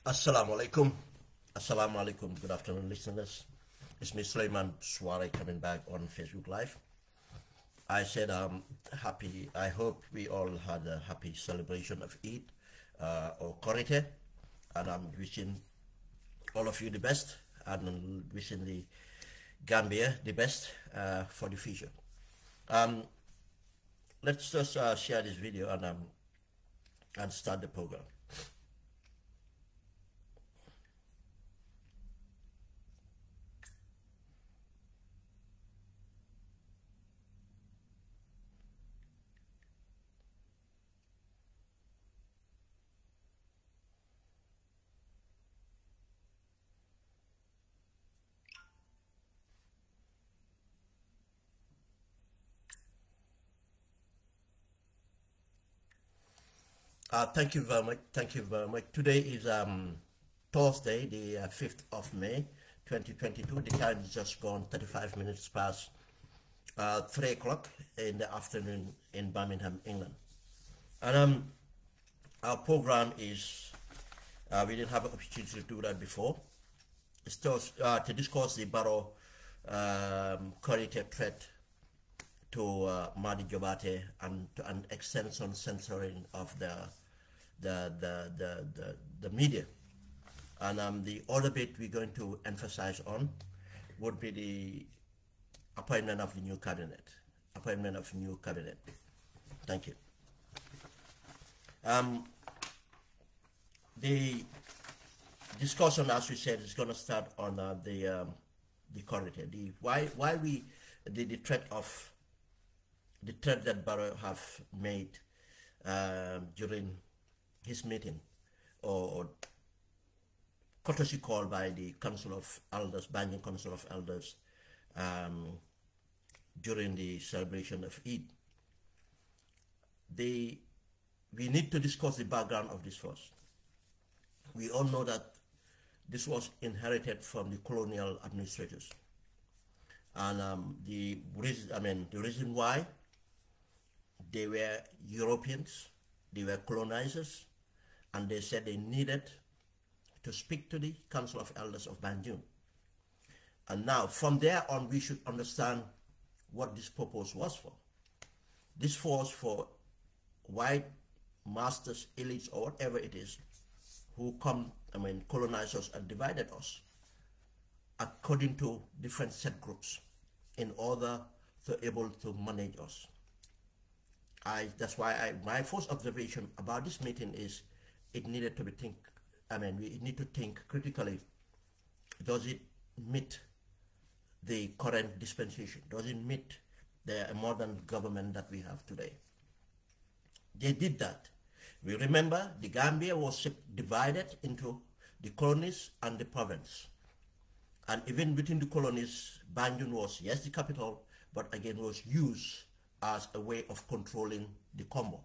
Assalamu alaikum. Assalamu alaikum. Good afternoon, listeners. It's me, Sulaiman Sware, coming back on Facebook Live. I said happy. I hope we all had a happy celebration of Eid or 𝐶𝐢𝐬𝐬𝐜𝐿, and I'm wishing all of you the best, and wishing the Gambia the best for the future. Let's just share this video and start the program. Thank you very much. Thank you very much. Today is Thursday, the 5th of May, 2022. The time is just gone 35 minutes past 3 o'clock in the afternoon in Birmingham, England. And our program is, we didn't have an opportunity to do that before. It's just, to discuss the Barrow 𝐶𝐢𝐬𝐬𝐜 threat to Madi Jobate and to an extension censoring of the media. And the other bit we're going to emphasize on would be the appointment of the new cabinet. Appointment of new cabinet. Thank you. The discussion, as we said, is going to start on the 𝐶𝐢𝐬𝐬𝐜. Why we the threat that Barrow have made during his meeting or courtesy call by the Council of Elders, Banjul Council of Elders, during the celebration of Eid. We need to discuss the background of this first. We all know that this was inherited from the colonial administrators, and the reason why they were Europeans, they were colonizers, and they said they needed to speak to the Council of Elders of Banjul. And now, from there on, we should understand what this purpose was for. This was for white masters, elites, or whatever it is, who colonized us and divided us according to different set groups in order to be able to manage us. That's why my first observation about this meeting is it needed to be we need to think critically. Does it meet the current dispensation? Does it meet the modern government that we have today? They did that. We remember the Gambia was divided into the colonies and the province. And even within the colonies, Banjul was, yes, the capital, but again was used as a way of controlling the combo,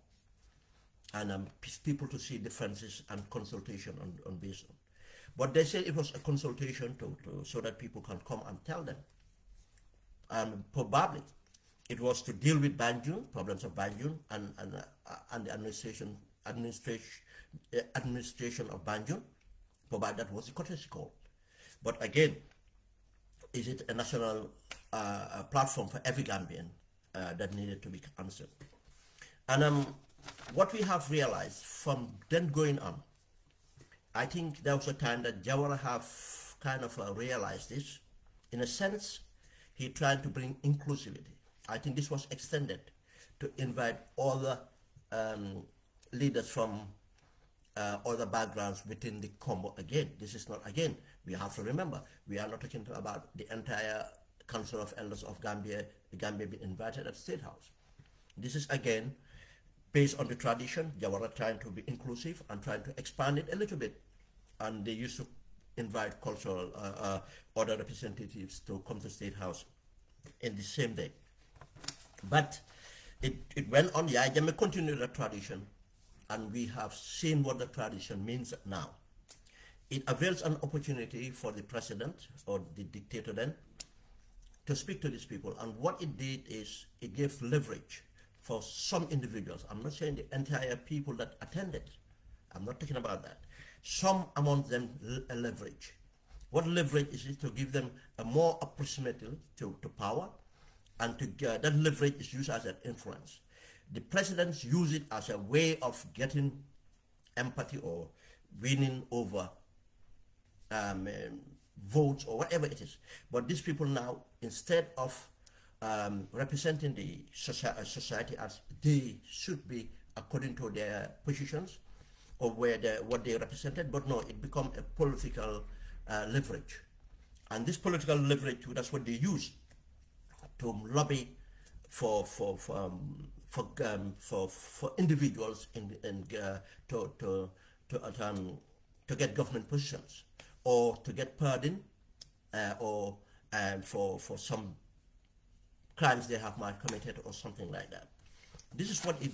and people to see differences and consultation on based on. But they said it was a consultation so that people can come and tell them. And probably it was to deal with Banjul, problems of Banjul, and the administration of Banjul. Probably that was the courtesy call. But again, is it a national platform for every Gambian that needed to be answered? And what we have realized from then going on, I think there was a time that Jawara have kind of realized this. In a sense, he tried to bring inclusivity. I think this was extended to invite other leaders from other backgrounds within the combo. Again, this is not, again, we have to remember, we are not talking about the entire Council of Elders of Gambia, the Gambia being invited at State House. This is again based on the tradition, Jawara trying to be inclusive and trying to expand it a little bit. And they used to invite cultural other representatives to come to State House in the same day. But it went on. Yeah, Jame continued the tradition, and we have seen what the tradition means now. It avails an opportunity for the president or the dictator then to speak to these people. And what it did is it gave leverage for some individuals. I'm not saying the entire people that attended. I'm not talking about that. some among them leverage. What leverage is to give them a more approximately to power, and that leverage is used as an influence. The presidents use it as a way of getting empathy or winning over votes or whatever it is. But these people now, instead of representing the society as they should be according to their positions or what they represented, but no, it becomes a political leverage. And this political leverage, that's what they use to lobby for individuals to get government positions, or to get pardon, or for some crimes they have might committed or something like that. This is what it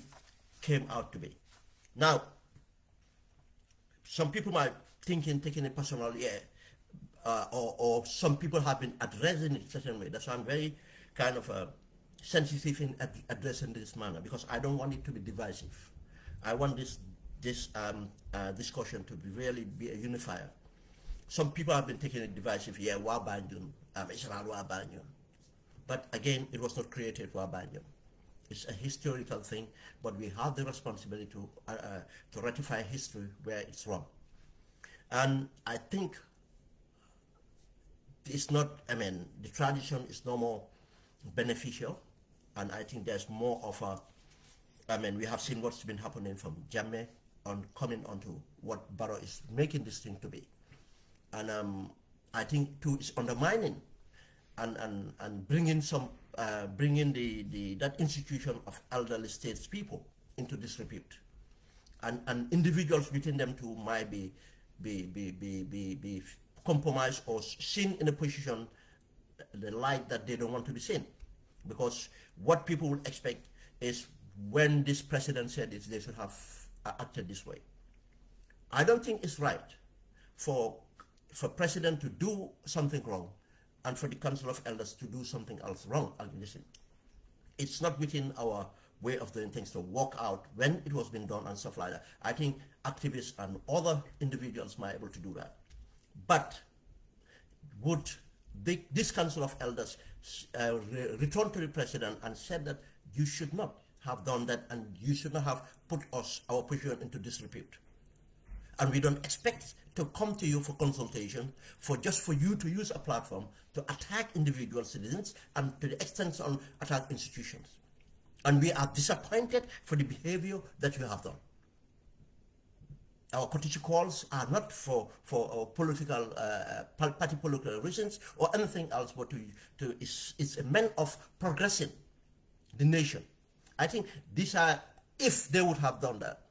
came out to be. Now, some people might taking it personally, or some people have been addressing it in a certain way. That's why I'm very kind of sensitive in addressing this manner, because I don't want it to be divisive. I want this discussion to really be a unifier. Some people have been taking it divisive. Yeah, but again, it was not created Wabanjum. It's a historical thing, but we have the responsibility to ratify history where it's wrong. And I think it's not, I mean, the tradition is no more beneficial, and I think there's more of a, I mean, we have seen what's been happening from Jammeh on coming onto what Barrow is making this thing to be. And I think too, it's undermining and bringing some, bringing that institution of elderly statespeople into disrepute, and individuals within them too might be compromised or seen in a position, the light that they don't want to be seen, because what people would expect is when this president said it, they should have acted this way. I don't think it's right for president to do something wrong and for the Council of Elders to do something else wrong. It's not within our way of doing things to walk out when it was being done and stuff like that. I think activists and other individuals might be able to do that. But would this Council of Elders return to the president and said that you should not have done that, and you should not have put our position into disrepute? And we don't expect to come to you for consultation, just for you to use a platform to attack individual citizens and to the extent on attack institutions. And we are disappointed for the behavior that you have done. Our courtesy calls are not for political, party political reasons or anything else, but it's a means of progressing the nation. I think these are, if they would have done that,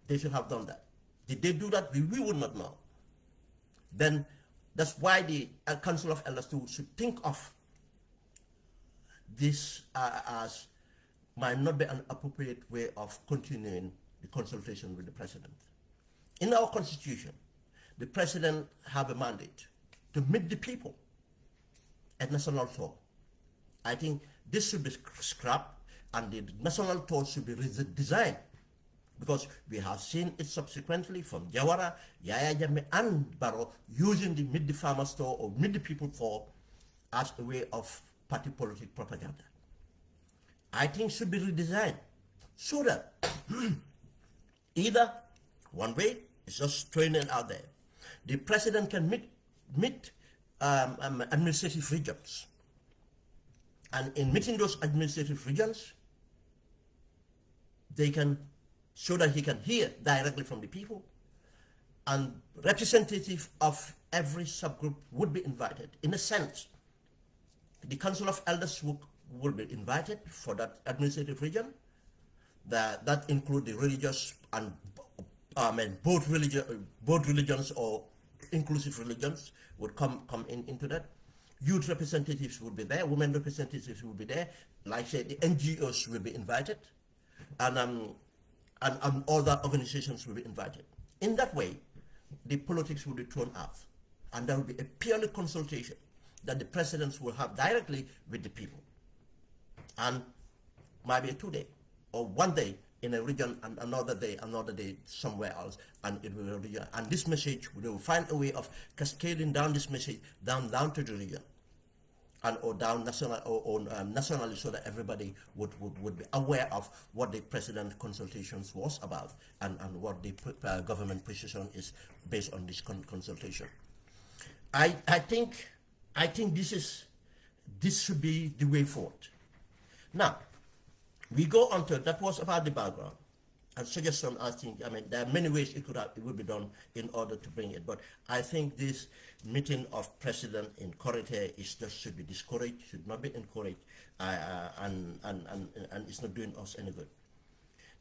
they should have done that. Did they do that? We would not know. Then that's why the Council of Elders should think of this as might not be an appropriate way of continuing the consultation with the president. In our constitution, the president have a mandate to meet the people at national tour. I think this should be scrapped, and the national tour should be redesigned, because we have seen it subsequently from Jawara, Yaya Jammeh, and Barrow using the Meet the Farmers Tour or Meet the People Tour as a way of party politic propaganda. I think should be redesigned so that either one way is just throwing it out there. The president can meet administrative regions, and in meeting those administrative regions, they can, so that he can hear directly from the people, and representative of every subgroup would be invited. In a sense, the Council of Elders will be invited for that administrative region. That include the religious and both religions or inclusive religions would come into that. Youth representatives would be there. Women representatives would be there. Like I said, the NGOs will be invited, and other organizations will be invited. In that way, the politics will be thrown out, and there will be a purely consultation that the presidents will have directly with the people. And maybe 2 days or 1 day in a region, and another day somewhere else, and it will be a region. And this message, they will find a way of cascading down this message down to the region, and or down national or nationally, so that everybody would be aware of what the president consultations was about, and what the government position is based on this consultation. I think this should be the way forward. Now, we go on to, that was about the background and suggestion. I think, I mean, there are many ways it would be done in order to bring it, but I think this meeting of president in 𝐃𝐢𝐬𝐬𝐜𝐬𝐬 should be discouraged, should not be encouraged, and it's not doing us any good.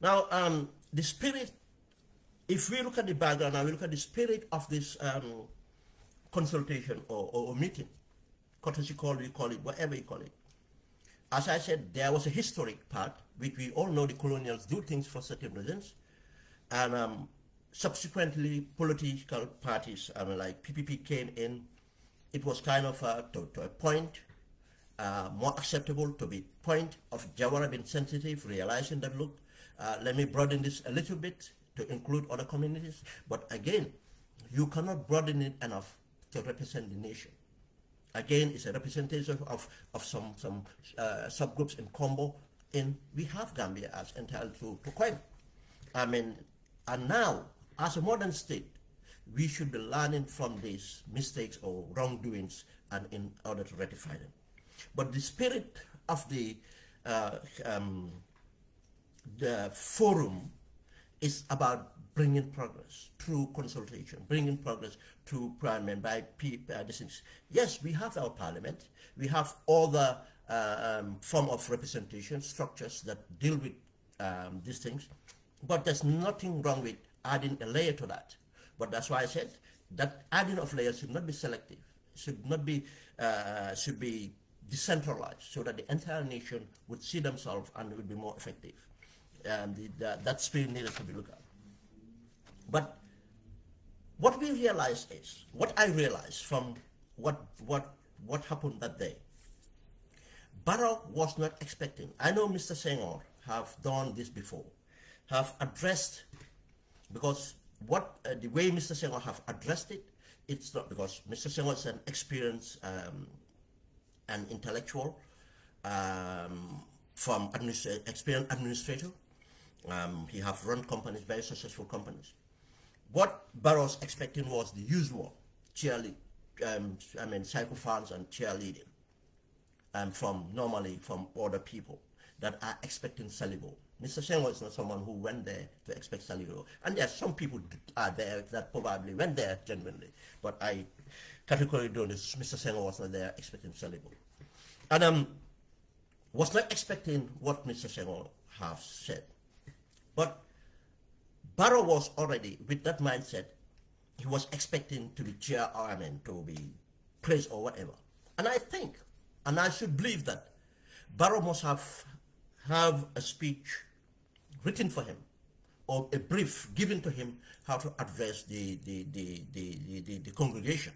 Now, the spirit, if we look at the background and we look at the spirit of this consultation or meeting, courtesy call, we call it, whatever you call it. As I said, there was a historic part, which we all know the colonials do things for certain reasons, and subsequently political parties like PPP came in. It was kind of to a point more acceptable, to the point of Jawara being sensitive, realizing that, look, let me broaden this a little bit to include other communities. But again, you cannot broaden it enough to represent the nation. Again, it's a representation of some subgroups in Combo. We have Gambia as entitled to claim. I mean, and now, as a modern state, we should be learning from these mistakes or wrongdoings, and in order to rectify them. But the spirit of the forum is about bringing progress through consultation, bringing progress through parliament by these things. Yes, we have our parliament. We have all the form of representation structures that deal with these things, but there's nothing wrong with adding a layer to that. But that's why I said that adding of layers should not be selective, should be decentralized, so that the entire nation would see themselves and would be more effective. That spirit needed to be looked at. But what we realized is, what I realized from what happened that day, Barrow was not expecting. I know Mr. Senghor have done this before, have addressed, because the way Mr. Senghor have addressed it, it's not because Mr. Senghor is an experienced and intellectual, from experienced administrator. He have run companies, very successful companies. What Barrow was expecting was the usual cheerleading, psychophans and cheerleading, from other people that are expecting Salibo. Mr. Senghor is not someone who went there to expect Salibo, and there are some people are there that probably went there genuinely, but I categorically don't. Mr. Senghor was not there expecting Salibo, and was not expecting what Mr. Senghor have said. But Barrow was already, with that mindset, he was expecting to be to be praised or whatever. And I think, and I should believe that, Barrow must have a speech written for him, or a brief given to him how to address the congregation.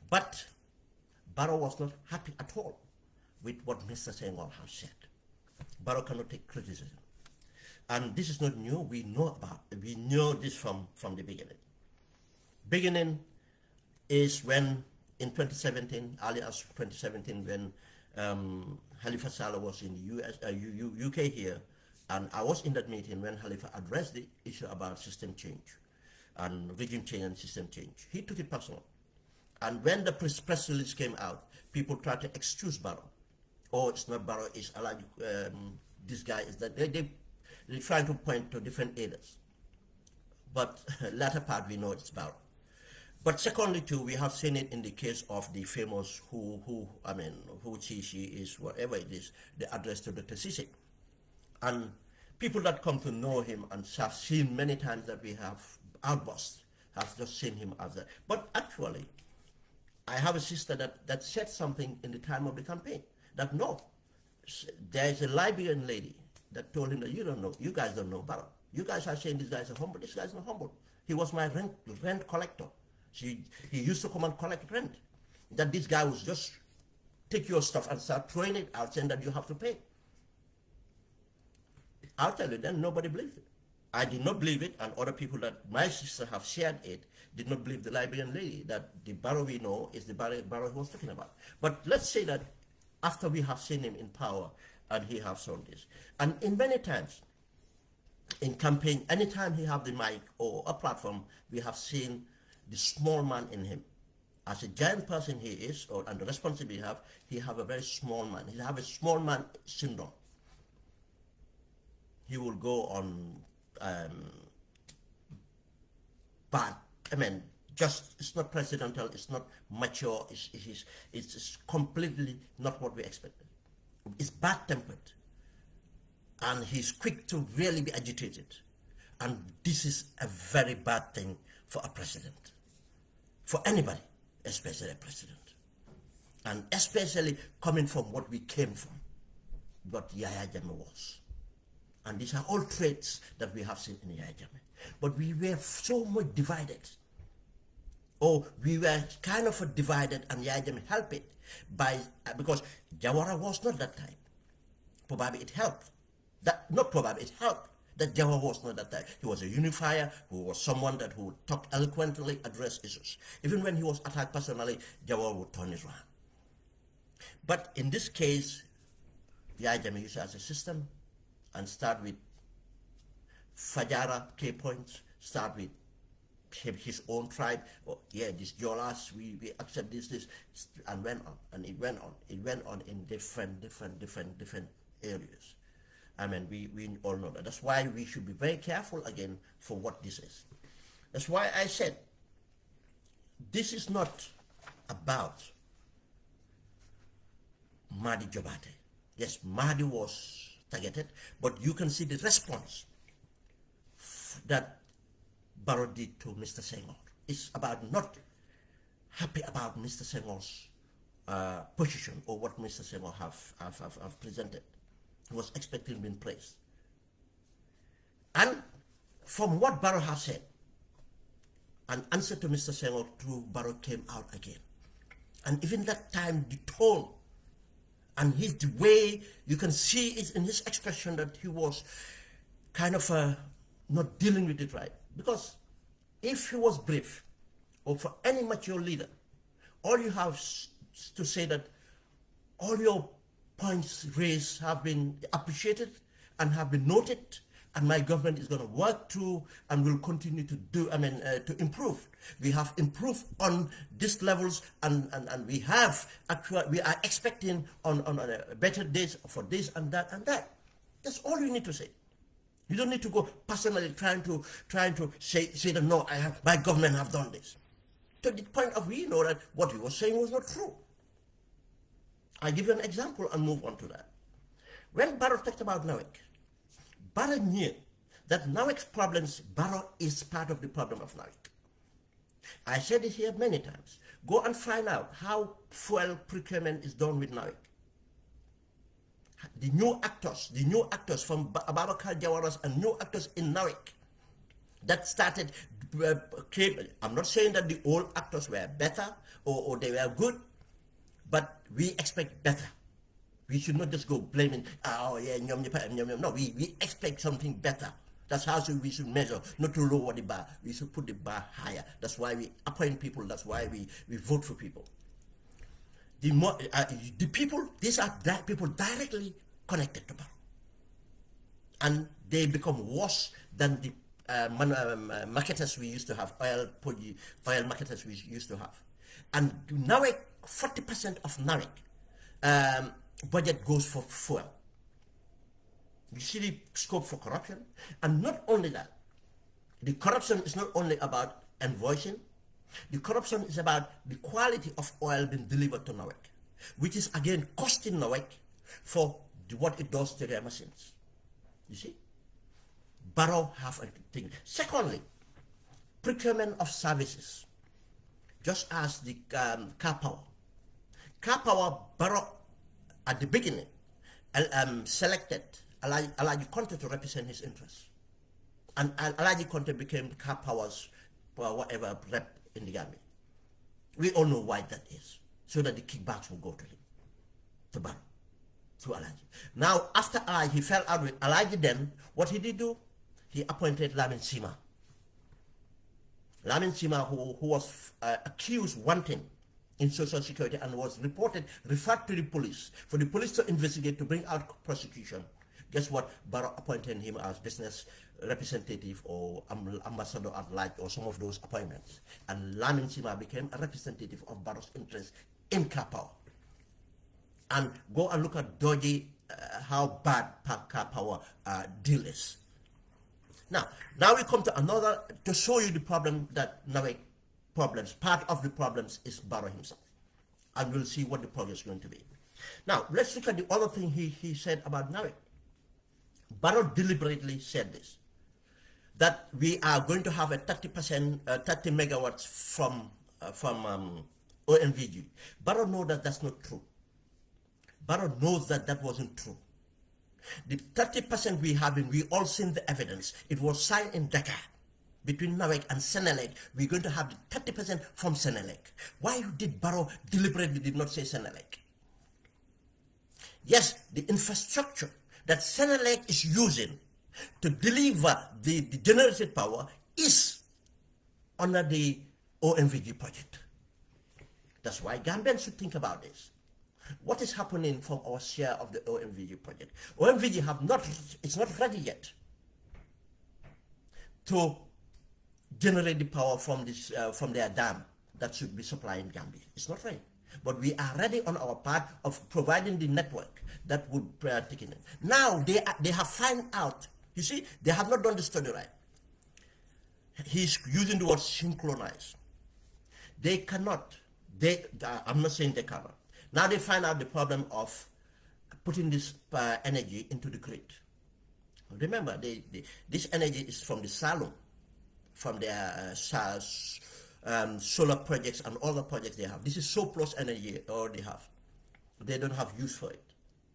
But Barrow was not happy at all with what Mr. Senghor has said. Barrow cannot take criticism. And this is not new. We know this from the beginning. Beginning is when in 2017, early as 2017, when Halifa Saleh was in the UK here, and I was in that meeting when Halifa addressed the issue about system change and regime change and system change. He took it personal. And when the press release came out, people tried to excuse Barrow. Oh, it's not Barrow, it's this guy is that. They're trying to point to different areas. But latter part, we know it's Barrow. But secondly, too, we have seen it in the case of the famous who she is, whatever it is, the address to Dr. Sisi. And people that come to know him and have seen many times that we have outbursts, have just seen him as that. But actually, I have a sister that said something in the time of the campaign, that no, there is a Liberian lady that told him that you guys don't know Barrow. You guys are saying this guy is humble. This guy is not humble. He was my rent collector. He used to come and collect rent. That this guy was just take your stuff and start throwing it out, saying that you have to pay. I'll tell you, then nobody believed it. I did not believe it, and other people that my sister have shared it did not believe the Liberian lady, that the Barrow we know is the Barrow he was talking about. But let's say that after we have seen him in power and he has shown this, and in many times in campaign, anytime he have the mic or a platform, we have seen the small man in him. As a giant person he is, and the responsibility he have a very small man. He have a small man syndrome. He will go on bad. I mean, just, it's not presidential, it's not mature, it's completely not what we expected. It's bad-tempered, and he's quick to really be agitated. And this is a very bad thing for a president, for anybody, especially a president. And especially coming from what we came from, what Yahya Jammeh was. And these are all traits that we have seen in Yahya Jammeh. But we were so much divided. Or we were kind of divided, and Yahya Jammeh helped it because Jawara was not that type. Probably it helped. Not probably, it helped that Jawara was not that type. He was a unifier, who was someone that would talk eloquently, address issues. Even when he was attacked personally, Jawara would turn it around. But in this case, Yahya Jammeh used it as a system, and start with Fajara, K-points, start with his own tribe. Oh, yeah, this Jolas, we accept this, and went on, and it went on. It went on in different areas. I mean, we all know that. That's why we should be very careful again for what this is. That's why I said, this is not about Mahdi Jobate. Yes, Mahdi was targeted, but you can see the response that Barrow did to Mr. Senghor. It's about not happy about Mr. Senghor's position or what Mr. Senghor have presented. He was expecting being praised. And from what Barrow has said, an answer to Mr. Senghor through Barrow came out again. And even that time, the tone and the way, you can see it in his expression that he was kind of not dealing with it right. Because if he was brief, or for any mature leader, all you have to say that all your points raised have been appreciated and have been noted, and my government is going to work through and will continue to do, to improve. We have improved on these levels, and we have we are expecting on better days for this and that and that. That's all you need to say. You don't need to go personally trying to say that no, my government have done this. To the point of we know that what he was saying was not true. I give you an example and move on to that. When Barrow talked about NAWEC, Barrow knew that NAWEC's problems, Barrow is part of the problem of NAWEC. I said it here many times. Go and find out how fuel procurement is done with NAWEC. The new actors from Ababakar Jawaras and new actors in NAWEC that started came. I'm not saying that the old actors were better or they were good, but we expect better. We should not just go blaming, oh yeah, no, we expect something better. That's how we should measure, not to lower the bar. We should put the bar higher. That's why we appoint people. That's why we vote for people. The people, these are people directly connected to Barrow. And they become worse than the marketers we used to have, oil marketers we used to have. And now 40% of NAWEC budget goes for fuel. You see the scope for corruption. And not only that, the corruption is not only about invoicing. The corruption is about the quality of oil being delivered to NAWEC, which is again costing NAWEC for what it does to their machines. You see? Barrow have a thing. Secondly, procurement of services. Just as the car power. Car power, Barrow at the beginning selected Alaji Conte to represent his interests. And Alaji Conte became car power's whatever rep in the Gambia. We all know why that is. So that the kickbacks will go to him, to Barrow. through Alaji. Now, after he fell out with Alaji, then what he did do? He appointed Lamin Sima. Lamin Sima, who was accused wanting in social security and was referred to the police, for the police to investigate, to bring out prosecution. Guess what? Barrow appointed him as business representative or ambassador at large, or some of those appointments. And Lamin Sima became a representative of Barrow's interest in car power. And go and look at dodgy, how bad car power deal is. Now we come to another, to show you the problem that Nawek problems, part of the problems is Barrow himself. And we'll see what the progress is going to be. Now, let's look at the other thing he said about Nawek. Barrow deliberately said this, that we are going to have a 30%, 30 megawatts from OMVG. Barrow knows that that's not true. Barrow knows that that wasn't true. The 30% we have, we all seen the evidence. It was signed in Dakar between Nawek and Senelec. We're going to have the 30% from Senelec. Why did Barrow deliberately did not say Senelec? Yes, the infrastructure that Senelec is using to deliver the generated power is under the OMVG project. That's why Gambians should think about this. What is happening from our share of the OMVG project? OMVG it's not ready yet to generate the power from this from their dam that should be supplying Gambia. It's not ready. But we are ready on our part of providing the network that would take it in. Now they have found out, you see, they have not done the study right. He's using the word synchronize. They cannot, I'm not saying they cannot. Now they find out the problem of putting this energy into the grid. Remember, this energy is from the Salon, from their solar projects and other projects they have. This is surplus energy they already have. They don't have use for it.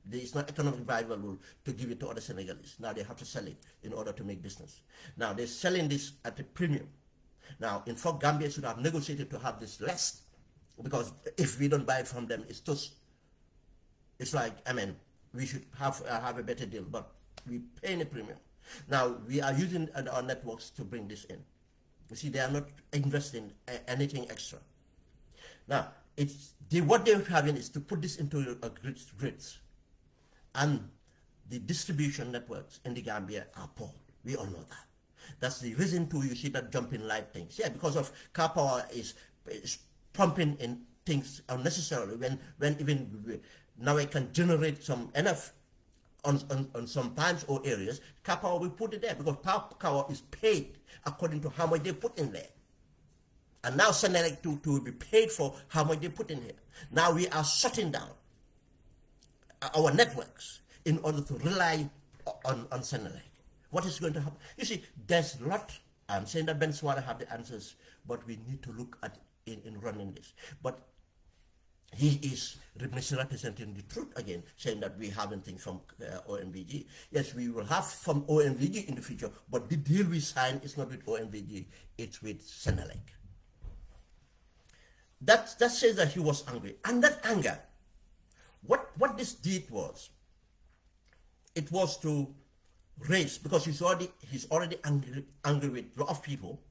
It's not economically viable to give it to other Senegalese. Now they have to sell it in order to make business. Now they're selling this at a premium. Now, in fact, Gambia should have negotiated to have this less, because if we don't buy it from them, it's like, I mean, we should have a better deal, but we pay a premium. Now, we are using our networks to bring this in. You see, they are not investing anything extra. Now, what they're having is to put this into grids. And the distribution networks in the Gambia are poor. We all know that. That's the reason too you see that jumping light things. Yeah, because of car power is pumping in things unnecessarily when even now it can generate some enough on some times or areas. Car power will put it there because power is paid according to how much they put in there. And now Senelec to be paid for how much they put in here. Now we are shutting down our networks in order to rely on Senelec. What is going to happen? You see, there's a lot. I'm saying that Ben Swara have the answers, but we need to look at in running this. But he is misrepresenting the truth again, saying that we haven't things from OMVG. Yes, we will have from OMVG in the future, but the deal we signed is not with OMVG, it's with Senelec. That says that he was angry. And that anger, what this did was, it was to raise, because he's already angry with a lot of people,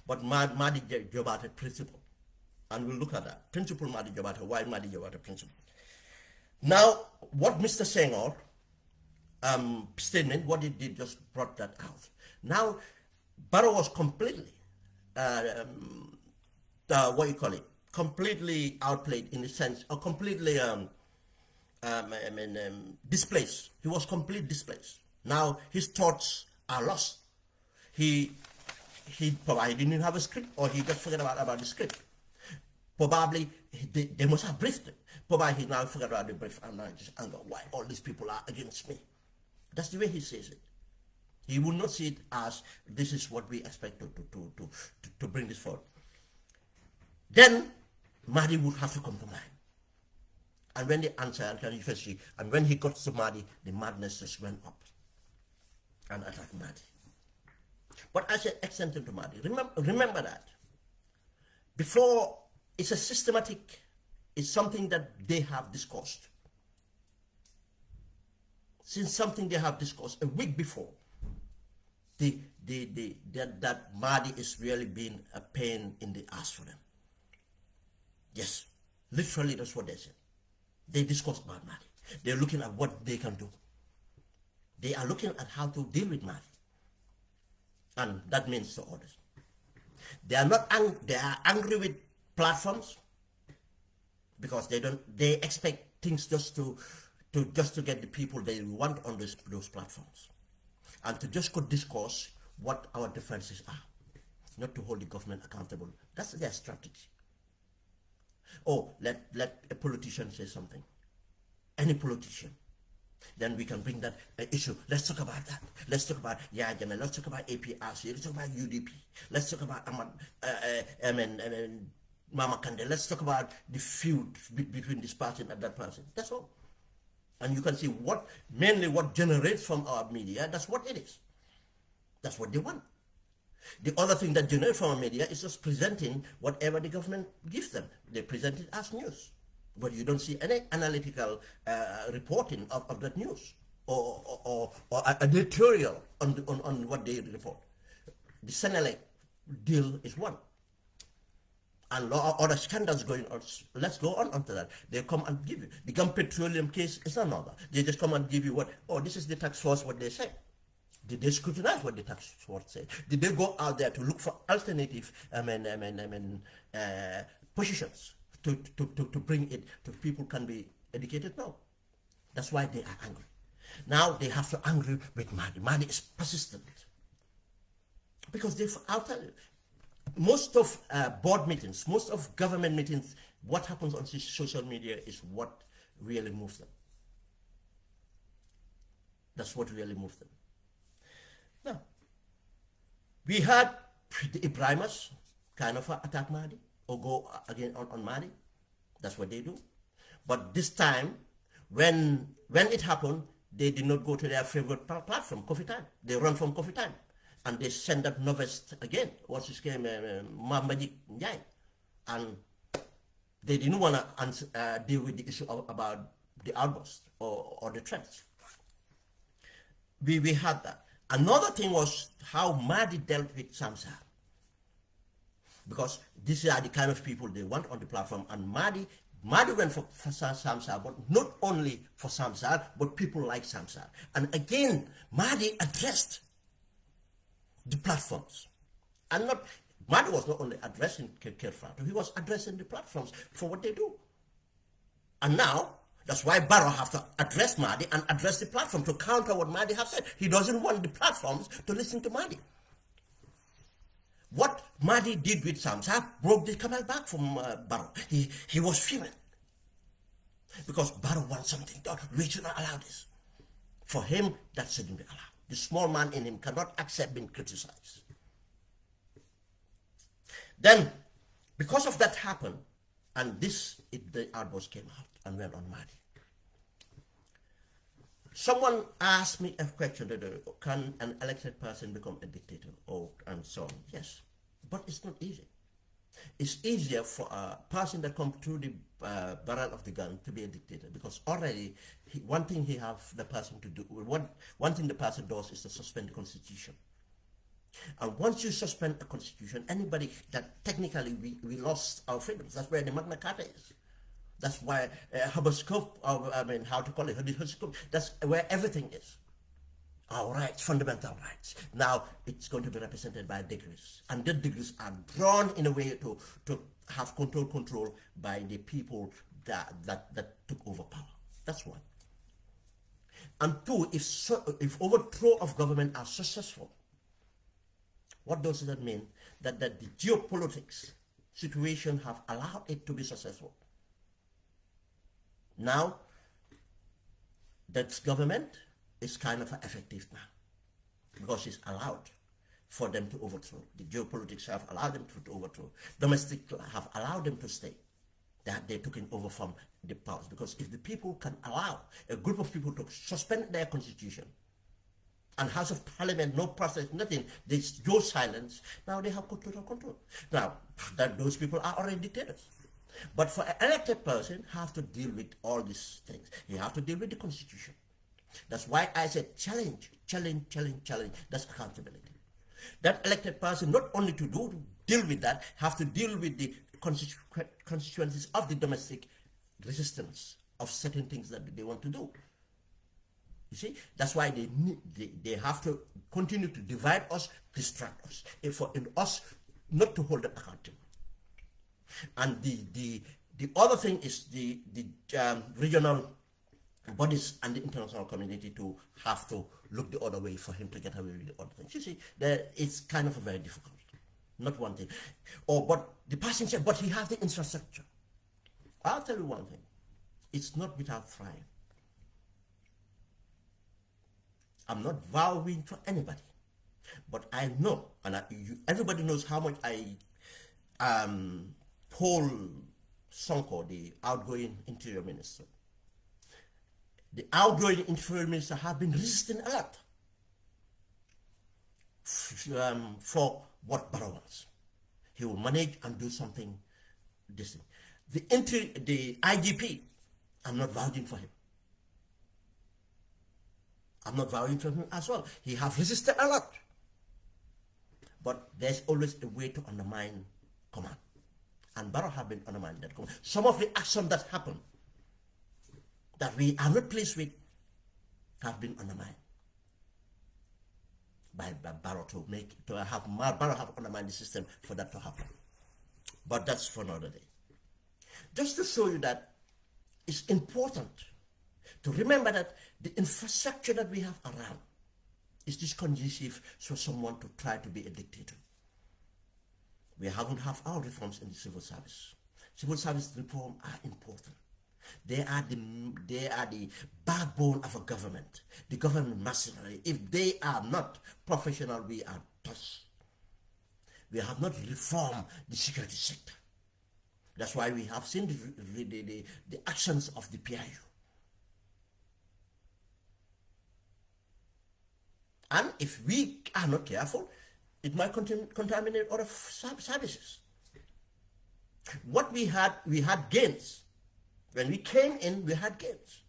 but Madi Jobate principle. And we'll look at that. Principle Madi Jobate, why Madi Jobate principle? Now, what Mr. Senghor statement, what he did just brought that out. Now, Barrow was completely, completely outplayed in the sense, or completely displaced. He was completely displaced. Now his thoughts are lost. He probably didn't have a script, or he just forgot about the script. Probably they must have briefed him. Probably he now forgot about the brief and now just anger. Why all these people are against me? That's the way he says it. He will not see it as this is what we expect to bring this forward. Then Mahdi would have to come to mind. And when they answered, and when he got to Mahdi, the madness just went up and attacked Mahdi. But I said extended to Mahdi. Remember that. Before, it's a systematic, it's something that they have discussed. since something they have discussed a week before, that Mahdi is really being a pain in the ass for them. Yes, literally that's what they said. They discussed about Mahdi. They're looking at what they can do. They are looking at how to deal with Mahdi. And that means the others. They are not they are angry with platforms because they expect things just to get the people they want on those platforms. And to just go discuss what our differences are. Not to hold the government accountable. That's their strategy. Oh, let a politician say something. Any politician. Then we can bring that issue. Let's talk about that. Let's talk about Yahya Jammeh. Let's talk about APRC. Let's talk about UDP. Let's talk about Mama Kande. Let's talk about the feud between this person and that person. That's all. And you can see mainly what generates from our media, that's what it is. That's what they want. The other thing that generates from our media is just presenting whatever the government gives them. They present it as news. But you don't see any analytical reporting of that news or an editorial on what they report. The Senelec deal is one. And other scandals going on. Let's go on onto that. They come and give you. The Gum Petroleum case is another. They just come and give you this is the tax force, what they say. Did they scrutinize what the tax force said? Did they go out there to look for alternative positions to bring it to people can be educated? No. That's why they are angry. Now they have to angry with Mahdi. Mahdi is persistent. Because I'll tell you, most of board meetings, most of government meetings, what happens on social media is what really moves them. That's what really moves them. Now, we had the Ibrahimas kind of attack Mahdi or go again on Mahdi. That's what they do. But this time, when it happened, they did not go to their favorite platform, Coffee Time. They run from Coffee Time. And they send that novice again. What's his name? Mamadi Njai. And they didn't want to deal with the issue about the outburst or the threats. We had that. Another thing was how Mahdi dealt with Samsar. Because these are the kind of people they want on the platform. And Mahdi went for Samsar, but not only for Samsar, but people like Samsar. And again, Mahdi addressed the platforms. And Mahdi was not only addressing Kerfrato, he was addressing the platforms for what they do. And now, that's why Barrow have to address Mahdi and address the platform to counter what Mahdi has said. He doesn't want the platforms to listen to Mahdi. What Mahdi did with Samsar broke the camel back from Barrow. He was fuming. Because Barrow wants something done. We should not allow this. For him, that shouldn't be allowed. The small man in him cannot accept being criticized. Then, because of that happened, and the outburst came out and went on Mahdi. Someone asked me a question, can an elected person become a dictator, and so on? Yes, but it's not easy. It's easier for a person that comes through the barrel of the gun to be a dictator, because already one thing the person to do, one thing the person does is to suspend the constitution. And once you suspend a constitution, anybody that technically we lost our freedoms. That's where the Magna Carta is. That's why habeas corpus, how to call it, habeas corpus, that's where everything is. Our rights, fundamental rights. Now it's going to be represented by degrees. And the degrees are drawn in a way to have control by the people that took over power. That's one. And two, if overthrow of government are successful, what does that mean? That the geopolitics situation have allowed it to be successful. Now, that government is kind of effective now because it's allowed for them to overthrow. The geopolitics have allowed them to overthrow. Domestic have allowed them to stay. That they're taking over from the powers. Because if the people can allow a group of people to suspend their constitution, and House of Parliament, no process, nothing, they go silence, now they have total control. Now, those people are already dictators. But for an elected person, have to deal with all these things. You have to deal with the constitution. That's why I said challenge, challenge, challenge, challenge. That's accountability. That elected person, not only to deal with that, have to deal with the consequences of the domestic resistance of certain things that they want to do. You see, that's why they have to continue to divide us, distract us, for us not to hold them accountable. And the other thing is the regional bodies and the international community to have to look the other way for him to get away with the other things. You see, it's kind of very difficult. Not one thing. But the person said, but he has the infrastructure. I'll tell you one thing. It's not without trying. I'm not vowing for anybody, but I know, and everybody knows how much I Paul Sonko, the outgoing interior minister. The outgoing interior minister have been resisting a lot for what Barrow wants. He will manage and do something decent. The IGP, I'm not vouching for him. I'm not vouching for him as well. He have resisted a lot. But there's always a way to undermine command. And Barrow have been undermined that command. Some of the action that happened that we are not pleased with have been undermined by Barrow Barrow have undermined the system for that to happen. But that's for another day. Just to show you that it's important to remember that the infrastructure that we have around is this conducive for someone to try to be a dictator. We haven't have our reforms in the civil service. Civil service reform are important. They are the backbone of a government, the government machinery. If they are not professional, we are toast. We have not reformed the security sector. That's why we have seen the actions of the PIU. And if we are not careful, it might contaminate other services. What we had gains. When we came in, we had gains.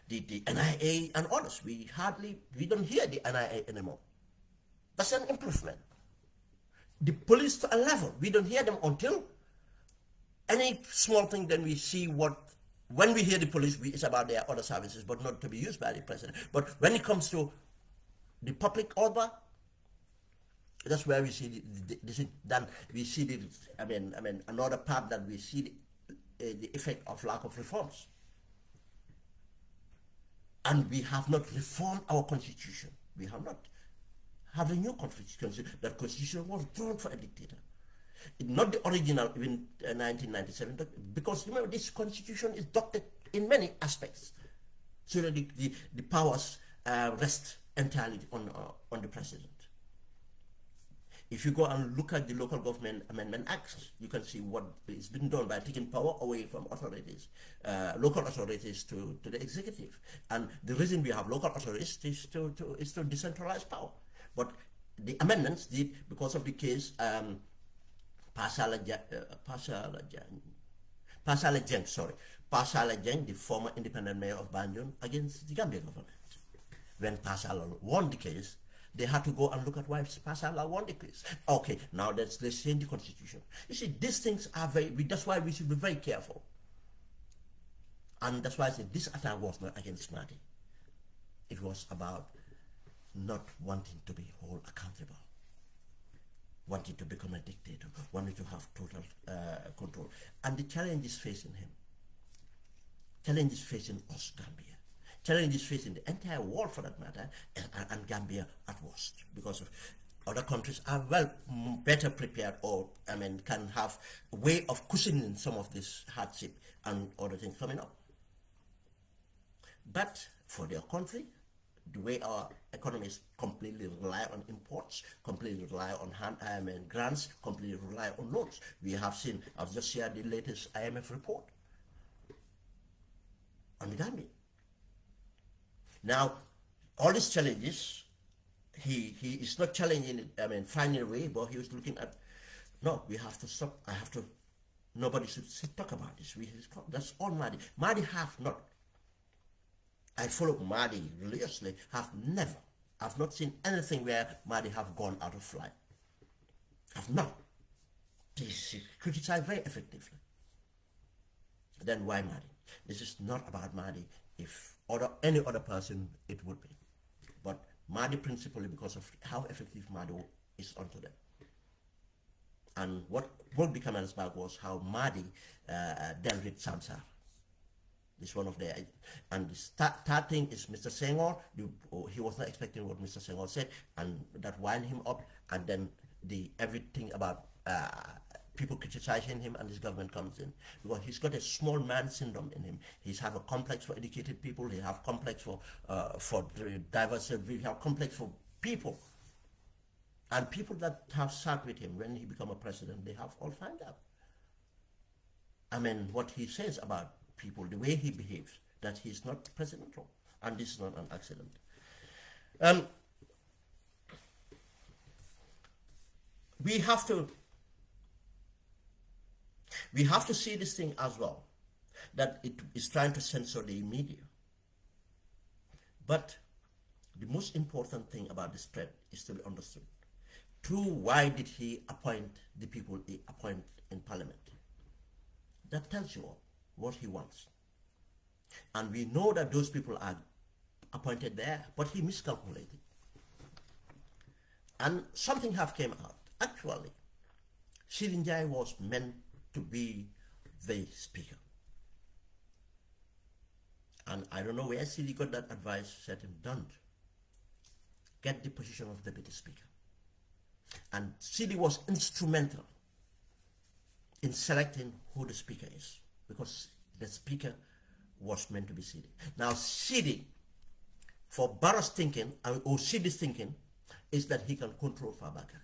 The NIA and others, we don't hear the NIA anymore. That's an improvement. The police to a level, we don't hear them until any small thing, then we see when we hear the police, it's about their other services, but not to be used by the president. But when it comes to the public order, that's where we see another part that we see the effect of lack of reforms. And we have not reformed our constitution. We have not have a new constitution. That constitution was drawn for a dictator. Not the original, even 1997, because remember, this constitution is doctored in many aspects, so that the powers rest entirely on the president. If you go and look at the Local Government Amendment Act, you can see what is being done by taking power away from authorities, local authorities to the executive. And the reason we have local authorities is to decentralize power. But the amendments did, because of the case Pasala Jeng, the former independent mayor of Banjul, against the Gambia government. When Pasala won the case, they had to go and look at why Pasala won the case. Okay, now let's change the constitution. You see, these things are that's why we should be very careful. And that's why I said this attack was not against Mahdi. It was about not wanting to be held accountable, wanting to become a dictator, wanting to have total control. And the challenge is facing him. Challenge is facing us, Gambia. Challenge is facing the entire world, for that matter, and Gambia at worst, because of other countries are better prepared, or can have a way of cushioning some of this hardship and other things coming up. But for their country, the way our economies completely rely on imports, completely rely on grants, completely rely on loans. We have seen, I've just shared the latest IMF report on the Gambia. Now, all these challenges, he is not challenging it, finding a way, but he was looking at, no, we have to stop, nobody should talk about this. That's all Mahdi. Mahdi have not I follow Mahdi religiously, I've not seen anything where Mahdi have gone out of line. I've not. He's criticized very effectively. Then why Mahdi? This is not about Mahdi. If any other person, it would be. But Mahdi principally because of how effective Mahdi is onto them. And what broke the camel's back was how Mahdi dealt with Samsar. This one of the, and the third thing is Mr. Senghor. He was not expecting what Mr. Senghor said, and that wind him up, and then everything about people criticizing him and his government comes in, because he's got a small man syndrome in him. He's have a complex for educated people. He have complex for diverse. He have complex for people, and people that have sat with him when he become a president, they have all found out. I mean, what he says about people, the way he behaves, that he's not presidential, and this is not an accident. We have to see this thing as well, that it is trying to censor the media. But the most important thing about this threat is to be understood. Why did he appoint the people he appointed in parliament? That tells you all what he wants. And we know that those people are appointed there, but he miscalculated. And something have came out. Actually, 𝐶𝐬𝐬𝐬𝐬𝐬𝐬𝐬𝐬𝐬 was meant to be the speaker. And I don't know where 𝐶𝐬𝐬𝐬𝐬𝐬𝐬 got that advice, said him, don't get the position of deputy speaker. And 𝐶𝐬𝐬𝐬𝐬𝐬 was instrumental in selecting who the speaker is, because the speaker was meant to be 𝐶𝐬𝐬𝐬𝐬𝐬𝐬. Now 𝐶𝐬𝐬, for Barrow's thinking, or 𝐶𝐬𝐬's thinking, is that he can control Fabakary.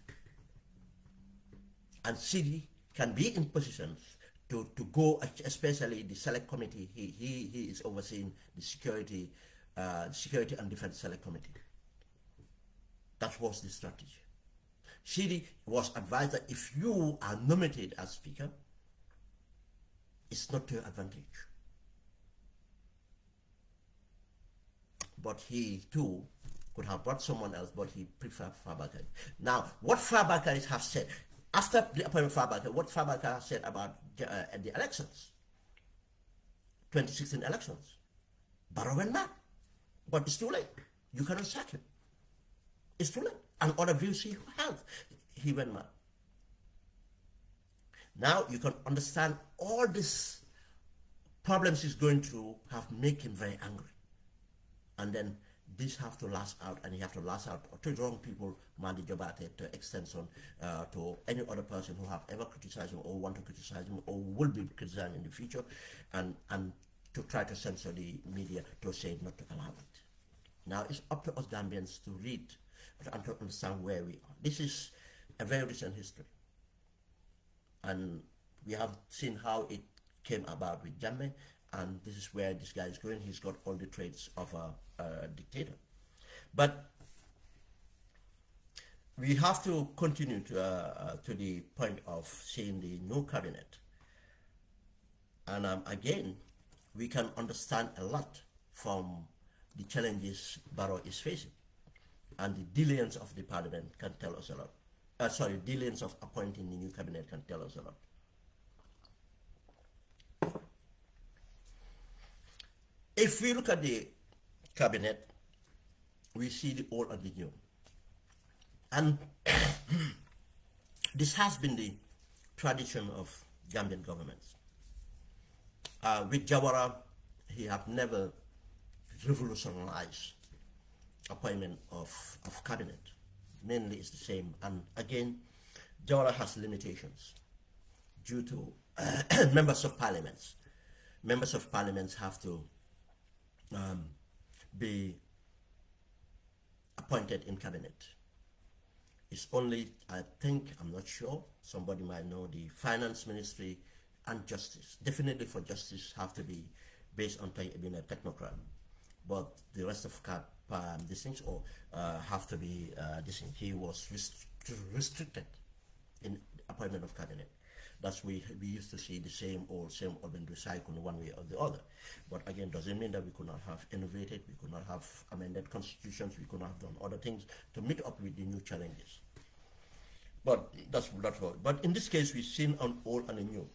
And 𝐶𝐬𝐬 can be in positions to go, especially the select committee. He is overseeing the security and defense select committee. That was the strategy. 𝐶𝐬𝐬 was advised that if you are nominated as speaker, it's not to your advantage. But he too could have brought someone else, but he preferred Fabakary. Now, what Fabakary have said, after the appointment of Fabakary, what Fabakary said about the elections, 2016 elections, Barrow went mad. But it's too late. You cannot sack him. It's too late. And other views he held, he went mad. Now you can understand all these problems he's going through have made him very angry. And then this have to last out, and he have to last out to the wrong people, Mahdi Jobate, to extension, to any other person who have ever criticized him or want to criticize him or will be criticized in the future, and to try to censor the media, to say not to allow it. Now it's up to us Gambians to read and to understand where we are. This is a very recent history, and we have seen how it came about with Jammeh, and this is where this guy is going. He's got all the traits of a dictator. But we have to continue to the point of seeing the new cabinet. And again, we can understand a lot from the challenges Barrow is facing. And the diligence of the parliament can tell us a lot. Diligence of appointing the new cabinet can tell us a lot. If we look at the cabinet, we see the old and the new. And this has been the tradition of Gambian governments. With Jawara, he have never revolutionized appointment of cabinet. Mainly it's the same. And again, Jawara has limitations due to members of parliaments. Members of parliaments have to be appointed in cabinet. It's only, I think, I'm not sure, somebody might know, the finance ministry and justice. Definitely for justice have to be based on being a technocrat. But the rest of these things have to be this thing. He was restricted in appointment of cabinet. That's we used to see the same old and recycled one way or the other. But again, doesn't mean that we could not have innovated, we could not have amended constitutions, we could not have done other things to meet up with the new challenges. But that's all. But in this case, we've seen an old and a new.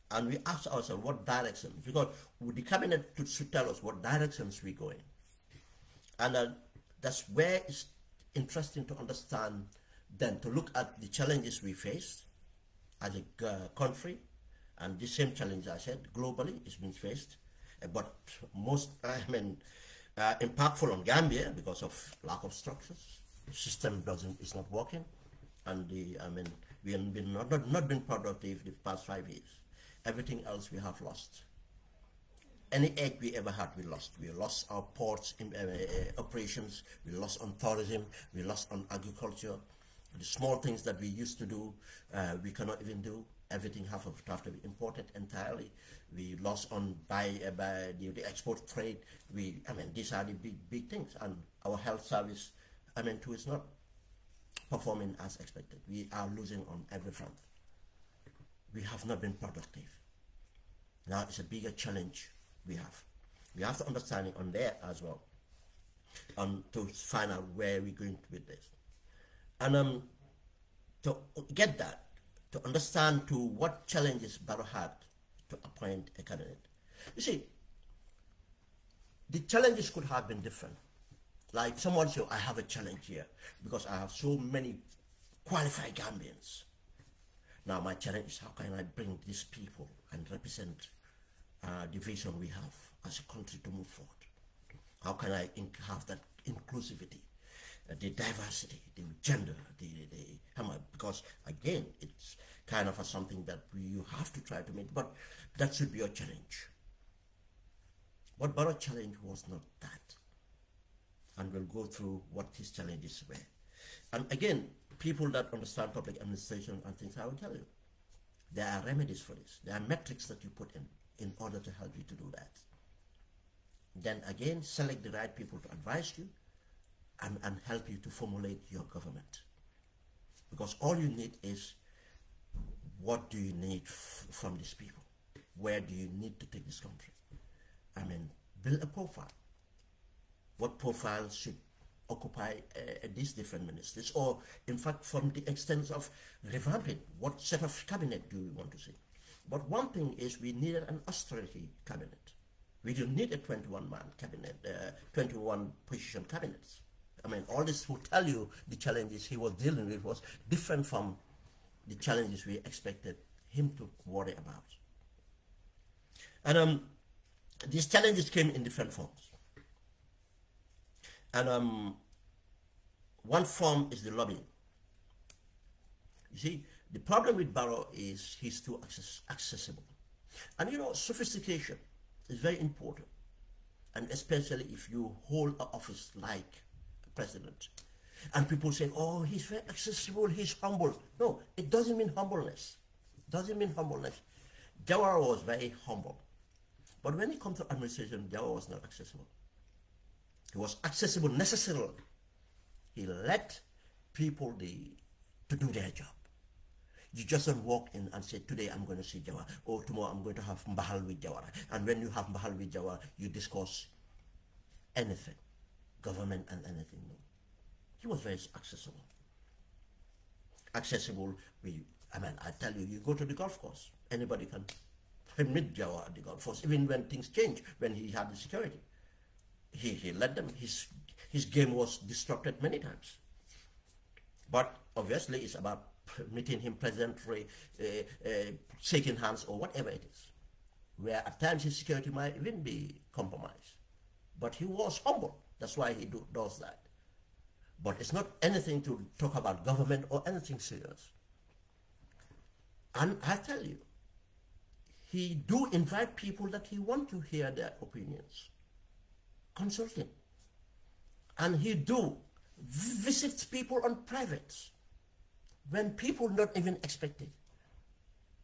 And we ask ourselves what direction, because the cabinet should tell us what directions we're going. And that's where it's interesting to understand, then to look at the challenges we face as a country, and the same challenge I said globally is being faced, but most impactful on Gambia because of lack of structures. The system is not working, and we have been not been productive the past 5 years. Everything else we have lost. Any edge we ever had, we lost. We lost our ports in, operations, we lost on tourism, we lost on agriculture. The small things that we used to do, we cannot even do. Everything have to be imported entirely. We lost on by the export trade. These are the big things. And our health service, too, is not performing as expected. We are losing on every front. We have not been productive. Now it's a bigger challenge we have. We have to understand it on there as well, to find out where we're going with this. And to get that, to understand to what challenges Barrow had to appoint a candidate. You see, the challenges could have been different. Like someone said, I have a challenge here because I have so many qualified Gambians. Now my challenge is how can I bring these people and represent the vision we have as a country to move forward? How can I have that inclusivity, the diversity, the gender, because again, it's kind of something that you have to try to meet, but that should be your challenge. But Barrow's challenge was not that. And we'll go through what his challenges were. And again, people that understand public administration and things, I will tell you, there are remedies for this. There are metrics that you put in order to help you to do that. Then again, select the right people to advise you and help you to formulate your government. Because all you need is, what do you need from these people? Where do you need to take this country? Build a profile. What profile should occupy these different ministries, or in fact from the extent of revamping, what set of cabinet do we want to see? But one thing is we needed an austerity cabinet. We didn't need a 21-man cabinet, 21 position cabinets. All this will tell you the challenges he was dealing with was different from the challenges we expected him to worry about. And these challenges came in different forms. And one form is the lobbying. You see, the problem with Barrow is he's too accessible. And sophistication is very important. And especially if you hold an office like a president. And people say, oh, he's very accessible, he's humble. No, it doesn't mean humbleness. It doesn't mean humbleness. Jawara was very humble. But when it comes to administration, Jawara was not accessible. He was accessible necessarily. He let people to do their job. You just don't walk in and say, today I'm going to see Jawara, or tomorrow I'm going to have Mbahal with Jawara. And when you have Mbahal with Jawara, you discuss anything, government and anything. No. He was very accessible. Accessible, I tell you, you go to the golf course, anybody can meet Jawara at the golf course, even when things change, when he had the security. He let them, his game was disrupted many times. But obviously it's about meeting him presently, shaking hands or whatever it is, where at times his security might even be compromised. But he was humble, that's why he does that. But it's not anything to talk about government or anything serious. And I tell you, he do invite people that he want to hear their opinions. Consulting. And he do visits people on privates when people not even expect it.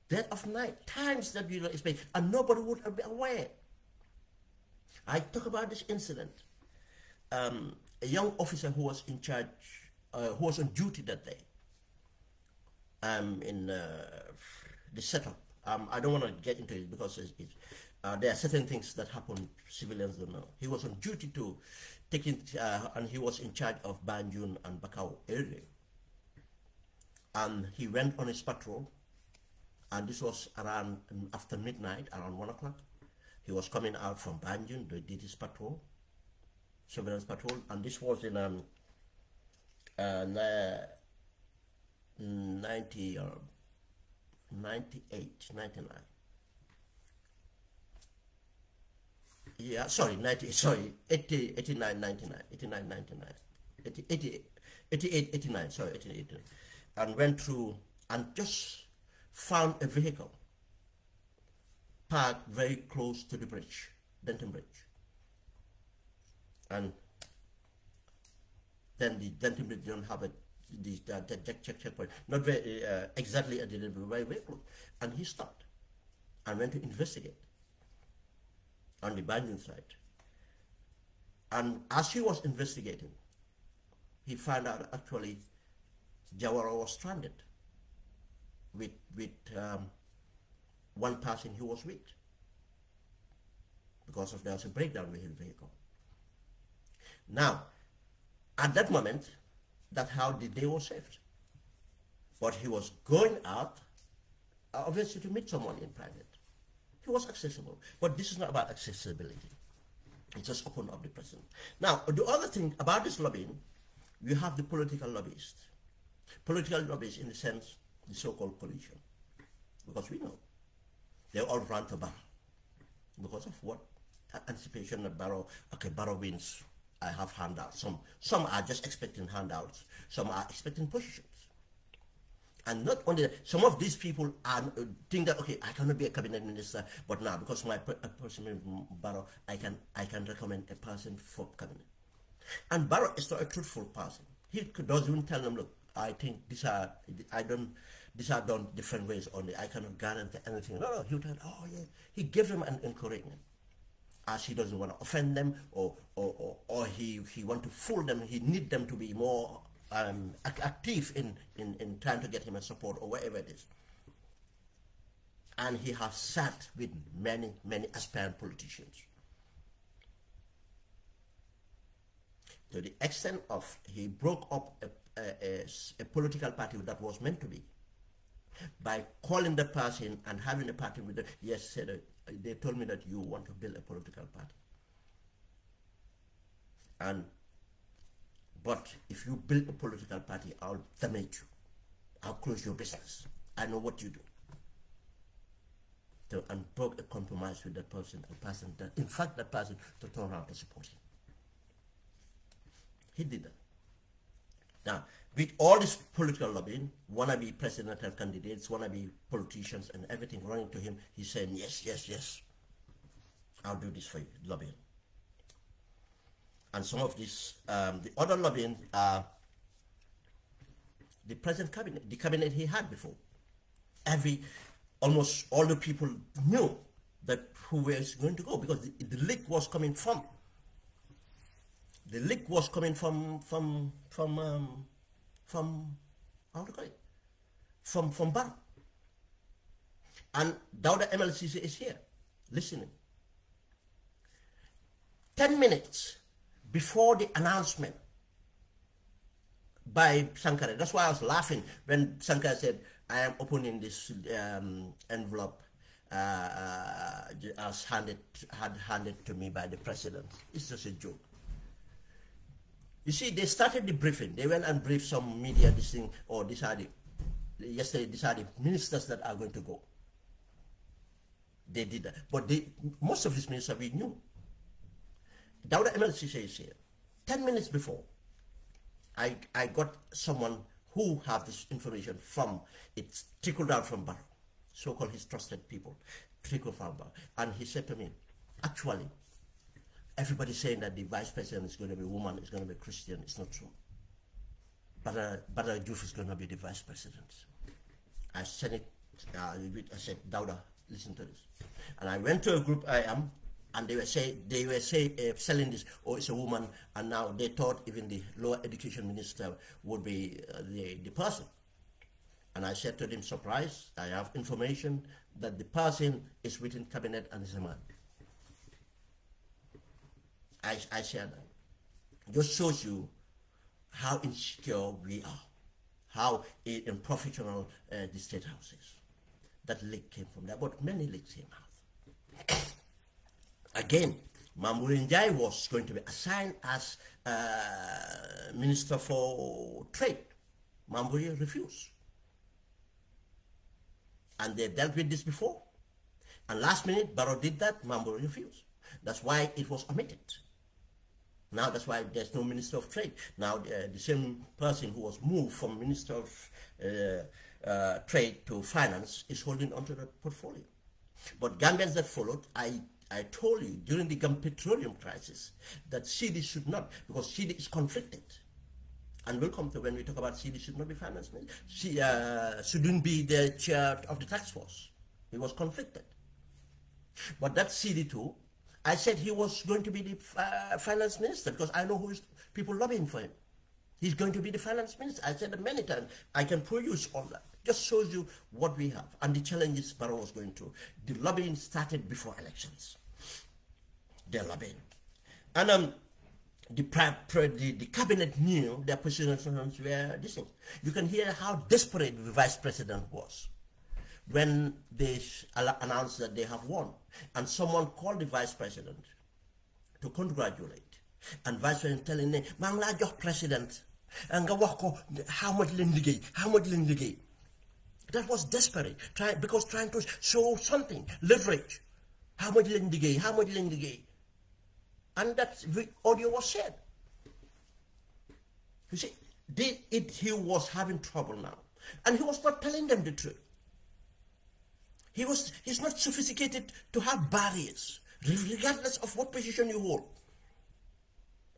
Dead of night, times that you don't expect, and nobody would be aware. I talk about this incident. A young officer who was in charge, who was on duty that day, in the setup. I don't want to get into it because there are certain things that happen civilians don't know. He was on duty to take it, and he was in charge of Banjul and Bakau area. And he went on his patrol, and this was around after midnight, around 1 o'clock. He was coming out from Banjul, they did his patrol, surveillance patrol, and this was in 90 or 98, 99. Yeah, sorry, 80, 89, 99, 89, 99, 80, 88, 89, sorry, 88, and went through and just found a vehicle parked very close to the bridge, Denton Bridge. And then the Denton Bridge don't have the checkpoint, not very exactly at the very close. And he stopped and went to investigate on the Banjul side. And as he was investigating, he found out actually Jawara was stranded with one person he was with, because there was a breakdown with his vehicle. Now, at that moment, that's how the day was saved. But he was going out, obviously, to meet someone in private. He was accessible. But this is not about accessibility. It just opened up the person. Now, the other thing about this lobbying, you have the political lobbyists. Political lobbyists in the sense, the so-called coalition. Because we know, they all run to Barrow. Because of what? Anticipation that Barrow, okay, Barrow wins, I have handouts. Some are just expecting handouts. Some are expecting positions. And not only that, some of these people are think that, okay, I cannot be a cabinet minister, but now because my person in Barrow, I can recommend a person for cabinet. And Barrow is not a truthful person. He doesn't even tell them, look, I think these are done different ways only. I cannot guarantee anything. No, he would tell, oh yeah. He gave them an encouragement, as he doesn't want to offend them, or he want to fool them. He need them to be more active in trying to get him a support or whatever it is. And he has sat with many aspirant politicians, to the extent of he broke up a political party that was meant to be by calling the person and having a party with them. Yes, said they told me that you want to build a political party, but if you build a political party, I'll terminate you. I'll close your business. I know what you do. So, and broke a compromise with that person, in fact, that person to turn around to support him. He did that. Now, with all this political lobbying, wannabe presidential candidates, wannabe politicians and everything running to him, he's saying, yes, I'll do this for you, lobbying. And some of this, the other lobbying, the present cabinet, the cabinet he had before. Almost all the people knew that who was going to go, because the leak was coming from how to call it? From Barrow. And Dauda MLCC is here, listening. 10 minutes before the announcement by Sankara, that's why I was laughing when Sankara said, I am opening this envelope as handed to me by the president. It's just a joke. You see, they started the briefing. They went and briefed some media, this thing, or yesterday, these are the ministers that are going to go. They did that. But most of these ministers we knew. Dauda MLCC is here. 10 minutes before, I got someone who have this information from, it's trickled down from Barrow, so-called his trusted people, trickled from Barrow. And he said to me, actually, everybody's saying that the vice president is going to be a woman, is going to be Christian. It's not true. Badara Diouf is going to be the vice president. I said it, I said, Dauda, listen to this. And I went to a group I am, and they were selling this, oh, it's a woman, and now they thought even the lower education minister would be the person. And I said to him, surprise, I have information that the person is within cabinet and is a man. I shared that. Just shows you how insecure we are, how unprofessional the state house is. That leak came from there, but many leaks came out. Again, Mambouri Njie was going to be assigned as Minister for Trade. Mambouri refused. And they dealt with this before. And last minute, Barrow did that, Mambouri refused. That's why it was omitted. Now that's why there's no Minister of Trade. Now the same person who was moved from Minister of Trade to Finance is holding onto the portfolio. But Gambians that followed, I told you during the petroleum crisis that CD should not, because CD is conflicted. And we'll come to when we talk about CD should not be finance minister. She shouldn't be the chair of the task force. He was conflicted. But that CD2, I said he was going to be the finance minister because I know who is people lobbying for him. He's going to be the finance minister. I said it many times. I can produce all that. Just shows you what we have and the challenges Barrow was going through. The lobbying started before elections. They're lobbying. And the cabinet knew their positions were this thing. You can hear how desperate the vice president was when they announced that they have won. And someone called the vice president to congratulate. And vice president telling them, "Mang la jox president, and how much litigate, how much litigate." That was desperate, because trying to show something, leverage. How much litigate, how much litigate. And that audio was shared. You see, he was having trouble now. And he was not telling them the truth. He's not sophisticated to have barriers, regardless of what position you hold.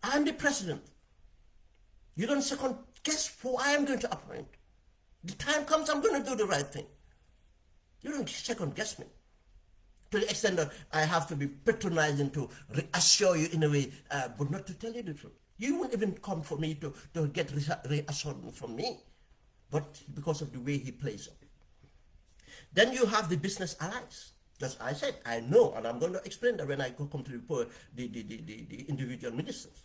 I'm the president. You don't second guess who I am going to appoint. The time comes, I'm going to do the right thing. You don't second guess me. To the extent that I have to be patronizing to reassure you in a way, but not to tell you the truth. You won't even come for me to get reassurance from me, but because of the way he plays up. Then you have the business allies. Just I said, I know, and I'm going to explain that when I come to report the individual ministers.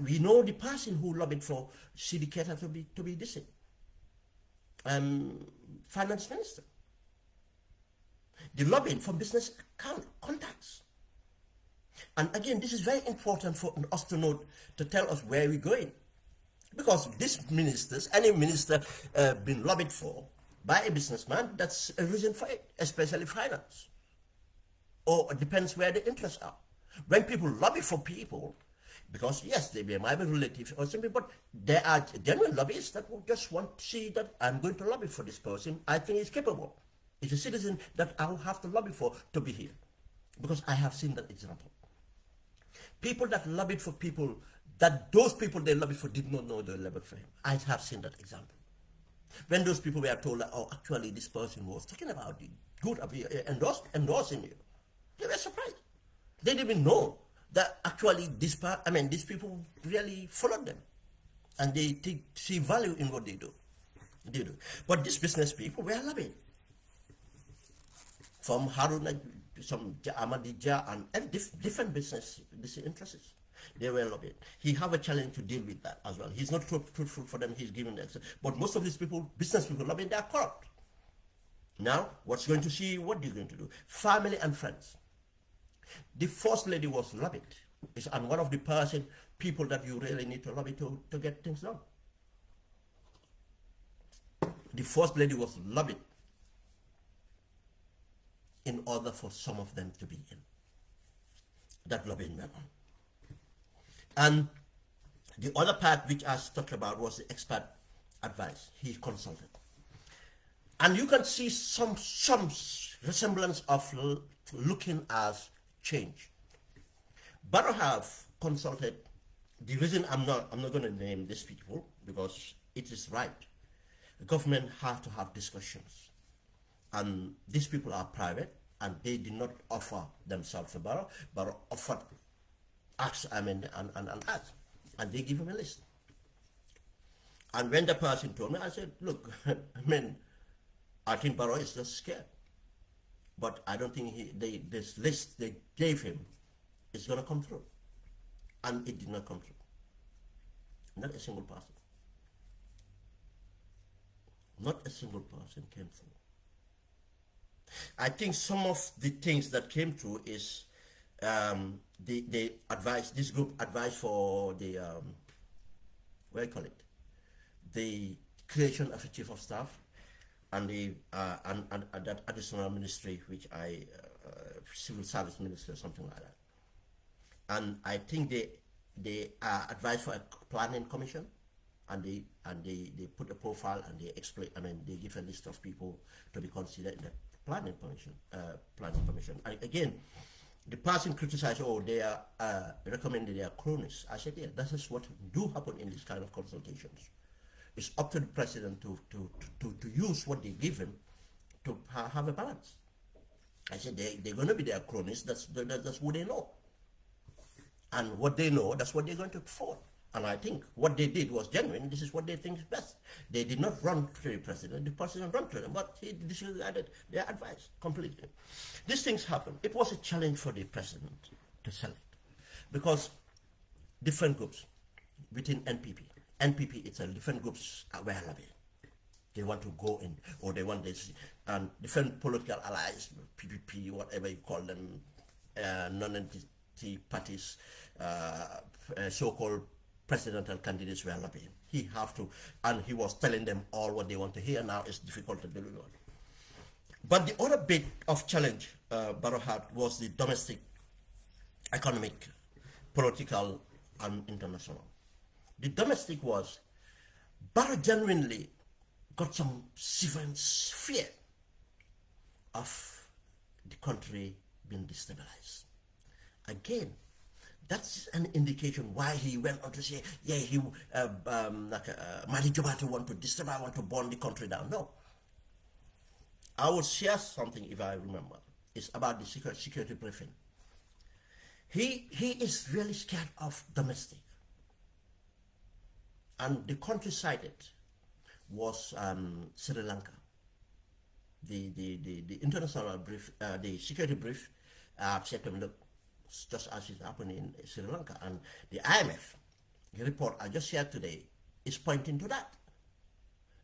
We know the person who lobbied for Dictator to be this finance minister. The lobbying for business contacts. And again, this is very important for us to note, to tell us where we're going. Because these ministers, any minister been lobbied for by a businessman, that's a reason for it, especially finance. Or it depends where the interests are. When people lobby for people, because yes, they might be relatives or something, but there are genuine lobbyists that will just want to see that I'm going to lobby for this person. I think he's capable. It's a citizen that I will have to lobby for to be here. Because I have seen that example. People that lobbied for people, that those people they lobbied for did not know the level for him. I have seen that example. When those people were told that, oh, actually this person was talking about the good of you, endorsing you, they were surprised. They didn't even know that actually these people really followed them. And they see value in what they do. But these business people were lobbying. From Haruna, some Ahmadiyya, and different business interests. They were lobbying. He have a challenge to deal with that as well. He's not truthful for them. He's giving them. But most of these people, business people lobbying, they are corrupt. Now, what you're going to see, what you're going to do. Family and friends. The first lady was lobbied. And one of the people that you really need to lobby to get things done. The first lady was lobbied in order for some of them to be in. That lobbying went on. And the other part which I talked about was the expert advice. He consulted. And you can see some resemblance of looking as change. Barrow have consulted. The reason I'm not going to name these people, because it is right. The government have to have discussions. And these people are private, and they did not offer themselves to Barrow. Barrow offered us, and us. And they give him a list. And when the person told me, I said, look, I mean, I think Barrow is just scared. But I don't think this list they gave him is going to come through. And it did not come through. Not a single person. Not a single person came through. I think some of the things that came through is they advised, this group advised for the, what do you call it? The creation of a chief of staff and the and that additional ministry, which civil service ministry or something like that. And I think they advised for a planning commission, and they put a profile and they explain. I mean, they give a list of people to be considered in the planning commission. And again, the person criticized, oh, they are recommended they are cronies. I said, yeah, that is what do happen in this kind of consultations. It's up to the president to use what they give him to have a balance. I said, they're going to be their cronies. That's who they know. And what they know, that's what they're going to perform. And I think what they did was genuine. This is what they think is best. They did not run to the president. The president ran to them, but he disregarded their advice completely. These things happen. It was a challenge for the president to select, because different groups within NPP, it's a different groups are well lobbying. They want to go in, or they want this, and different political allies, PPP, whatever you call them, non-entity parties, so-called presidential candidates were lobbying. He have to, and he was telling them all what they want to hear. Now it's difficult to deliver. But the other bit of challenge Barrow had was the domestic, economic, political, and international. The domestic was Barrow genuinely got some severe fear of the country being destabilized. Again, that's an indication why he went on to say, yeah, he Mali Jobato want to destabilize, want to burn the country down. No. I will share something if I remember. It's about the security briefing. He is really scared of domestic. And the country cited was Sri Lanka. The international brief, the security brief said to him, look, just as is happening in Sri Lanka, and the IMF, the report I just shared today, is pointing to that.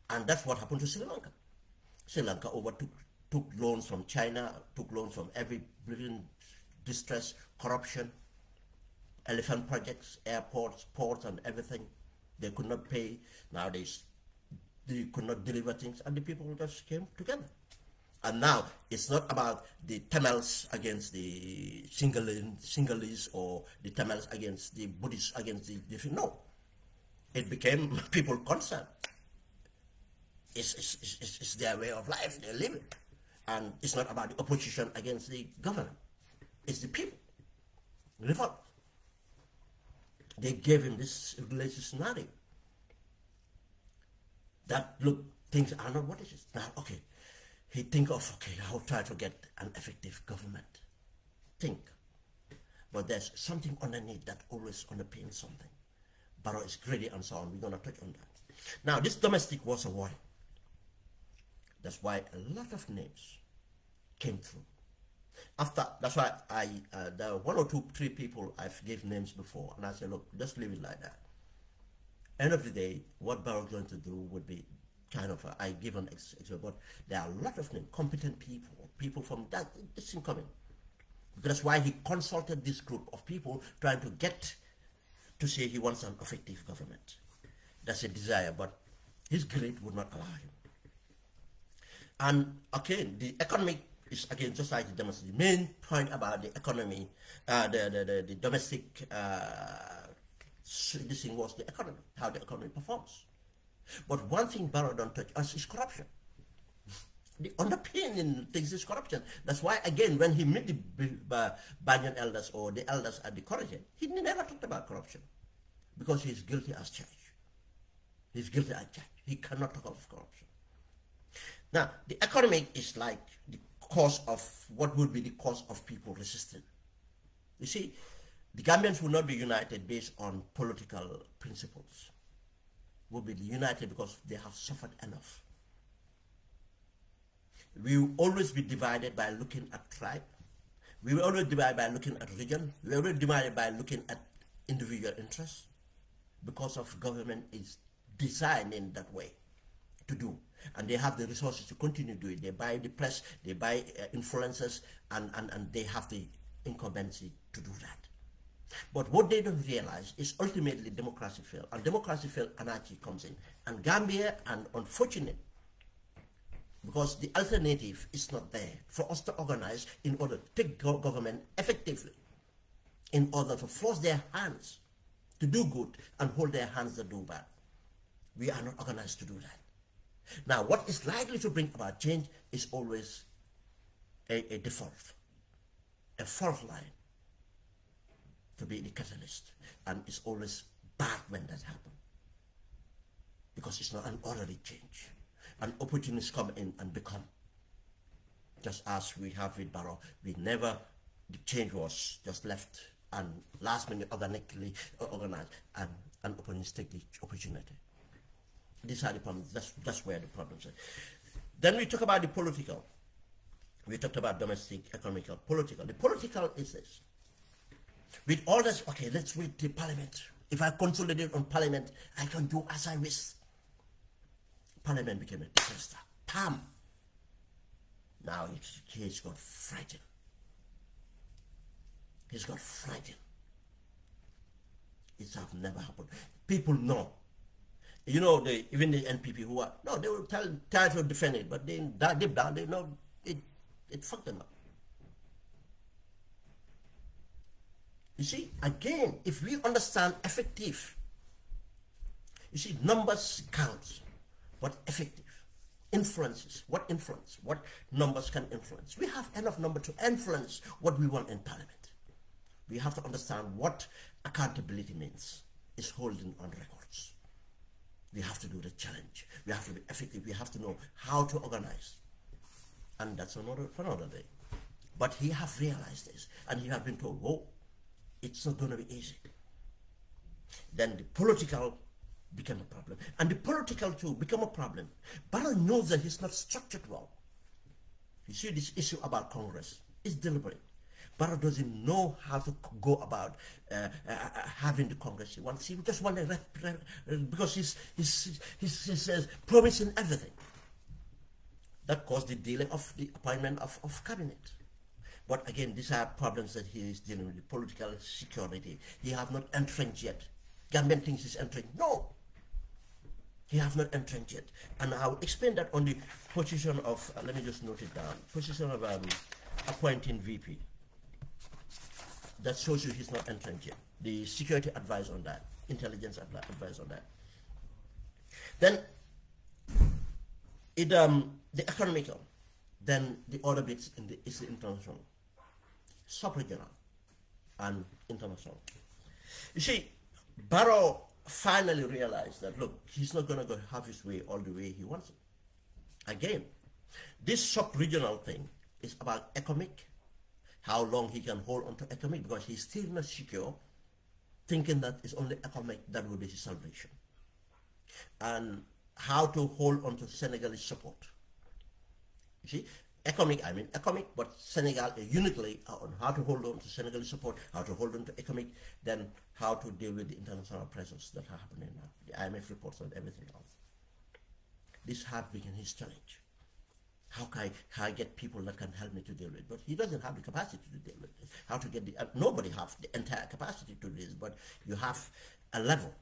And that's what happened to Sri Lanka. Sri Lanka took loans from China, took loans from every distress, corruption, elephant projects, airports, ports, and everything. They could not pay. Nowadays, they could not deliver things, and the people just came together. And now it's not about the Tamils against the Sinhalese or the Tamils against the Buddhists against the different. No, it became people concerned. It's their way of life. They live it, and it's not about the opposition against the government. It's the people. Revolt. They gave him this religious scenario. That look, things are not what it is now. Okay. He think of, okay, I'll try to get an effective government. Think. But there's something underneath that always underpins something. Barrow is greedy and so on. We're going to touch on that. Now, this domestic was a worry. That's why a lot of names came through. That's why there are 1 or 2, 3 people I've gave names before. And I said, look, just leave it like that. End of the day, what Barrow is going to do would be kind of, I give an example, but there are a lot of names, competent people from that, this incoming. That's why he consulted this group of people trying to get to say he wants an effective government. That's a desire, but his greed would not allow him. And again, the economic is again just like the domestic. The main point about the economy, the domestic, this thing was the economy, how the economy performs. But one thing Barrow don't touch us is corruption. The underpinning things is corruption. That's why, again, when he met the Banyan elders or the elders at the college, he never talked about corruption. Because he's guilty as charged. He's guilty as charged. He cannot talk of corruption. Now, the economic is like the cause of, what would be the cause of people resisting. You see, the Gambians will not be united based on political principles. will be united because they have suffered enough. We will always be divided by looking at tribe. We will always divide by looking at region. We will always divide by looking at individual interests, because of government is designed in that way to do, and they have the resources to continue to do it. They buy the press, they buy influencers, and they have the incumbency to do that. But what they don't realize is ultimately democracy fails, and democracy fails, anarchy comes in. And Gambia, and unfortunate, because the alternative is not there for us to organize in order to take government effectively, in order to force their hands to do good and hold their hands to do bad. We are not organized to do that. Now, what is likely to bring about change is always a default, a fault line to be the catalyst, and it's always bad when that happens, because it's not an orderly change. And opportunities come in and become, just as we have with Barrow, the change was just left and last minute organically organized, and opponents take the opportunity. These are the problems. That's where the problems are. Then we talk about the political. We talked about domestic, economical, political. The political is this. With all this, okay, let's read the parliament. If I consolidate on parliament, I can do as I wish. Parliament became a disaster. Pam! Now he's got frightened. He's got frightened. It's have never happened. People know. You know, even the NPP who are, no, they will try to defend it, but they deep down, they know it fucked them up. You see, again, if we understand effective, you see, numbers counts, but effective. Influences, what influence? What numbers can influence? We have enough number to influence what we want in parliament. We have to understand what accountability means. It's holding on records. We have to do the challenge. We have to be effective. We have to know how to organize. And that's for another day. But he have realized this, and he have been told, whoa, it's not going to be easy. Then the political became a problem. And the political too become a problem. Barrow knows that he's not structured well. You see, this issue about Congress is deliberate. Barrow doesn't know how to go about having the Congress he wants. He just wants to because he's promising everything. That caused the delay of the appointment of cabinet. But again, these are problems that he is dealing with, the political security. He have not entrenched yet. Government thinks he's entrenched. No! He have not entrenched yet. And I'll explain that on the position of, let me just note it down, position of appointing VP. That shows you he's not entrenched yet. The security advice on that, intelligence advice on that. Then, the economical, then the other bits is the international, sub-regional, and international. You see, Barrow finally realized that, look, he's not going to go have his way all the way he wants it. Again, this sub-regional thing is about economic, how long he can hold on to economic, because he's still not secure, thinking that it's only economic that will be his salvation. And how to hold on to Senegalese support. You see, economic, but Senegal uniquely on how to hold on to Senegalese support, how to hold on to economic, then how to deal with the international pressures that are happening now, the IMF reports and everything else. This has been his challenge. How can I get people that can help me to deal with it? But he doesn't have the capacity to deal with it. How to get nobody has the entire capacity to do this, but you have a level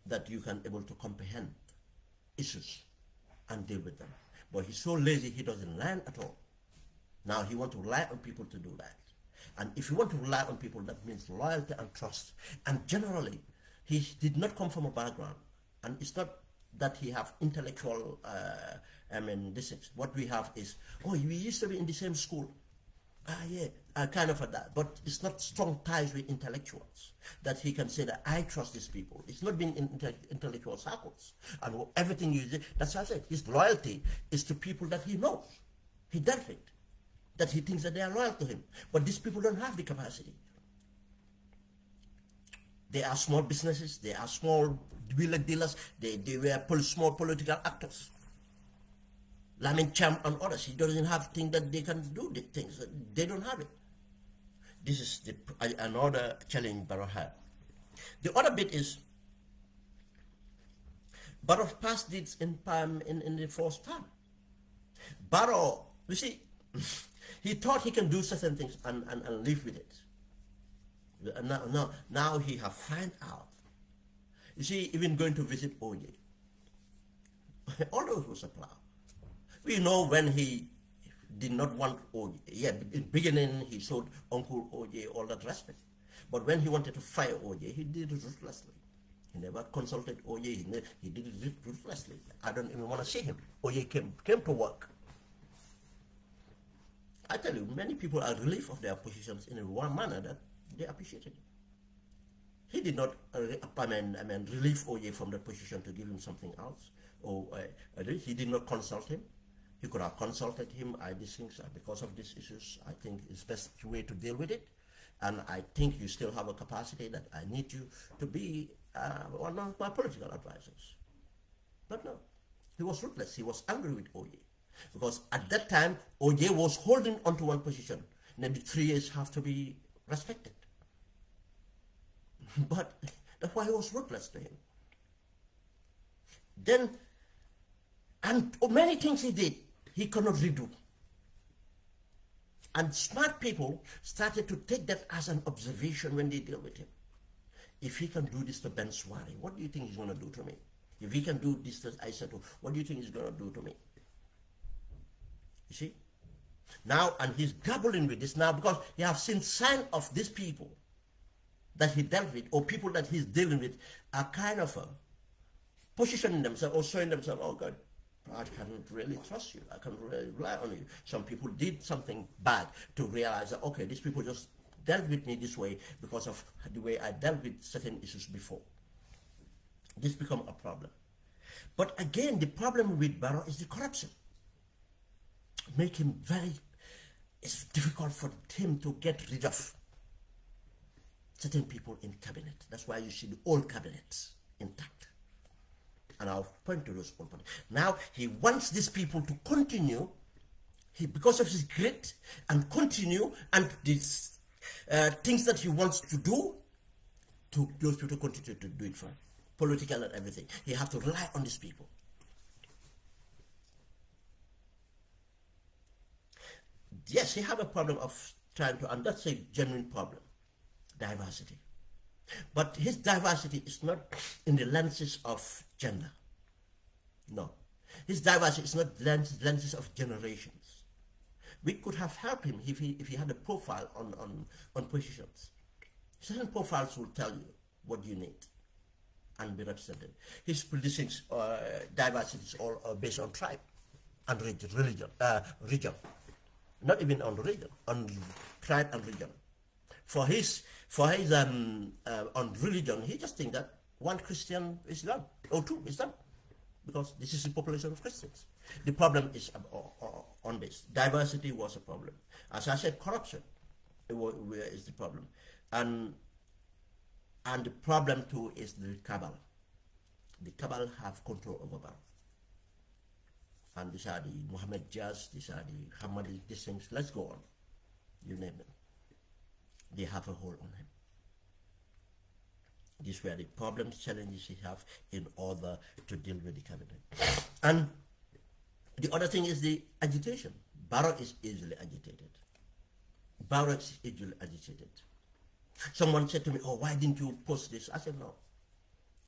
that you can able to comprehend issues and deal with them. But he's so lazy he doesn't learn at all. Now he wants to rely on people to do that. And if you want to rely on people, that means loyalty and trust. And generally, he did not come from a background. And it's not that he have intellectual, this is, what we have is, oh, we used to be in the same school. Yeah, kind of that. But it's not strong ties with intellectuals that he can say that I trust these people. It's not been in intellectual circles. And everything you do, that's why I said his loyalty is to people that he knows. He dealt with. That he thinks that they are loyal to him. But these people don't have the capacity. They are small businesses. They are small wheeler dealers. They were small political actors. Lamin Cham and others. He doesn't have things that they can do the things. They don't have it. This is another challenge Barrow had. The other bit is Barrow passed deeds in the first term. Barrow, you see, he thought he can do certain things and live with it. Now he have found out. You see, even going to visit OJ, although it was a plan. We know when he did not want OJ. Yeah, in the beginning he showed Uncle OJ all that respect. But when he wanted to fire OJ, he did it ruthlessly. He never consulted OJ. He did it ruthlessly. I don't even want to see him. OJ came to work. I tell you, many people are relieved of their positions in one manner that they appreciated it. He did not, relieve OJ from that position to give him something else. Or he did not consult him. He could have consulted him. These things because of these issues. I think it's the best way to deal with it. And I think you still have a capacity that I need you to be one of my political advisors. But no, he was ruthless. He was angry with OJ. Because at that time, OJ was holding onto one position. Maybe 3 years have to be respected. But that's why he was ruthless to him. Then, and many things he did, he could not redo. And smart people started to take that as an observation when they deal with him. If he can do this to Ben Swari, what do you think he's going to do to me? If he can do this to Aissatou, what do you think he's going to do to me? You see? Now, and he's dabbling with this now because he has seen signs of these people that he dealt with, or people that he's dealing with, are kind of positioning themselves or showing themselves, oh God, I can't really trust you. I can't really rely on you. Some people did something bad to realize that, okay, these people just dealt with me this way because of the way I dealt with certain issues before. This become a problem. But again, the problem with Barrow is the corruption. Make him it's difficult for him to get rid of certain people in cabinet. That's why you see the old cabinets intact. And I'll point to those old ones. Now he wants these people to continue, because of his grit, and continue, and these things that he wants to do, to those people to continue to do it for him. Political and everything. He has to rely on these people. Yes, he have a problem of trying to, and that's a genuine problem, diversity. But his diversity is not in the lenses of gender. No. His diversity is not lenses of generations. We could have helped him if he had a profile on positions. Certain profiles will tell you what you need and be represented. His politics diversity is all based on tribe and region. Not even on religion, on tribe and religion. For his on religion, he just thinks that one Christian is done, or two is done, because this is the population of Christians. The problem is on this. Diversity was a problem. As I said, corruption is the problem, and the problem too is the cabal. The cabal have control over Barrow. And these are the Mohammed Jazz, these are the Hamadi, these things. Let's go on. You name them. They have a hold on him. These were the problems, challenges he have in order to deal with the cabinet. And the other thing is the agitation. Barrow is easily agitated. Barrow is easily agitated. Someone said to me, oh, why didn't you post this? I said, no.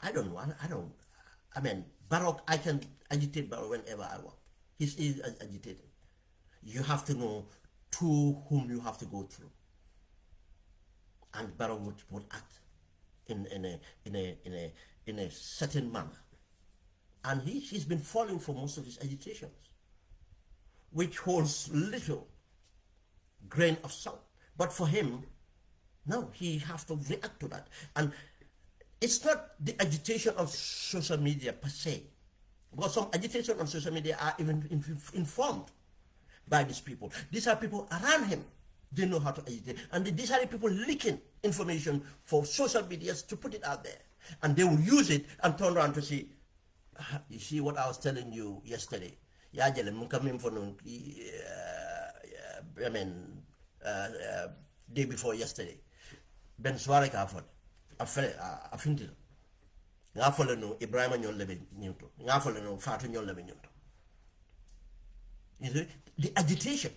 I don't know. I mean, Barrow, I can agitate Barrow whenever I want. He's agitated. You have to know to whom you have to go through. And Barrow would act in a certain manner. And he's been falling for most of his agitations, which holds little grain of salt. But for him, no, he has to react to that. And it's not the agitation of social media per se, because some agitation on social media are even informed by these people. These are people around him They know how to agitate. And these are the people leaking information for social medias to put it out there. And they will use it and turn around to say, you see what I was telling you yesterday? I mean, day before yesterday. Ben Sware Kafon. I think it. Nga follow no Ibrahim Nyon Lebe Nyunto. Nga follow no Fatu Nyon Lebe Nyunto. You see, the agitation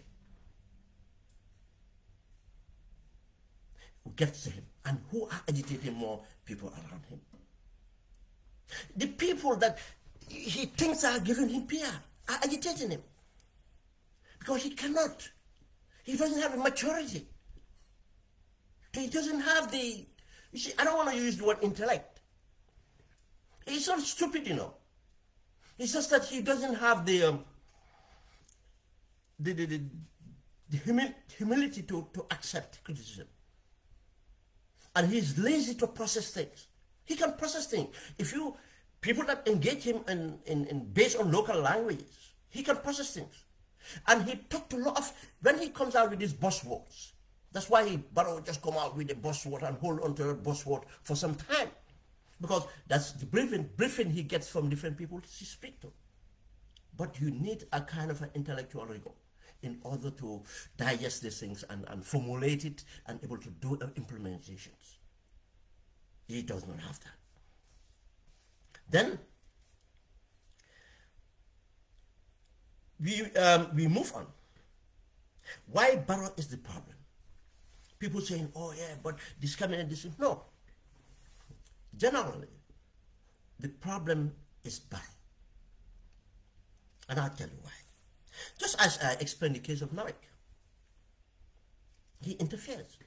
gets to him. And who are agitating more people around him? The people that he thinks are giving him PR are agitating him. Because he cannot. He doesn't have a maturity. He doesn't have the... You see, I don't want to use the word intellect. He's not stupid, you know. It's just that he doesn't have the humility to accept criticism. And he's lazy to process things. He can process things. If you, people that engage him in based on local languages, he can process things. And he talked a lot of, when he comes out with his buzzwords, that's why Barrow just come out with a buzzword and hold on to a buzzword for some time. Because that's the briefing he gets from different people to speak to. But you need a kind of an intellectual rigor in order to digest these things and formulate it and able to do implementations. He does not have that. Then we move on. Why Barrow is the problem? People saying, oh yeah, but this coming and this. No. Generally, the problem is Barrow. And I'll tell you why. Just as I explained the case of Narek, he interferes.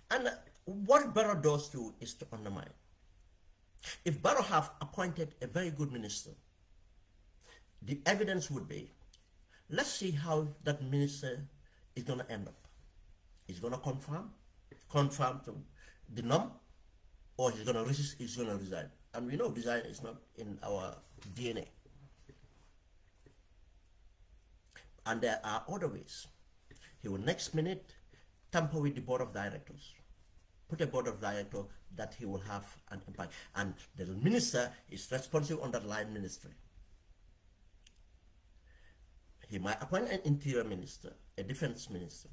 And what Barrow does too is to undermine. If Barrow have appointed a very good minister, the evidence would be, let's see how that minister is going to end up. He's going to confirm to the norm, or he's going to resist, he's going to resign. And we know resign is not in our DNA. And there are other ways. He will next minute tamper with the board of directors. Put a board of directors that he will have an impact. And the minister is responsible on that line ministry. He might appoint an interior minister, a defense minister,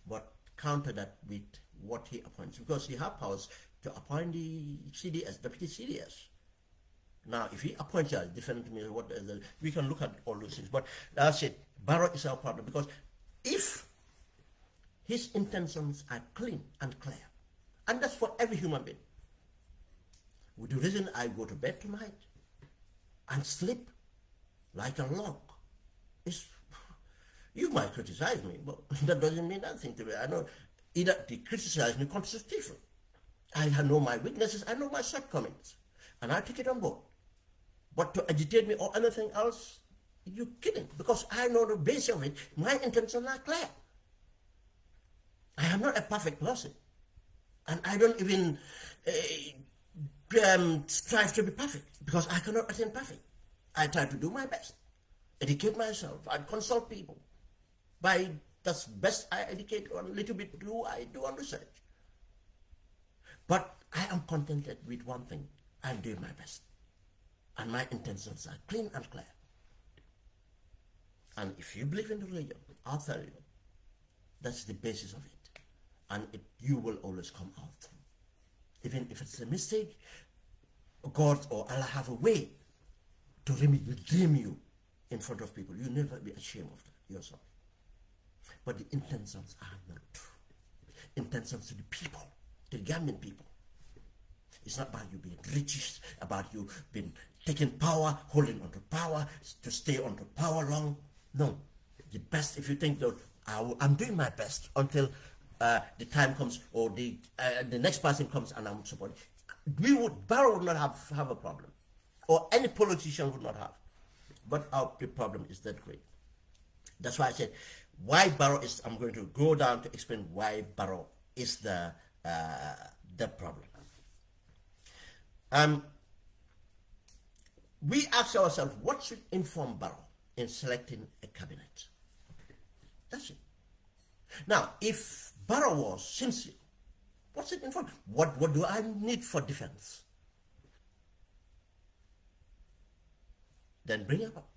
but counter that with what he appoints, because he has powers to appoint the CDS, deputy CDS. Now, if he appoints a different minister, we can look at all those things. But that's it. Barrow is our problem, because if his intentions are clean and clear, and that's for every human being. With the reason I go to bed tonight and sleep like a log, is, you might criticize me, but that doesn't mean nothing to me. I know either they criticize me constructively. I know my weaknesses, I know my shortcomings, and I take it on board. But to agitate me or anything else, you're kidding, because I know the base of it. My intentions are clear. I am not a perfect person, and I don't even strive to be perfect, because I cannot attain perfect. I try to do my best, educate myself, I consult people. By that's best I educate, or a little bit I do on research. But I am contented with one thing. I'm doing my best, and my intentions are clean and clear. And if you believe in the religion, I'll tell you, that's the basis of it. And you will always come out through. Even if it's a mistake, God or Allah have a way to redeem you in front of people. You'll never be ashamed of yourself. But the intentions are not true. Intentions to the people, to the Gambian people. It's not about you being rich, about you being taking power, holding on to power, to stay on to power long. No. The best, if you think that I'm doing my best until the time comes, or the next person comes and I'm supporting, Barrow would not have a problem, or any politician would not have. But the problem is that great. That's why I said why Barrow is. I'm going to go down to explain why Barrow is the problem. We ask ourselves, what should inform Barrow in selecting a cabinet? That's it. Now, if Barrow was sincere, what's it in for? What do I need for defense? Then bring it up.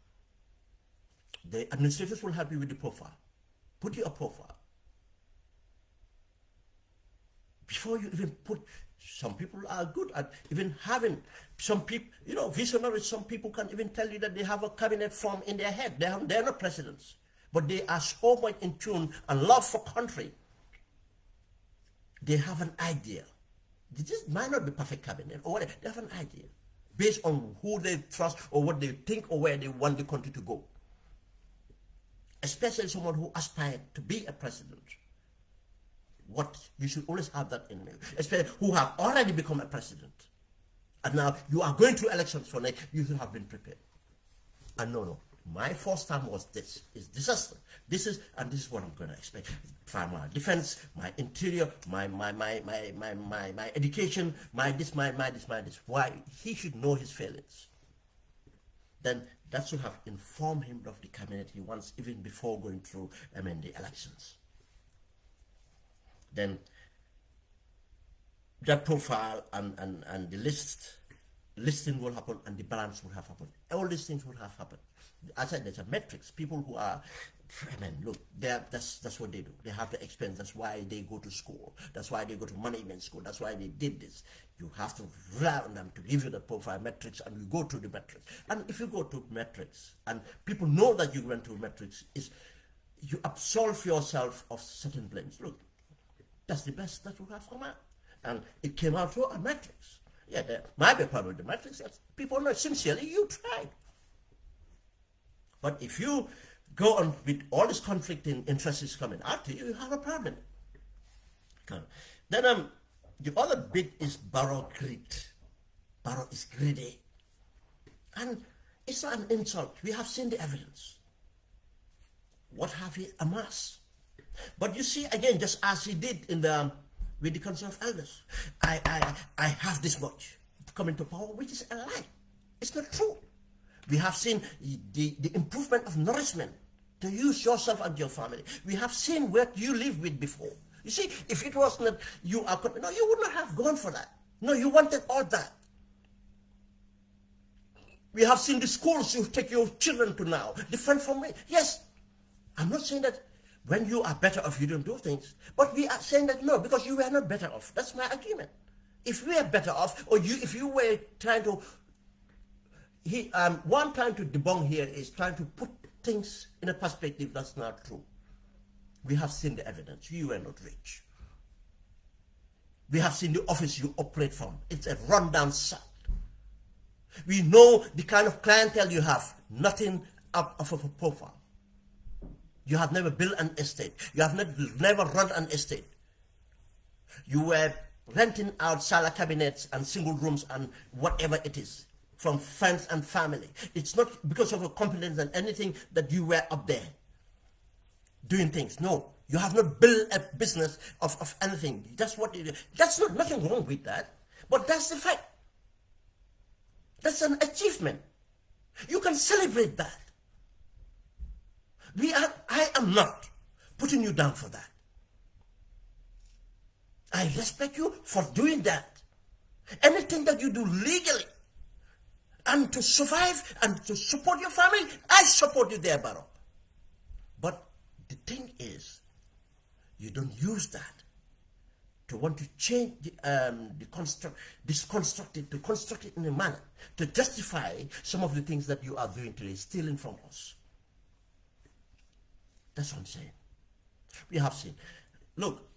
The administrators will help you with the profile. Put your profile. Before you even put, some people are good at even having, some people, you know, visionaries, some people can even tell you that they have a cabinet form in their head. They're not presidents, but they are so much in tune and love for country. They have an idea. This might not be perfect cabinet or whatever. They have an idea based on who they trust or what they think or where they want the country to go. Especially someone who aspired to be a president. What you should always have that in mind. Especially who have already become a president. And now you are going to elections for next, you should have been prepared. And no. My first time was this. It's disaster. This is what I'm going to expect. From my defense, my interior, my education, my this. Why? He should know his failings. Then that should have informed him of the cabinet he wants even before going through the elections. Then that profile and the listing will happen and the balance will have happened. All these things will have happened. As I said, there's a metrics. People who are, look, that's what they do. They have the experience. That's why they go to school. That's why they go to management school. That's why they did this. You have to rely on them to give you the profile metrics, and you go to the metrics. And if you go to metrics, and people know that you went to metrics, is you absolve yourself of certain blames. Look, that's the best that you have come out. And it came out through a matrix. Yeah, there might be a problem with the matrix. People know sincerely you tried. But if you go on with all this conflicting interests coming out to you, you have a problem. Then the other bit is Barrow greed. Barrow is greedy. And it's not an insult. We have seen the evidence. What have he amassed? But you see, again, just as he did in the with the Council of Elders, I have this much coming to power, which is a lie. It's not true. We have seen the improvement of nourishment to use yourself and your family. We have seen what you lived with before. You see, if it was not you are, no, you would not have gone for that. No, you wanted all that. We have seen the schools you take your children to now, different from me. Yes, I'm not saying that when you are better off, you don't do things. But we are saying that no, because you were not better off. That's my argument. If we are better off, or if you were trying to, one trying to debunk here is trying to put things in a perspective that's not true. We have seen the evidence. You were not rich. We have seen the office you operate from. It's a rundown site. We know the kind of clientele you have. Nothing out of a profile. You have never built an estate. You have never run an estate. You were renting out sala cabinets and single rooms and whatever it is from friends and family. It's not because of your competence and anything that you were up there doing things. No, you have not built a business of anything. That's what it is. That's nothing wrong with that. But that's the fact. That's an achievement. You can celebrate that. I am not putting you down for that. I respect you for doing that. Anything that you do legally and to survive and to support your family, I support you there, Barrow. But the thing is, you don't use that to want to change construct it in a manner to justify some of the things that you are doing today, stealing from us. That's what I'm saying. We have seen. Look,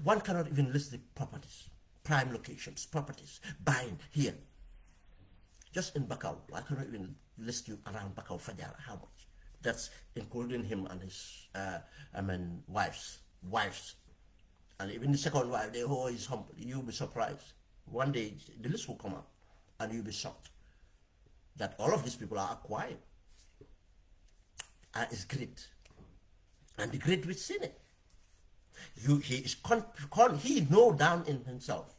one cannot even list the properties, prime locations, properties, buying here. Just in Bakau, I cannot even list you around Bakau Fajara, how much. That's including him and his, wives. And even the second wife, they always humble. You'll be surprised. One day, the list will come up, and you'll be shocked that all of these people are acquired. It's great. And the great which sin it. He knows down in himself.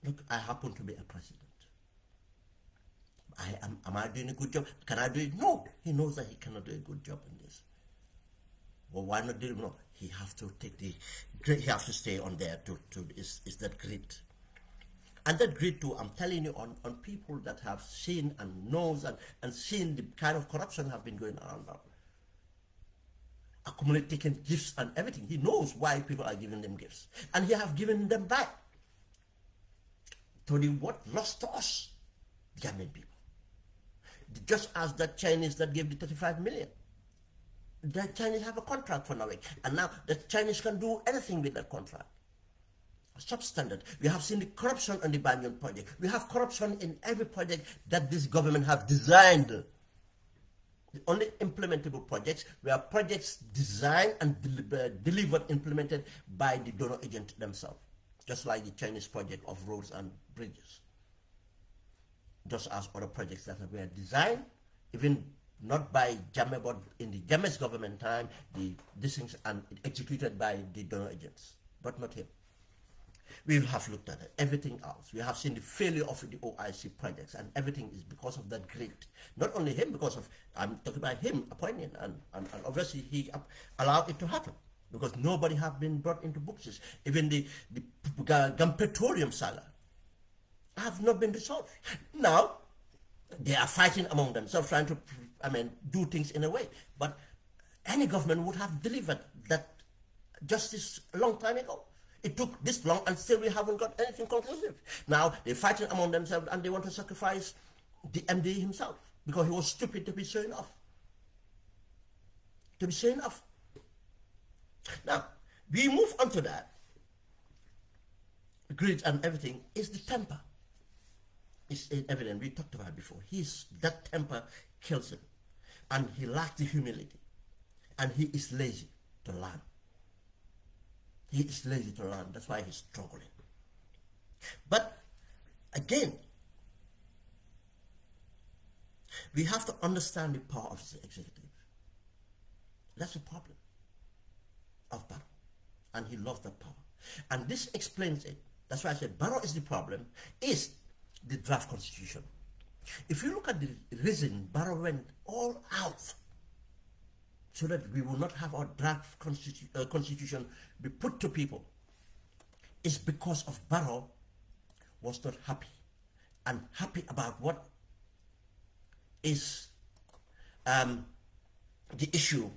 Look, I happen to be a president. Am I doing a good job? Can I do it? No. He knows that he cannot do a good job in this. Well, why not deliver? No, he have to take he have to stay on there is that grid. And that grid too, I'm telling you, on people that have seen and knows and seen the kind of corruption have been going around now. Accumulate taking gifts and everything. He knows why people are giving them gifts. And he have given them back to the what lost to us, the Gambian people. Just as that Chinese that gave the 35 million. The Chinese have a contract for Norway. And now the Chinese can do anything with that contract. Substandard. We have seen the corruption on the Banyan project. We have corruption in every project that this government have designed. The only implementable projects were projects designed and delivered, implemented by the donor agent themselves. Just like the Chinese project of roads and bridges. Just as other projects that were designed, even not by Jammeh, but in the Jammeh's government time, these things and executed by the donor agents, but not him. We have looked at it, everything else. We have seen the failure of the OIC projects, and everything is because of that greed. Not only him, because of, I'm talking about him appointing, and obviously he allowed it to happen, because nobody have been brought into books. Even the Petroleum saga have not been resolved. Now, they are fighting among themselves, trying to, do things in a way. But any government would have delivered that justice a long time ago. It took this long and still we haven't got anything conclusive. Now they're fighting among themselves and they want to sacrifice the MD himself because he was stupid to be showing off. Now, we move on to that. Greed and everything is the temper. It's evident. We talked about it before. That temper kills him. And he lacks the humility. And he is lazy to learn. He is lazy to learn. That's why he's struggling. But again, we have to understand the power of the executive. That's the problem of Barrow. And he loves that power. And this explains it. That's why I said Barrow is the problem, is the draft constitution. If you look at the reason Barrow went all out so that we will not have our draft constitution be put to people, is because of Barrow was not happy, and happy about what is the issue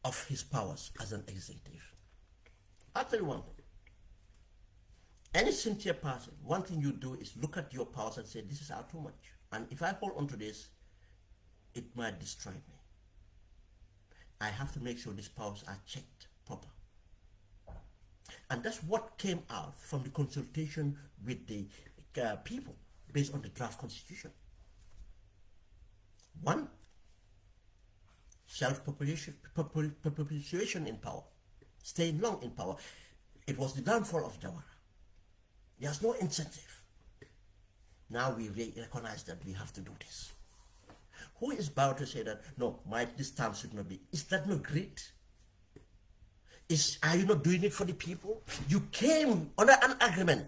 of his powers as an executive. I'll tell you one thing. Any sincere person, one thing you do is look at your powers and say, this is out too much. And if I hold on to this, it might destroy me. I have to make sure these powers are checked proper. And that's what came out from the consultation with the people based on the draft constitution. One, self-perpetuation in power, staying long in power. It was the downfall of Jawara. There's no incentive. Now we recognize that we have to do this. Who is bound to say that, no, this time should not be? Is that not great? Are you not doing it for the people? You came under an agreement.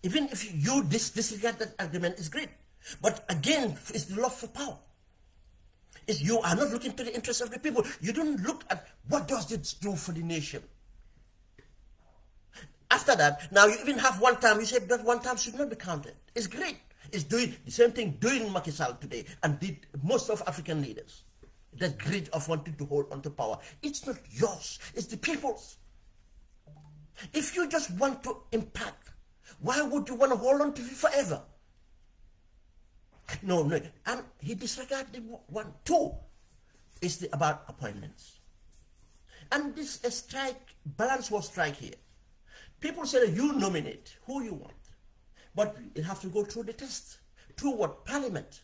Even if you disregard that agreement, is great. But again, it's the love for power. You are not looking to the interests of the people. You don't look at what does it do for the nation. After that, now you even have one time, you said that one time should not be counted. It's great. It's doing the same thing doing Macky Sall today and did most of African leaders. That greed of wanting to hold on to power. It's not yours. It's the people's. If you just want to impact, why would you want to hold on to it forever? No. And he disregarded one. Two, is about appointments. And this balance was strike here. People say that you nominate who you want. But it has to go through the test. Through what? Parliament.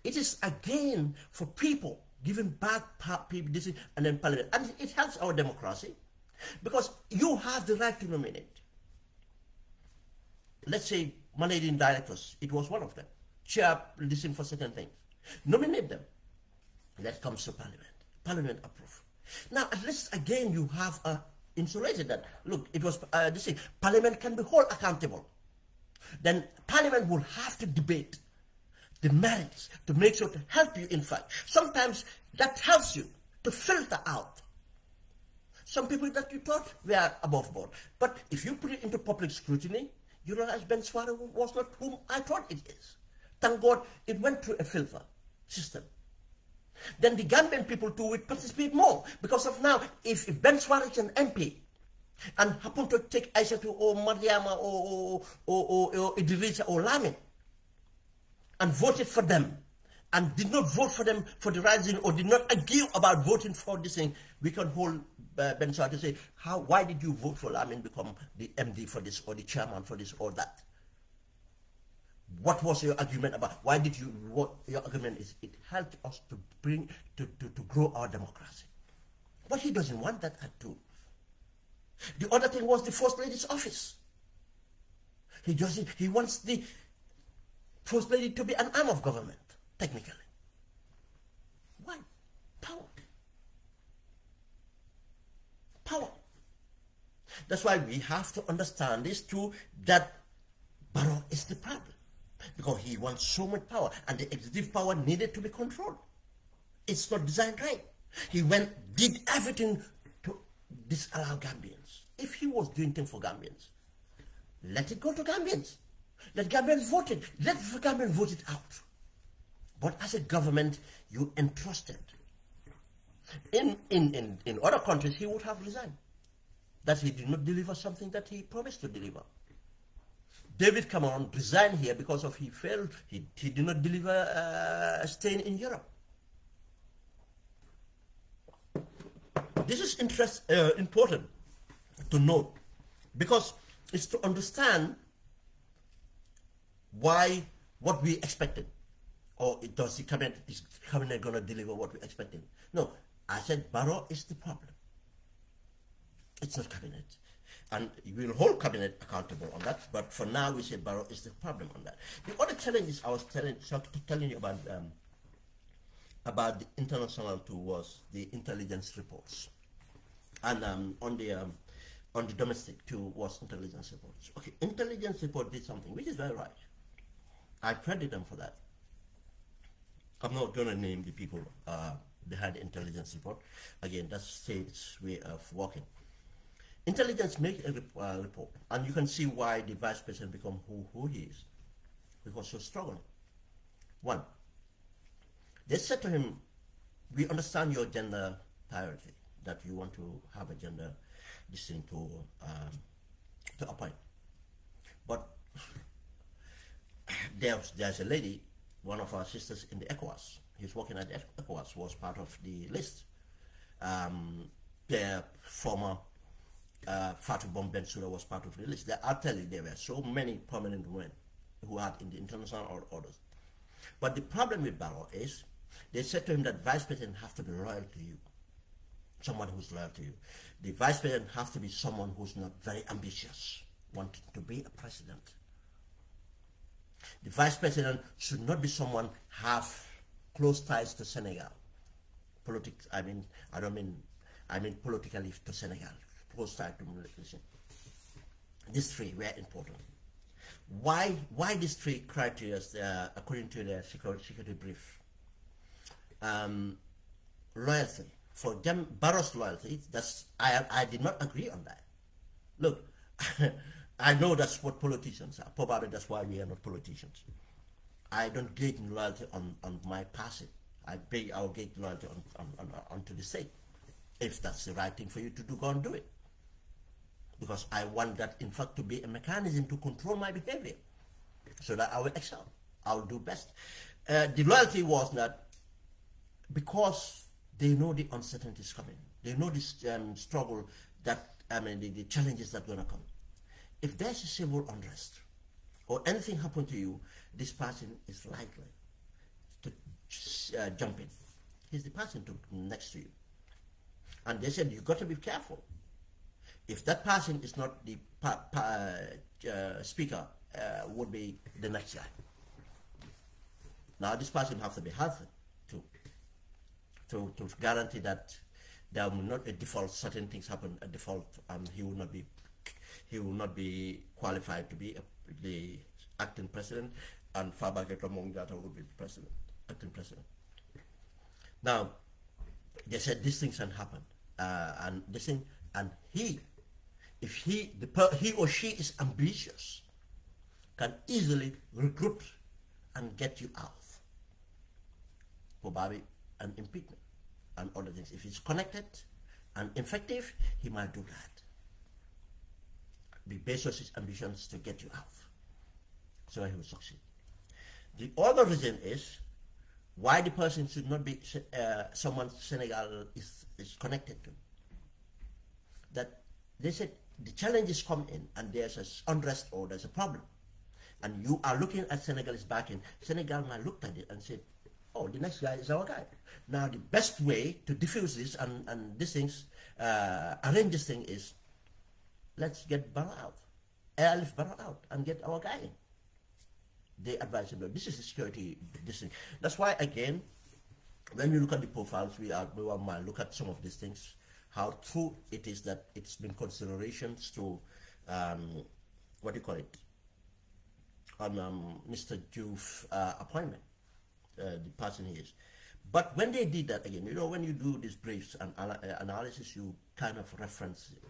It is again for people giving back people this and then parliament. And it helps our democracy because you have the right to nominate. Let's say managing directors, it was one of them. Chair listen for certain things. Nominate them. That comes to parliament. Parliament approve. Now at least again you have insulated that. Look, it was this thing. Parliament can be held accountable. Then Parliament will have to debate the merits, to make sure to help you in fact. Sometimes that helps you to filter out some people that you thought were above board. But if you put it into public scrutiny, you realize Ben Swara was not whom I thought it is. Thank God it went through a filter system. Then the Gambian people too would participate more. Because of now, if Ben Swara is an MP and happen to take Aishatu or Mariama or Idrissa or Lamin and voted for them and did not vote for them for the rising or did not argue about voting for this thing, we can hold Ben Swara to say, why did you vote for Lamin become the MD for this or the chairman for this or that? What was your argument about? Why did you, what your argument is, it helped us to bring, to grow our democracy. But he doesn't want that at all. The other thing was the First Lady's office. He wants the First Lady to be an arm of government, technically. Why? Power. Power. That's why we have to understand this too, that Barrow is the problem. Because he wants so much power, and the executive power needed to be controlled. It's not designed right. He did everything to disallow Gambians. If he was doing things for Gambians, let it go to Gambians. Let Gambians vote it. Let Gambians vote it out. But as a government, you entrusted. In other countries, he would have resigned. That he did not deliver something that he promised to deliver. David Cameron resigned here because of he failed. He did not deliver staying in Europe. This is important to note because it's to understand why what we expected, or does the cabinet going to deliver what we expected? No, I said Barrow is the problem. It's not cabinet. And we will hold cabinet accountable on that, but for now we say Barrow is the problem on that. The other challenge I was telling you about the international too was the intelligence reports, and on the domestic too was intelligence reports. Okay, intelligence report did something which is very right. I credit them for that. I'm not going to name the people behind the intelligence report. Again, that's state's way of working. Intelligence makes a report, and you can see why the vice president become who he is, because he's struggling. One, they said to him, we understand your gender priority, that you want to have a gender distinct to appoint. But there's a lady, one of our sisters in the ECOWAS, he's working at ECOWAS, was part of the list. Their former Fatou Bensouda was part of the list. I'll tell you, there were so many prominent women who are in the international orders. But the problem with Barrow is, they said to him that vice president has to be loyal to you, someone who's loyal to you. The vice president has to be someone who's not very ambitious, wanting to be a president. The vice president should not be someone have close ties to Senegal. Politics, I mean politically to Senegal. Close ties to Malaysia. These three were important. Why these three criteria, according to the security brief? Loyalty. For them, Barrow's loyalty, I did not agree on that. Look, I know that's what politicians are. Probably that's why we are not politicians. I don't gauge loyalty on my passing. I'll gauge loyalty onto the state. If that's the right thing for you to do, go and do it. Because I want that, in fact, to be a mechanism to control my behavior, so that I will excel. I will do best. The loyalty was that because they know the uncertainty is coming. They know this struggle that, the challenges that are going to come. If there's a civil unrest or anything happen to you, this person is likely to jump in. He's the person next to you. And they said, you've got to be careful. If that person is not the speaker, would be the next guy. Now this person has to be healthy to guarantee that there will not a default, certain things happen at default, and he will not be qualified to be the acting president, and Fabakary Tombong Jatta would be president, acting president. Now, they said these things can happen, and this thing, and if he or she is ambitious, can easily recruit and get you out, probably an impeachment and other things. If he's connected and effective, he might do that. Be based on his ambitions to get you out, so he will succeed. The other reason is why the person should not be someone Senegal is connected to. That they said the challenges come in and there's an unrest or there's a problem, and you are looking at Senegal's backing. Senegal might look at it and say, oh, the next guy is our guy. Now the best way to diffuse this and these things, arrange this thing is, let's get Barrow out, airlift Barrow out and get our guy in. They advise him, this is the security, this thing. That's why, again, when we look at the profiles, we might look at some of these things, how true it is that it's been considerations to, what do you call it, on Mr. Diouf's appointment, the person he is. But when they did that, again, you know, when you do these briefs and analysis, you kind of reference it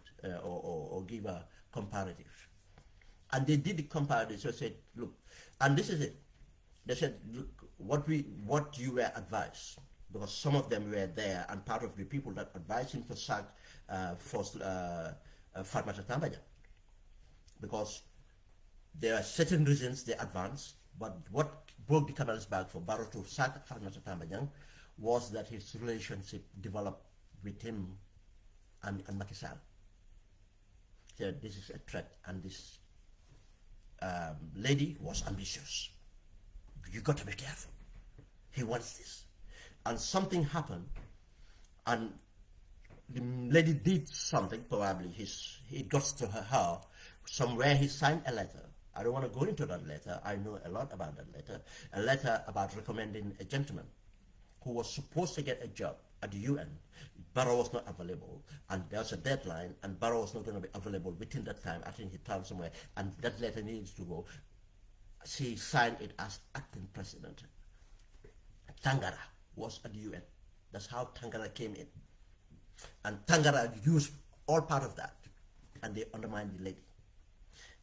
or give a comparative. And they did the comparative, so said, look, and this is it. They said, look, what you were advised, because some of them were there, and part of the people that advised him to sack Fatoumatta Tambadang, because there are certain reasons they advanced, but what broke the camel's back for Barrow to sack Fatoumatta Tambadang was that his relationship developed with him and Macky Sall. So this is a threat, and this lady was ambitious. You got to be careful. He wants this. And something happened, and the lady did something, probably it got to her, somewhere he signed a letter. I don't want to go into that letter. I know a lot about that letter. A letter about recommending a gentleman who was supposed to get a job at the UN. Barrow was not available, and there was a deadline, and Barrow was not going to be available within that time. I think he traveled somewhere, and that letter needs to go. She signed it as acting president. Tangara was at the UN. That's how Tangara came in. And Tangara used all part of that, and they undermined the lady.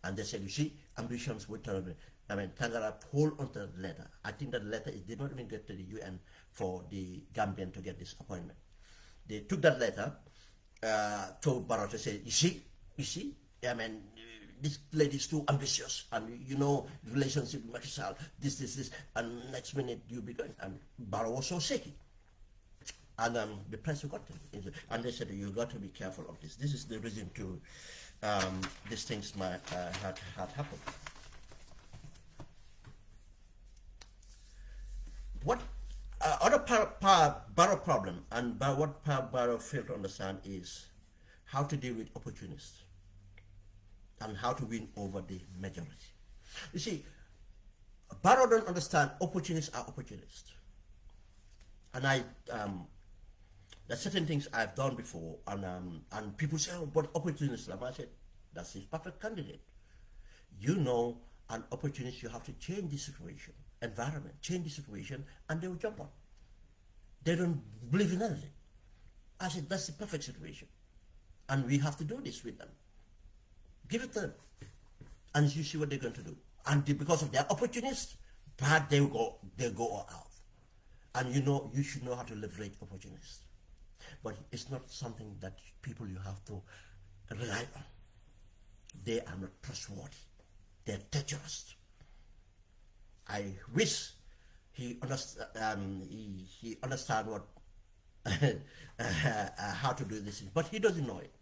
And they said, you see, ambitions were terrible. I mean, Tangara pulled onto the letter. I think that letter did not even get to the UN for the Gambian to get this appointment. They took that letter to Barrow to say, you see, I mean, this lady is too ambitious, and you know, the relationship with Macky Sall, this, and next minute you'll be going. And Barrow was so shaky. And the press got him. And they said, you got to be careful of this. This is the reason to, these things might had happened. What other Barrow problem, and what Barrow failed to understand, is how to deal with opportunists and how to win over the majority. You see, Barrow don't understand opportunists are opportunists. And there's certain things I've done before, and people say, oh, but opportunists. I said, that's his perfect candidate. You know, an opportunist, you have to change the situation, environment, change the situation, and they will jump on. They don't believe in anything. I said, that's the perfect situation. And we have to do this with them. Give it to them. And you see what they're going to do. And because of their opportunists, bad, they go all out. And you know, you should know how to leverage opportunists. But it's not something that people you have to rely on. They are not trustworthy. They're treacherous. I wish he understand what how to do this, but he doesn't know it.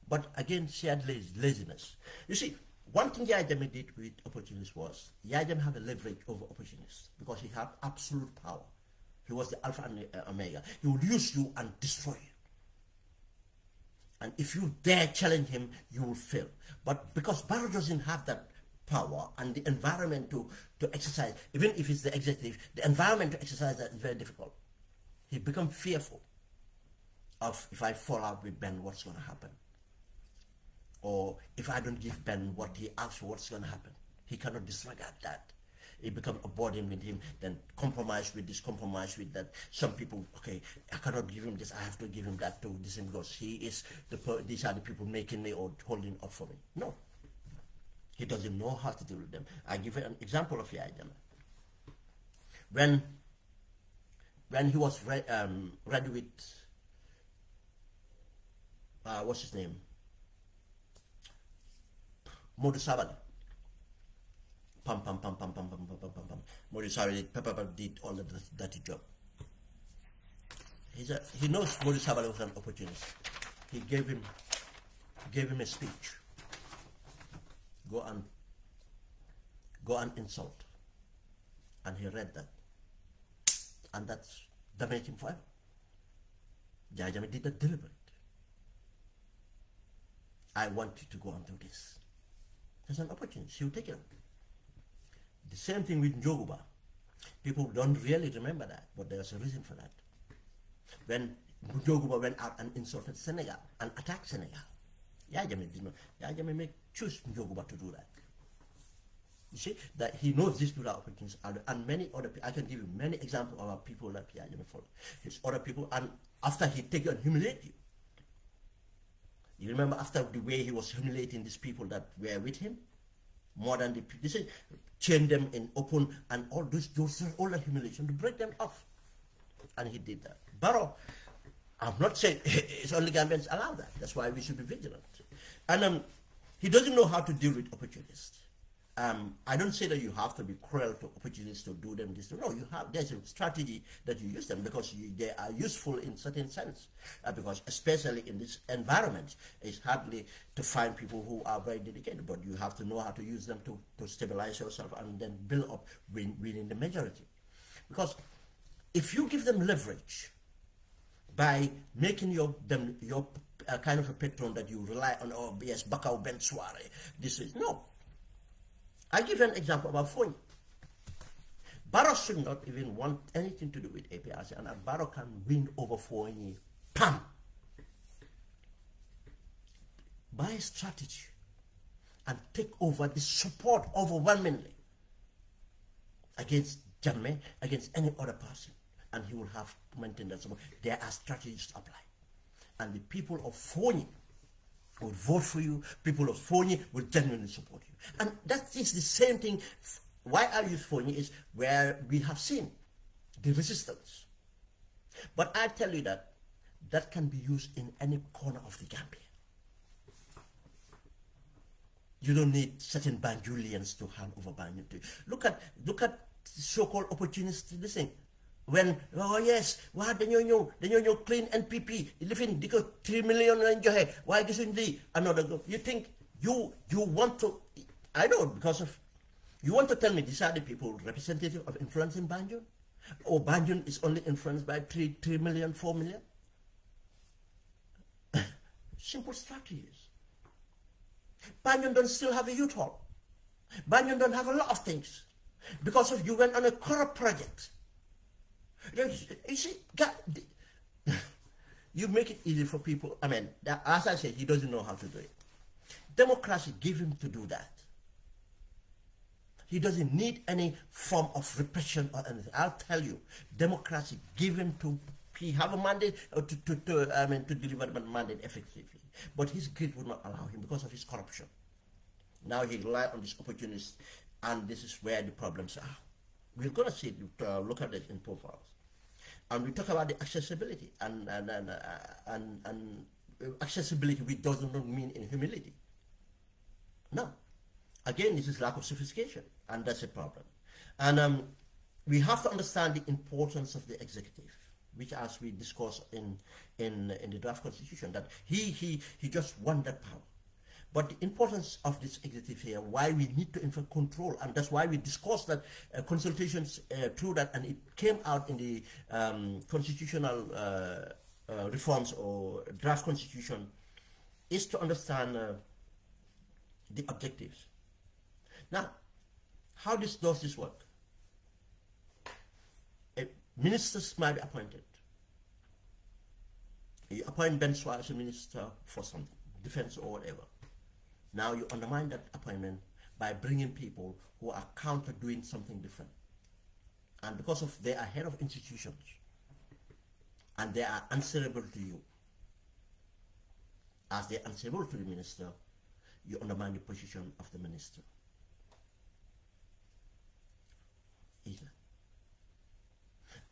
But again, shared laziness. You see, one thing Yahya Jammeh did with opportunists was Yahya Jammeh had a leverage over opportunists because he had absolute power. He was the alpha and omega. He would use you and destroy you. And if you dare challenge him, you will fail. But because Barrow doesn't have that power and the environment to exercise, even if it's the executive, the environment to exercise that is very difficult. He becomes fearful of, if I fall out with Ben, what's going to happen? Or if I don't give Ben what he asks for, what's going to happen? He cannot disregard that. it becomes a burden with him, then compromise with this, compromise with that. Some people, okay, I cannot give him this, I have to give him that too, this because he is these are the people making me or holding up for me. No. He doesn't know how to deal with them. I give you an example of 𝐴 Jammeh. When he was ready with what's his name? Modou Sabally. Pam. Modou Sabally did all the dirty job. He knows Modou Sabally was an opportunist. He gave him a speech. Go and insult. And he read that. And that's damaged him forever. 𝐴 Jammeh did that deliberate. I want you to go and do this. There's an opportunity. She'll take it up. The same thing with Njoguba. People don't really remember that, but there's a reason for that. When Njoguba went out and insulted Senegal and attacked Senegal, 𝐴 Jammeh did not. 𝐴 Jammeh choose Njoguba to do that. You see, that he knows these people are opportunities, and many other people. I can give you many examples of people that 𝐴 Jammeh followed. It's other people, and after he take you and humiliate you. You remember after the way he was humiliating these people that were with him? More than the people. They say, chain them in open and all those all that humiliation to break them off. And he did that. Barrow, I'm not saying it's only Gambians allow that. That's why we should be vigilant. And he doesn't know how to deal with opportunists. I don't say that you have to be cruel to opportunists to do them this. No, there's a strategy that you use them because they are useful in certain sense. Because especially in this environment, it's hardly to find people who are very dedicated, but you have to know how to use them to stabilize yourself and then build up within the majority. Because if you give them leverage by making your kind of a patron that you rely on, oh yes, Bakau Ben Suare, this is no. I give you an example about Fonyi. Barrow should not even want anything to do with APRC, and Barrow can win over Fonyi. Pam! By strategy and take over the support overwhelmingly against Jammeh, against any other person, and he will have to maintain that support. There are strategies to apply. And the people of Fonyi will vote for you. People of Fonyi will genuinely support you. And that is the same thing. Why I use Fonyi is where we have seen the resistance. But I tell you that can be used in any corner of the Gambia. You don't need certain Banjulians to hand over Banjul to you. Look at so-called opportunists listening. When, oh yes, why dañoo ñëw clean NPP, lifin di ko 3 million lañ joxe, why gisuñ lii, another go. You think you want to, I know, because of, you want to tell me these are the people representative of influence in Banjul? Or Banjul is only influenced by 3 million, 4 million? Simple strategies. Banjul don't still have a youth hall. Banjul don't have a lot of things. Because of you went on a corrupt project. You see, you make it easy for people. I mean, as I said, he doesn't know how to do it. Democracy give him to do that. He doesn't need any form of repression or anything. I'll tell you, democracy give him to, he have a mandate to deliver the mandate effectively. But his greed would not allow him because of his corruption. Now he relies on these opportunities, and this is where the problems are. We're going to see, look at it in profiles. And we talk about the accessibility, and accessibility which doesn't mean in humility. No. Again, this is lack of sophistication, and that's a problem. And we have to understand the importance of the executive, which, as we discussed in the draft constitution, that he just won that power. But the importance of this executive here, why we need to influence control, and that's why we discussed that consultations through that, and it came out in the constitutional reforms or draft constitution, is to understand the objectives. Now, how does this work? Ministers might be appointed. You appoint Ben Swar as a minister for something, defense or whatever. Now you undermine that appointment by bringing people who are counter doing something different. And because of they are head of institutions and they are answerable to you, as they are answerable to the minister, you undermine the position of the minister. Either.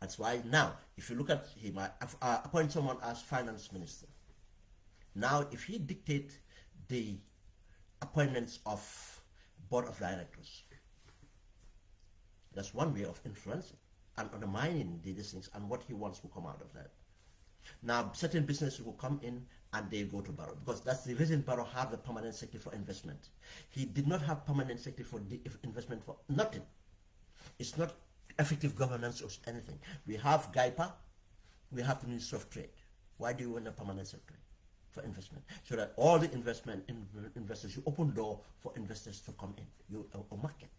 That's why now, if you look at him, I appoint someone as finance minister. Now, if he dictates the appointments of board of directors, that's one way of influencing and undermining these things, and what he wants will come out of that. Now, certain businesses will come in and they go to Barrow, because that's the reason Barrow have a permanent secretary for investment. He did not have permanent secretary for investment for nothing. It's not effective governance or anything. We have GAIPA, we have the Ministry of Trade. Why do you want a permanent secretary for investment? So that all the investors, you open door for investors to come in, a market.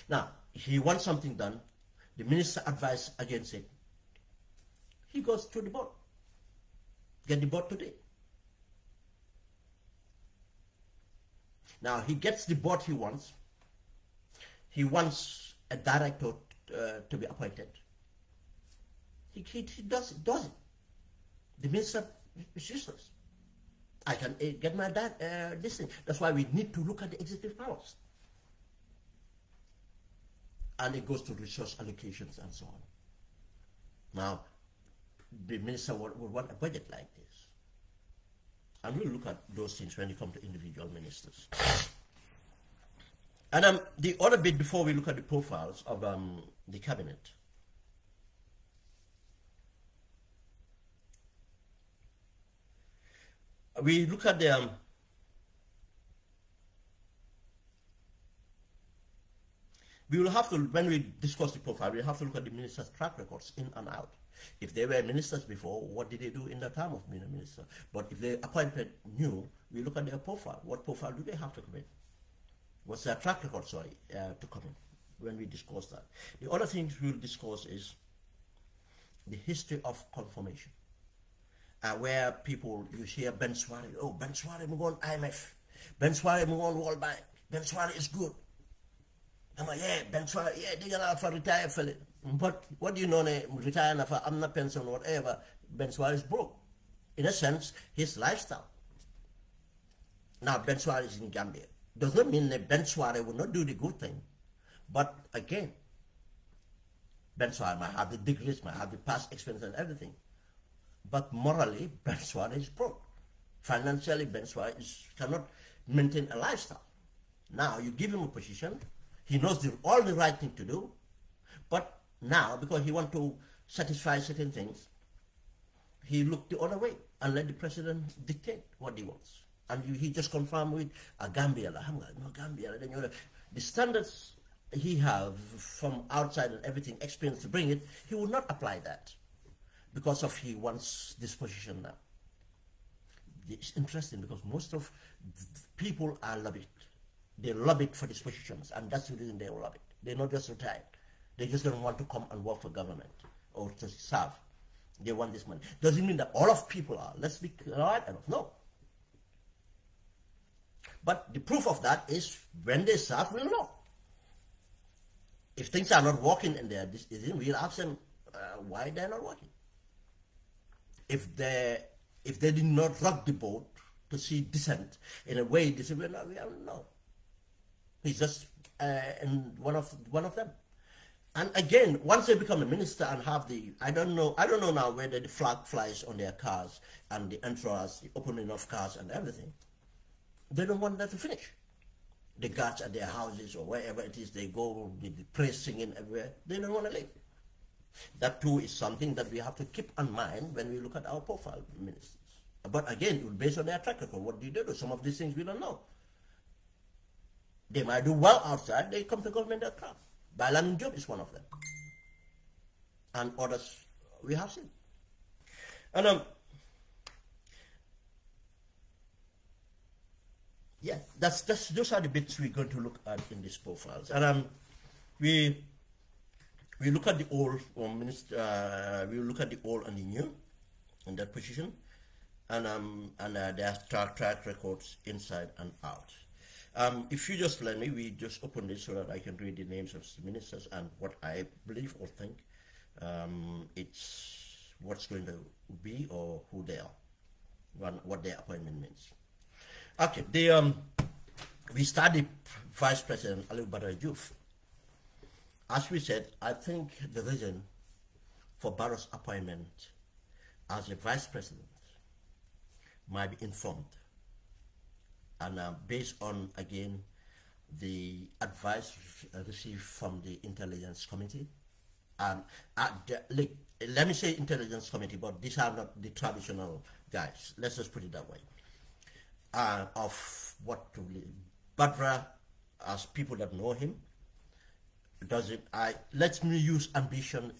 Now, he wants something done, the minister advised against it. He goes to the board. Get the board today. Now, he gets the board he wants. He wants a director to be appointed. He does it. The minister is useless. I can get my this thing. That's why we need to look at the executive powers. And it goes to resource allocations and so on. Now, the minister would want a budget like this. And we'll look at those things when you come to individual ministers. And the other bit before we look at the profiles of the cabinet. We look at the we will have to, when we discuss the profile, we'll have to look at the minister's track records in and out. If they were ministers before, what did they do in the time of being a minister? But if they appointed new, we look at their profile. What profile do they have to come in? What's their track record, to come in, when we discuss that. The other things we'll discuss is the history of confirmation. Where people, you hear Ben Swari, oh, Ben Swari, we go on IMF. Ben Swari, we go on World Bank. Ben Swari is good. I'm like, yeah, Ben Swari, yeah, they're going to retire for it. But what do you know, retiring for I'm not pension or whatever, Ben Swari is broke. In a sense, his lifestyle. Now, Ben Swari is in Gambia. Does not mean that Ben Swari will not do the good thing. But again, Ben Swari might have the degrees, might have the past experience and everything. But morally, Ben Swari is broke. Financially, Ben Swari cannot maintain a lifestyle. Now, you give him a position, he knows all the right thing to do, but now, because he wants to satisfy certain things, he looked the other way and let the president dictate what he wants. And he just confirmed with a Gambia. I'm like, no, Gambia. Then the standards he have from outside and everything, experience to bring it, he will not apply that because of he wants this position now. It's interesting because most of people are lobbied. They lobbied for these positions, and that's the reason they lobbied. They're not just retired. They just don't want to come and work for government or to serve. They want this money. Doesn't mean that all of people are. Let's be right enough. No. But the proof of that is when they serve, we'll know. If things are not working in there, we'll ask them why they're not working. If they did not rock the boat to see dissent in a way, they say, we don't know. He's just one of them. And again, once they become a minister and have I don't know now whether the flag flies on their cars and the entourage, the opening of cars and everything. They don't want that to finish. The guards at their houses or wherever it is they go, the praise singing everywhere, they don't want to leave. That too is something that we have to keep in mind when we look at our profile ministers. But again, it will be based on their track record. What do they do? Some of these things we don't know. They might do well outside, they come to government at crap. Bailamin Job is one of them. And others we have seen. And yeah, those are the bits we're going to look at in these profiles. And we look at the old minister, we look at the old and the new in that position, and their track records inside and out. If you just let me, we just open this so that I can read the names of the ministers and what I believe or think it's what's going to be or who they are, what their appointment means. Okay, we started Vice President Ali Badara Diouf. As we said, I think the reason for Barrow's appointment as a Vice President might be informed and based on, again, the advice received from the Intelligence Committee. Let me say Intelligence Committee, but these are not the traditional guys. Let's just put it that way. Of what to believe. Badra, as people that know him, let me use ambition.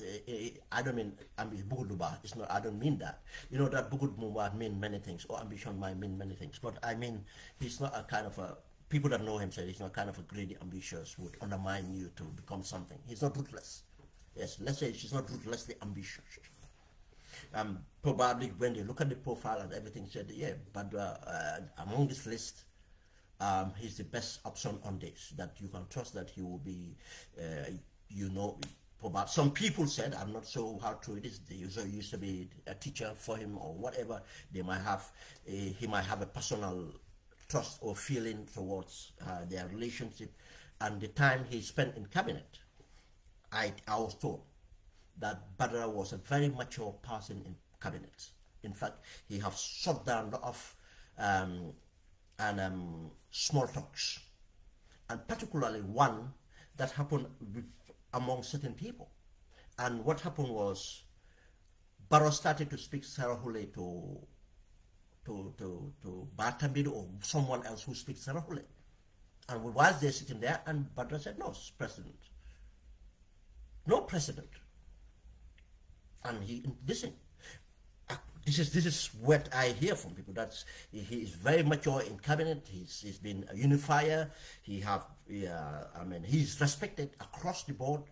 I don't mean Buguduba. It's not. I don't mean that. You know that Buguduba mean many things, or ambition might mean many things. But I mean, he's not a kind of a. People that know him say he's not kind of a greedy, ambitious, would undermine you to become something. He's not ruthless. Yes, let's say she's not ruthlessly ambitious. Probably when they look at the profile and everything, said, yeah, but among this list, he's the best option on this, that you can trust that he will be, probably. Some people said, I'm not sure how true it is, they used to be a teacher for him or whatever, they might have, he might have a personal trust or feeling towards their relationship, and the time he spent in cabinet. I was told that Badara was a very mature person in cabinet. In fact, he has shut down a lot of small talks, and particularly one that happened among certain people. And what happened was, Barrow started to speak Sarahule to Bartambido or someone else who speaks Sarahule. And whilst they're sitting there, and Badara said, no, President. No precedent. And this is what I hear from people. That's he is very mature in cabinet. He's been a unifier. He's respected across the board.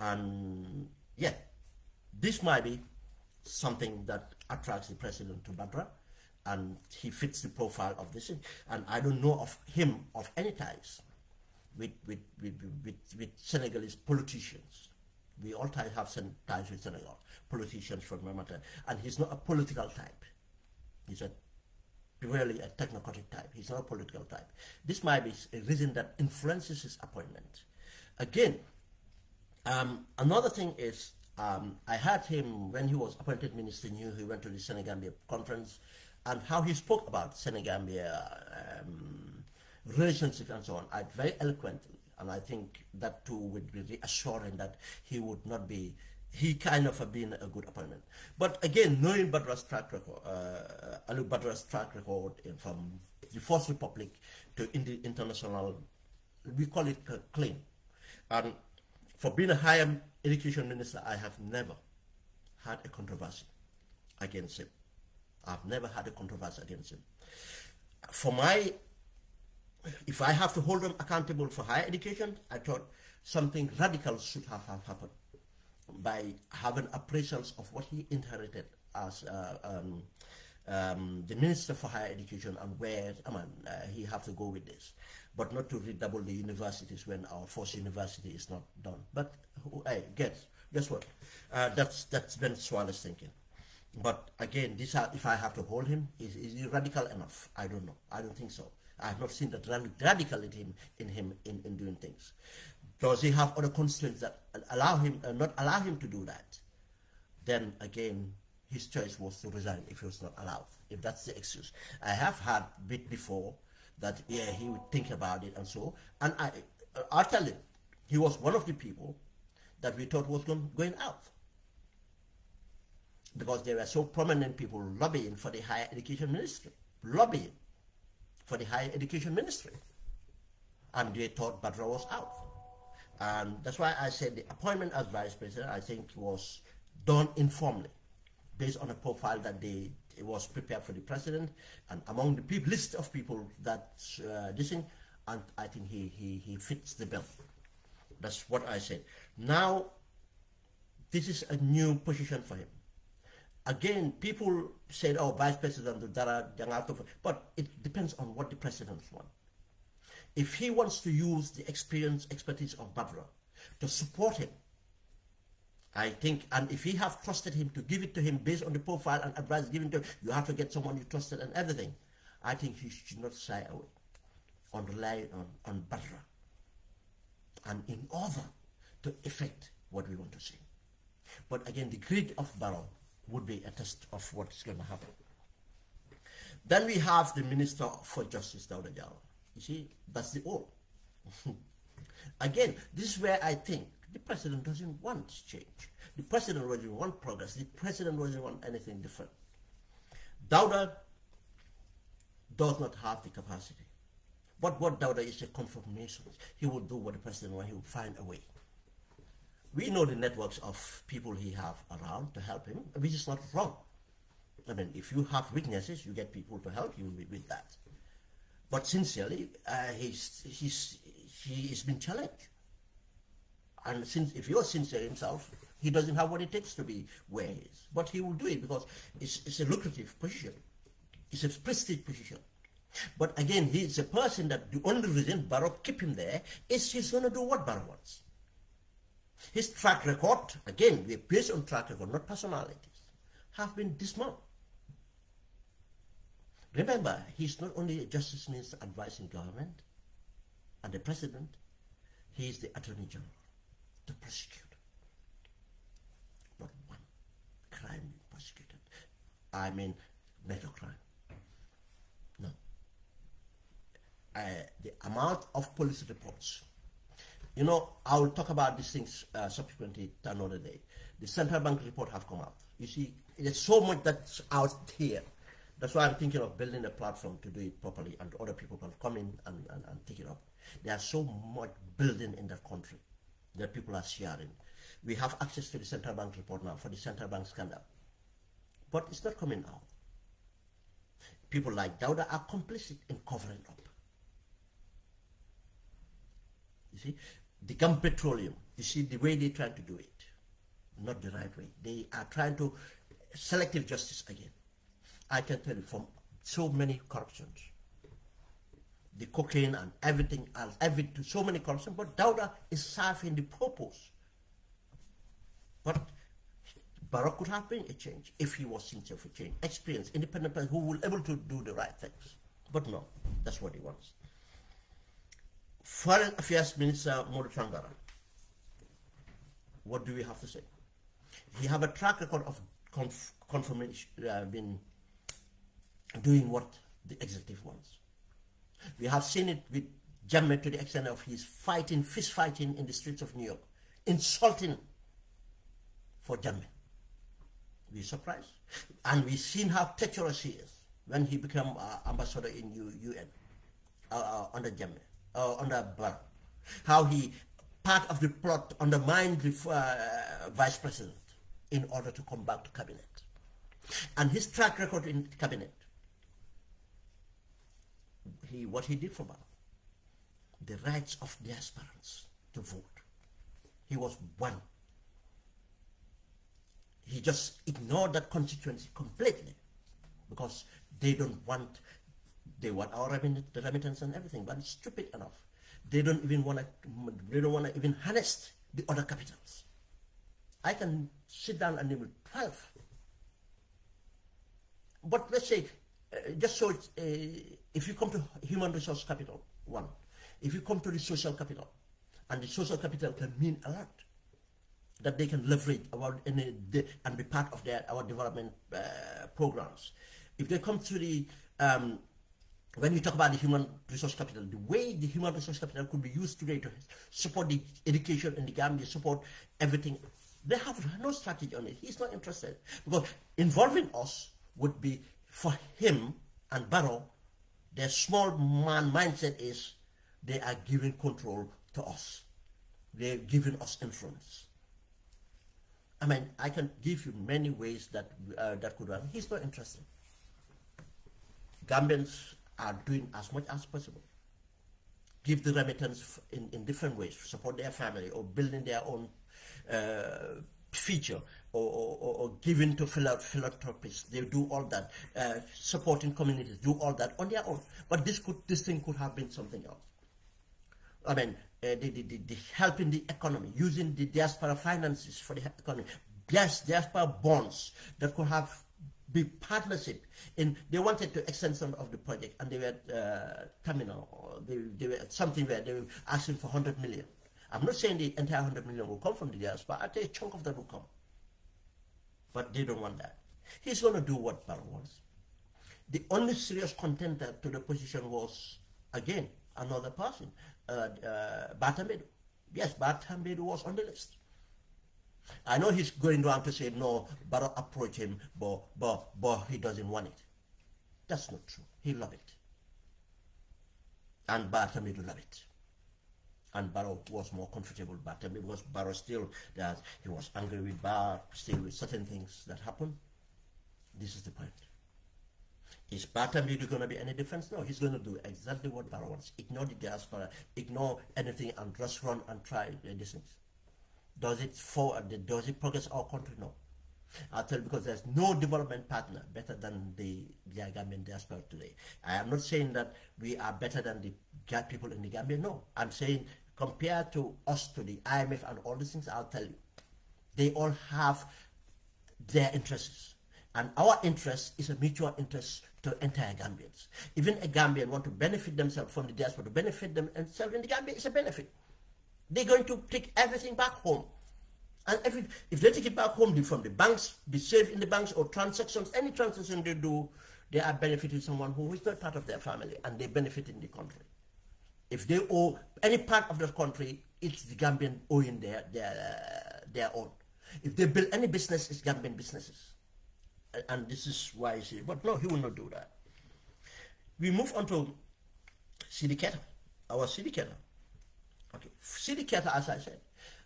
And yeah, this might be something that attracts the president to Badra, and he fits the profile of this. And I don't know of him of any ties with Senegalese politicians. We all have some ties with Senegal, politicians from Mamata, and he's not a political type. He's really a technocratic type. He's not a political type. This might be a reason that influences his appointment. Again, another thing is, I heard him when he was appointed minister new, he went to the Senegambia conference, and how he spoke about Senegambia relationship and so on, very eloquently. And I think that too would be reassuring that he would not be, he kind of have been a good appointment. But again, knowing Badra's track record, Ali Badra's track record from the Fourth Republic to the international, we call it clean. And for being a higher education minister, I have never had a controversy against him. I've never had a controversy against him. If I have to hold them accountable for higher education, I thought something radical should have happened by having appraisals of what he inherited as the Minister for Higher Education and where he have to go with this, but not to redouble the universities when our first university is not done. But hey, guess what? That's Ben Swallows thinking. But again, if I have to hold him, is he radical enough? I don't know. I don't think so. I have not seen that radicality in him in doing things. Does he have other constraints that not allow him to do that? Then again, his choice was to resign if he was not allowed. If that's the excuse, I have had bit before that. Yeah, he would think about it and so. And I'll tell you, he was one of the people that we thought was going out, because there were so prominent people lobbying for the higher education ministry, and they thought Badra was out. And that's why I said the appointment as vice president, I think, was done informally, based on a profile that it was prepared for the president, and among the list of people that this thing, and I think he fits the bill. That's what I said. Now, this is a new position for him. Again, people said, oh, vice president, but it depends on what the president wants. if he wants to use the expertise of Badra to support him, I think, and if he have trusted him to give it to him based on the profile and advice given to him, you have to get someone you trusted and everything. I think he should not shy away on relying on Badra, and in order to effect what we want to see. But again, the greed of Barrow would be a test of what's going to happen. Then we have the Minister for Justice, Dawda Jallow. You see, that's the all. Again, this is where I think the president doesn't want change. The president doesn't want progress. The president doesn't want anything different. Dawda does not have the capacity. But what Dawda is a confirmation. He will do what the president wants. He will find a way. We know the networks of people he have around to help him, which is not wrong. I mean, if you have weaknesses, you get people to help you with that. But sincerely, he's been challenged. And since if you're sincere himself, he doesn't have what it takes to be where he is. But he will do it because it's a lucrative position. It's a prestige position. But again, he's a person that the only reason Barrow keep him there is he's going to do what Barrow wants. His track record, again, we're based on track record, not personalities, have been dismal. Remember, he's not only a justice minister advising government and the president, he is the attorney general to prosecute. Not one crime prosecuted. I mean, major crime. No. The amount of police reports. You know, I will talk about these things subsequently another day. The central bank report have come out. You see, there's so much that's out here. That's why I'm thinking of building a platform to do it properly, and other people can come in and take it up. There's so much building in that country that people are sharing. We have access to the central bank report now for the central bank scandal. But it's not coming out. People like Dawda are complicit in covering up. You see, the Gum Petroleum, you see the way they're trying to do it, not the right way. They are trying to selective justice again. I can tell you from so many corruptions, the cocaine and everything else, so many corruption, but Dawda is serving the purpose. But Barrow could have been a change if he was sincere for change, experienced, independent person who will be able to do the right things. But no, that's what he wants. Foreign Affairs Minister Modu Tangara, what do we have to say? He have a track record of confirmation, been doing what the executive wants. We have seen it with Jammeh to the extent of his fighting, fist fighting in the streets of New York, insulting for Jammeh. We're surprised. And we've seen how treacherous he is when he became ambassador in UN under Jammeh, under Barrow. How he, part of the plot, undermined the vice president in order to come back to cabinet. And his track record in cabinet, what he did for Barrow, the rights of the aspirants to vote. He was one. He just ignored that constituency completely because they don't want, they want our remittance and everything, but it's stupid enough. They don't even want to even harness the other capitals. I can sit down and name 12. But let's say, just so it's, if you come to human resource capital, 1. If you come to the social capital, and the social capital can mean a lot, that they can leverage and be part of our development programs. If they come to the, when we talk about the human resource capital, the way the human resource capital could be used today to support the education in the Gambia, support everything, they have no strategy on it. He's not interested. Because involving us would be, for him and Barrow, their small man mindset is they are giving control to us. They're giving us influence. I mean, I can give you many ways that that could run. He's not interested. Gambians are doing as much as possible. Give the remittance in different ways, support their family or building their own feature or giving to philanthropists. They do all that. Supporting communities, do all that on their own. But this thing could have been something else. I mean, the helping the economy, using the diaspora finances for the economy, yes, diaspora bonds that could have big partnership. They wanted to extend some of the project, and they were terminal. They were something where they were asking for 100 million. I'm not saying the entire 100 million will come from the diaspora. I think a chunk of that will come, but they don't want that. He's going to do what Barrow wants. The only serious contender to the position was, again, another person, Bartambedu. Yes, Bartambedu was on the list. I know he's going down to say, no, Barrow approached him, but he doesn't want it. That's not true. He loved it. And Bartambedu loved it. And Barrow was more comfortable with Bartambedu because Barrow still, that he was angry with Barrow, still with certain things that happened. This is the point. Is Bartambedu going to be any difference? No, he's going to do exactly what Barrow wants. Ignore the diaspora, ignore anything, and just run and try these things. Does it progress our country? No. I'll tell you, because there's no development partner better than the Gambian diaspora today. I am not saying that we are better than the people in the Gambia. No. I'm saying compared to us, to the IMF and all these things, I'll tell you, they all have their interests. And our interest is a mutual interest to entire Gambians. Even a Gambian want to benefit themselves from the diaspora, to benefit themselves in the Gambia, is a benefit. They're going to take everything back home. And if they take it back home from the banks, be safe in the banks or transactions, any transaction they do, they are benefiting someone who is not part of their family, and they benefit in the country. If they owe any part of the country, it's the Gambian owing their own. If they build any business, it's Gambian businesses. And this is why I say, but no, he will not do that. We move on to 𝐶𝐸𝐬𝐜𝐜, our 𝐶𝐸𝐬𝐜𝐜. Okay, 𝐶𝐸𝐬𝐜𝐜, as I said.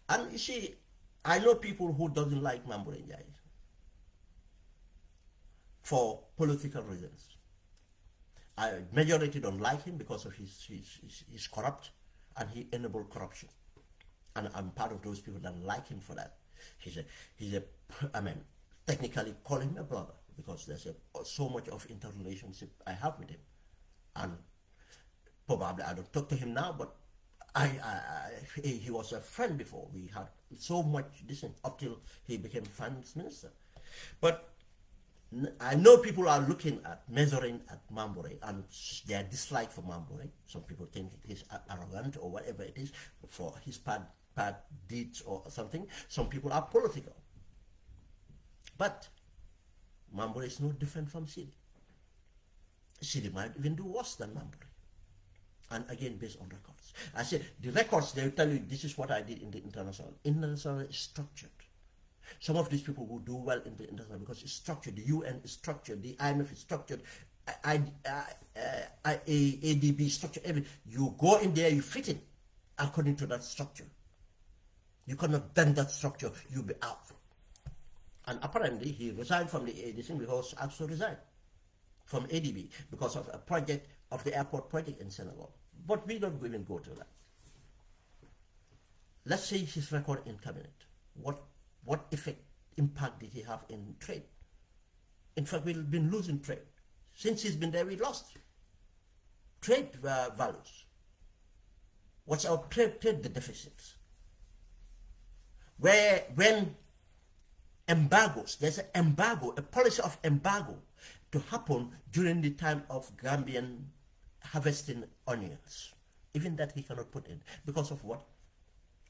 And you see, I know people who doesn't like Mambo Njie for political reasons. Majority don't like him because of he's corrupt, and he enabled corruption. And I'm part of those people that like him for that. I mean, technically call him a brother, because there's so much of interrelationship I have with him. And probably I don't talk to him now, but he was a friend before. We had so much distance up till he became finance minister. But I know people are looking at, measuring at Mambo Njie and their dislike for Mambo Njie. Some people think he's arrogant or whatever it is for his bad deeds or something. Some people are political. But Mambo Njie is no different from 𝐶𝐸𝐬𝐜. 𝐶𝐸𝐬𝐜 might even do worse than Mambo Njie. And again, based on records. I say, the records, they will tell you, this is what I did in the international. International is structured. Some of these people will do well in the international because it's structured. The UN is structured. The IMF is structured. ADB is structured. Everything. You go in there, you fit in according to that structure. You cannot bend that structure, you'll be out. And apparently, he resigned from the ADC because he asked to resign from ADB because of a project, of the airport project in Senegal. But we don't even go to that. Let's say his record in cabinet. What effect, impact did he have in trade? In fact, we've been losing trade. Since he's been there, we lost trade values. What's our trade the deficits? When embargoes, there's an embargo, a policy of embargo to happen during the time of Gambian harvesting onions. Even that he cannot put in. Because of what?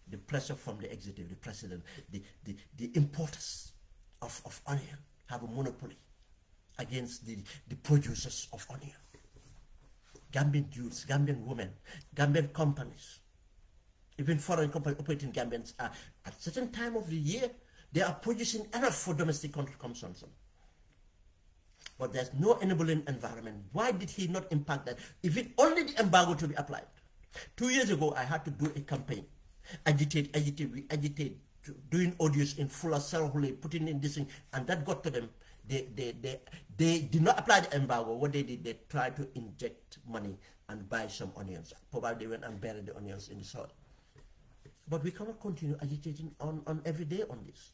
The pressure from the executive, the president, the importers of onion have a monopoly against the producers of onion. Gambian youths, Gambian women, Gambian companies, even foreign companies operating Gambians are, at certain time of the year, they are producing enough for domestic consumption. But there's no enabling environment. Why did he not impact that? If it only the embargo to be applied. 2 years ago, I had to do a campaign. Agitate, doing audios in full ceremony, putting in this thing, and that got to them. They did not apply the embargo. What they did, they tried to inject money and buy some onions. Probably they went and buried the onions in the soil. But we cannot continue agitating on every day on this.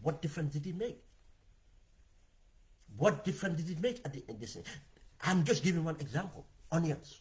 What difference did it make? What difference did it make in this thing? I'm just giving one example. Onions.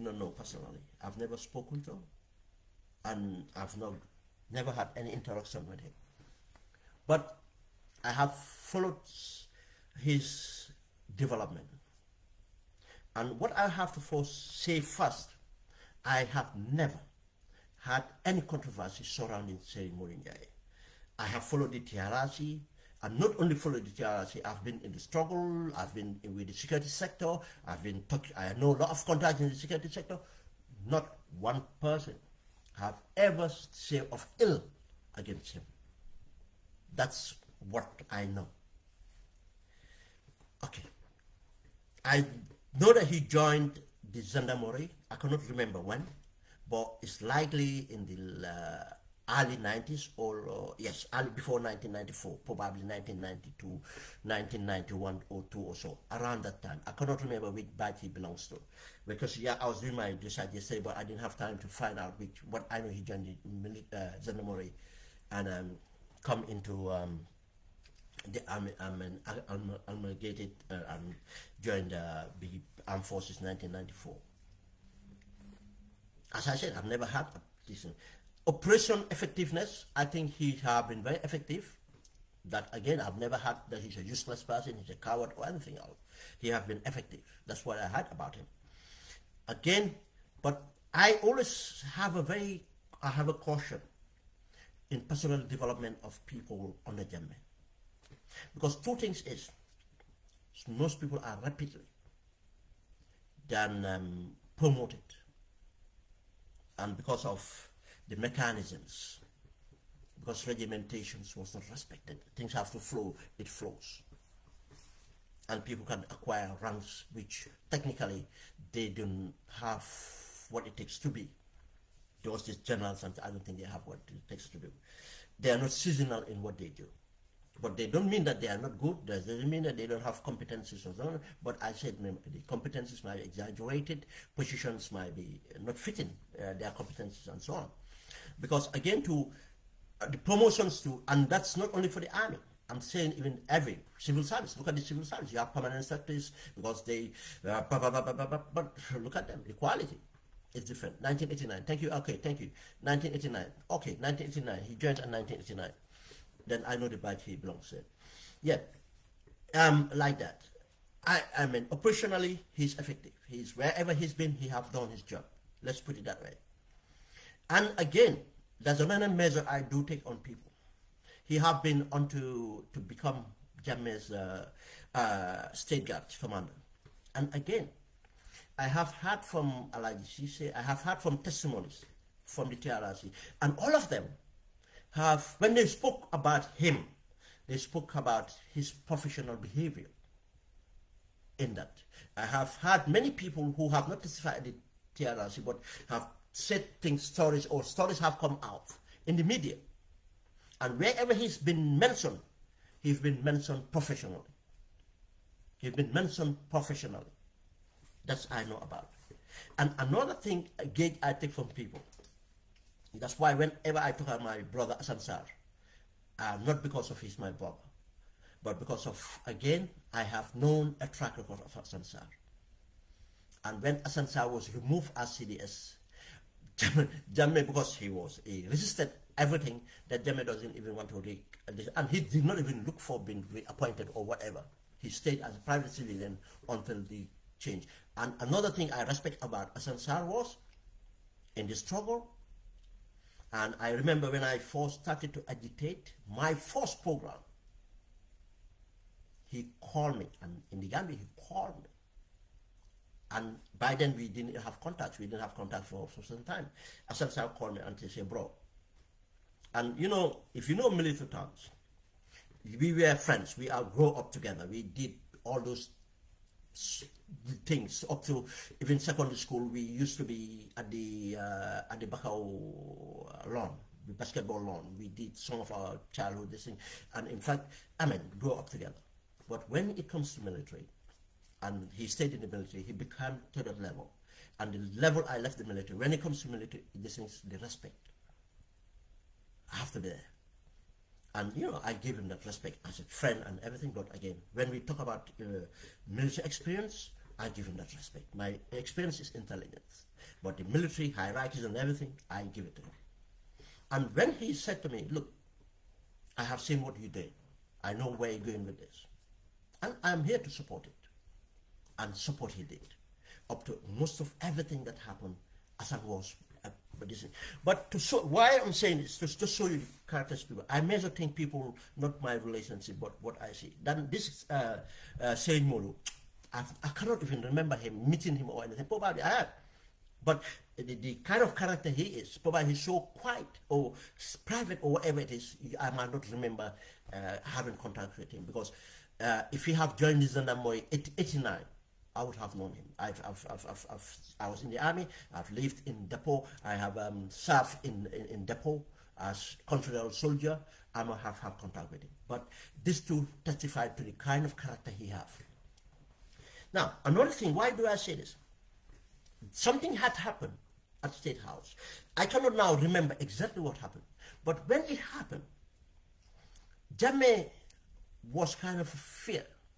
did not know personally. I've never spoken to him, and I've never had any interaction with him. But I have followed his development. And what I have to say first, I have never had any controversy surrounding 𝐶𝐢𝐬𝐬𝐬𝐬𝐬𝐬𝐬𝐬. I have followed the TRRC, and not only followed the TRRC, I've been in the struggle, I've been with the security sector, I know a lot of contacts in the security sector. Not one person have ever said of ill against him. That's what I know. Okay. I know that he joined the gendarmerie. I cannot remember when, but it's likely in the early 90s or yes, early before 1994, probably 1992, 1991 or 2 or so, around that time. I cannot remember which batch he belongs to, because yeah, I was doing my research yesterday, but I didn't have time to find out what I know he joined the gendarmerie and come into the army, amalgamated and joined the armed forces in 1994. As I said, I've never had this. Operation effectiveness, I think he has been very effective. That again, I've never had that he's a useless person, he's a coward or anything else. He has been effective. That's what I heard about him. Again, but I always have a caution in personal development of people on the journey. Because two things is, most people are rapidly than promoted. And because of the mechanisms, because regimentations was not respected, things have to flow, it flows. And people can acquire ranks which technically they don't have what it takes to be. those just generals, and I don't think they have what it takes to do. They are not seasonal in what they do. But they don't mean that they are not good. That doesn't mean that they don't have competencies or so on. But I said the competencies might be exaggerated, positions might be not fitting their competencies and so on. Because again, the promotions to, and that's not only for the army. I'm saying even every civil service. Look at the civil service. You have permanent secretaries because they, but look at them. Equality is different. 1989. Thank you. Okay, thank you. 1989. Okay, 1989. He joined in 1989. Then I know the badge he belongs in. Yeah, like that. I mean, operationally, he's effective. He's wherever he's been, he have done his job. Let's put it that way. And again, there's another measure I do take on people. He have been on to become Jammeh's state guard commander. And again, I have heard from Alaji Sise, I have heard from testimonies from the TRRC, and all of them have, when they spoke about him, they spoke about his professional behavior in that. I have heard many people who have not testified at the TRRC but have said things, stories have come out in the media. And wherever he's been mentioned professionally. He's been mentioned professionally. That's I know about. And another thing, gauge I take from people, that's why whenever I talk about my brother Asansar, not because of he's my brother, but because of, again, I have known a track record of Asansar. And when Asansar was removed as CDS, Jammeh, because he resisted everything, that Jammeh doesn't even want to and he did not even look for being reappointed or whatever. He stayed as a private civilian until the change. And another thing I respect about Asansar was, in the struggle, and I remember when I first started to agitate, my first program, he called me, and in the Gambia he called me. And by then we didn't have contact. We didn't have contact for some time. Asansar called me and he said, bro. And you know, if you know military terms, we were friends. We all grew up together. We did all those things up to even secondary school. We used to be at the Bakau lawn, the basketball lawn. We did some of our childhood this thing, and in fact, grew up together. But when it comes to military, and he stayed in the military, he became to that level. And the level I left the military, when it comes to military, this is the respect. I have to be there. And you know, I gave him that respect as a friend and everything. But again, when we talk about military experience, I give him that respect. My experience is intelligence, but the military hierarchies and everything, I give it to him. And when he said to me, look, I have seen what you did. I know where you're going with this. And I'm here to support it. And support he did. Up to most of everything that happened as I was. But to show, why I'm saying this, to show you the characters of people. I measure things people, not my relationship, but what I see. Then this Saying Molo, I cannot even remember him, meeting him or anything. Probably I have. But the kind of character he is, probably he's so quiet or private or whatever it is, I might not remember having contact with him. Because if he have joined this Zandamoy 89, I would have known him. I was in the army. I've lived in depot. I have served in depot as Confederate soldier. I might have had contact with him. But these two testify to the kind of character he has. Now, another thing, why do I say this? Something had happened at State House. I cannot now remember exactly what happened. But when it happened, Jammeh was kind of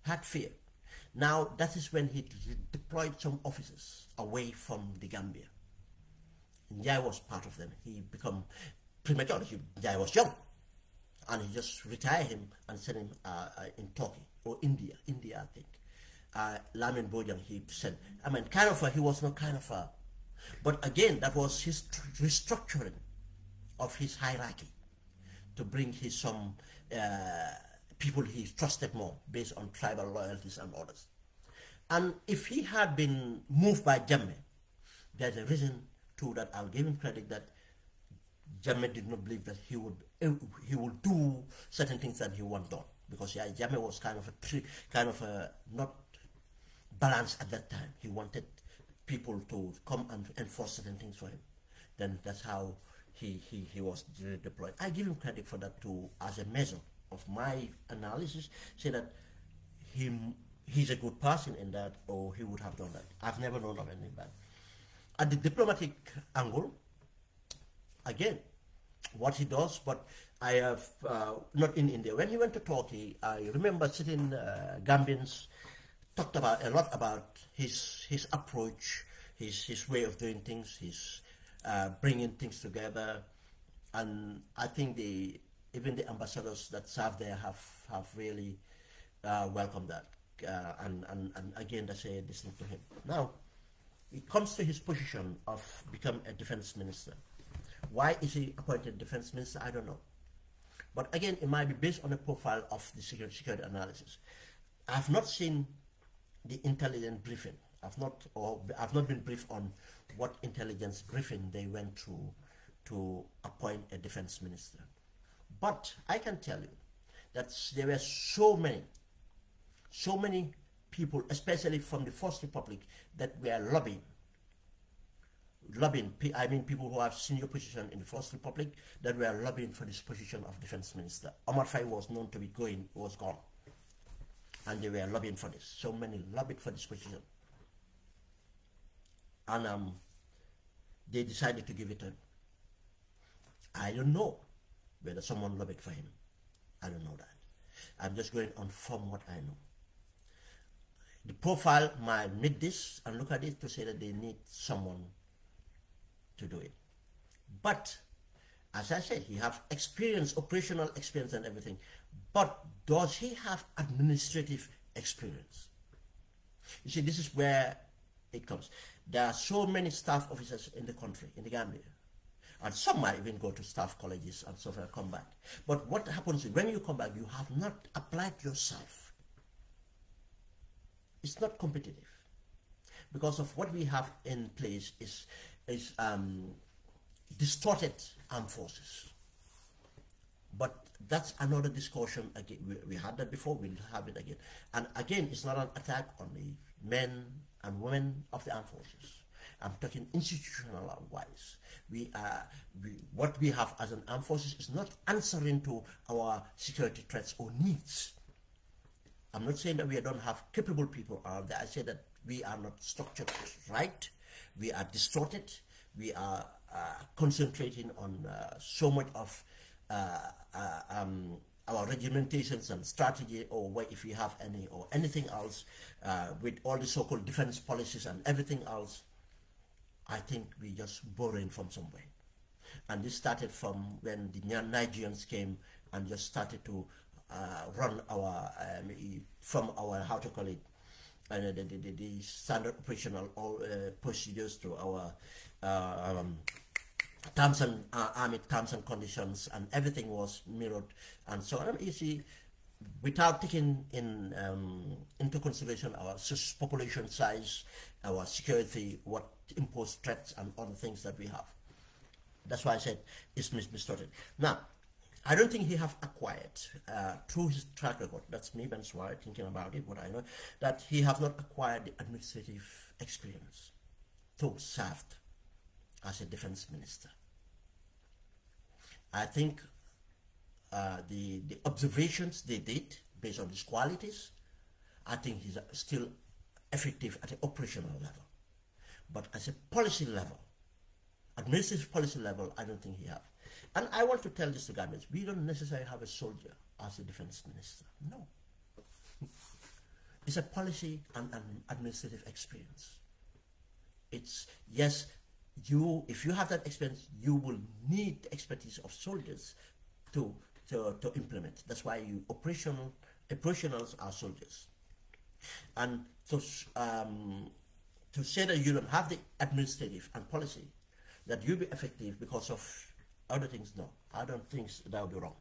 had fear. Now, that is when he deployed some officers away from the Gambia. Njai was part of them. He became prematurely. Njai was young. And he just retired him and sent him in Turkey or India, I think. Lamin Bojang, he said, he was not but again, that was his restructuring of his hierarchy to bring some people he trusted more based on tribal loyalties and others. And if he had been moved by Jammeh, there's a reason too that I'll give him credit that Jammeh did not believe that he would do certain things that he wanted done, because Jammeh was kind of a not balanced at that time. He wanted people to come and enforce certain things for him. then that's how he was deployed. I give him credit for that too, as a measure of my analysis, say that he's a good person in that, or he would have done that. I've never known of anything bad. At the diplomatic angle, again, what he does, but I have, not in India. When he went to Turkey, I remember sitting Gambians talked about a lot about his approach, his way of doing things, his bringing things together, and I think even the ambassadors that serve there have really welcomed that, and again they say listen to him. Now it comes to his position of become a defense minister. Why is he appointed defense minister? I don't know, but again it might be based on a profile of the security analysis. I've not seen the intelligence briefing. I've not been briefed on what intelligence briefing they went through to appoint a defense minister. But I can tell you that there were so many people, especially from the First Republic, that were lobbying. I mean people who have senior position in the First Republic that were lobbying for this position of defense minister. Omar Faye was known to be was gone. And they were lobbying for this. So many lobbied for this position. And they decided to give it to him. I don't know whether someone lobbied for him. I don't know that. I'm just going on from what I know. The profile might need this and look at it to say that they need someone to do it. But as I said, he have experience, operational experience and everything. But does he have administrative experience? You see, this is where it comes. There are so many staff officers in the country, in the Gambia. And some might even go to staff colleges and so forth and come back. But what happens is when you come back, you have not applied yourself. It's not competitive. Because of what we have in place is distorted armed forces. But that's another discussion again. We had that before, we'll have it again. And again, it's not an attack on the men and women of the armed forces. I'm talking institutional wise. What we have as an armed forces is not answering to our security threats or needs. I'm not saying that we don't have capable people out there. I say that we are not structured right. We are distorted. We are concentrating on so much of our regimentations and strategy, or what if we have any, or anything else, with all the so-called defense policies and everything else. I think we just borrowing from somewhere. And this started from when the Nigerians came and just started to run our, from our, how to call it, the standard operational procedures to our army terms and conditions, and everything was mirrored and so on. You see, without taking into consideration our population size, our security, what imposed threats and other things that we have. That's why I said it's distorted. Now, I don't think he have acquired through his track record. That's me, Ben Swire, thinking about it. What I know, that he have not acquired the administrative experience to serve as a defense minister. I think the observations they did based on his qualities, I think he's still effective at an operational level. But as a policy level, administrative policy level, I don't think he have. And I want to tell this to Gambians, we don't necessarily have a soldier as a defense minister. No. It's a policy and administrative experience. It's, yes, if you have that experience, you will need the expertise of soldiers to implement. That's why operationals are soldiers. And to say that you don't have the administrative and policy, that you'll be effective because of other things, no. I don't think that would be wrong.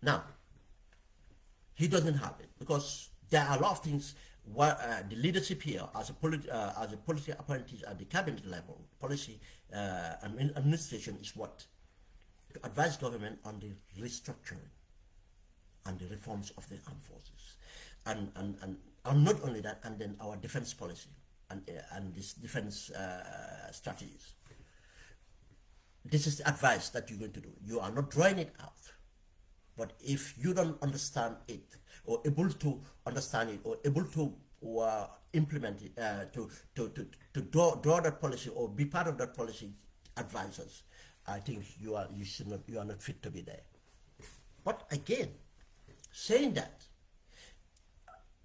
Now, he doesn't have it because there are a lot of things. The leadership here, as a policy appointee at the cabinet level, policy and administration is what? To advise government on the restructuring and the reforms of the armed forces. And not only that, and then our defense policy and this defense strategies. this is the advice that you're going to do. You are not drawing it out. But if you don't understand it, or able to understand it, or able to implement it, to draw that policy or be part of that policy advisors, I think you are not fit to be there. But again, saying that,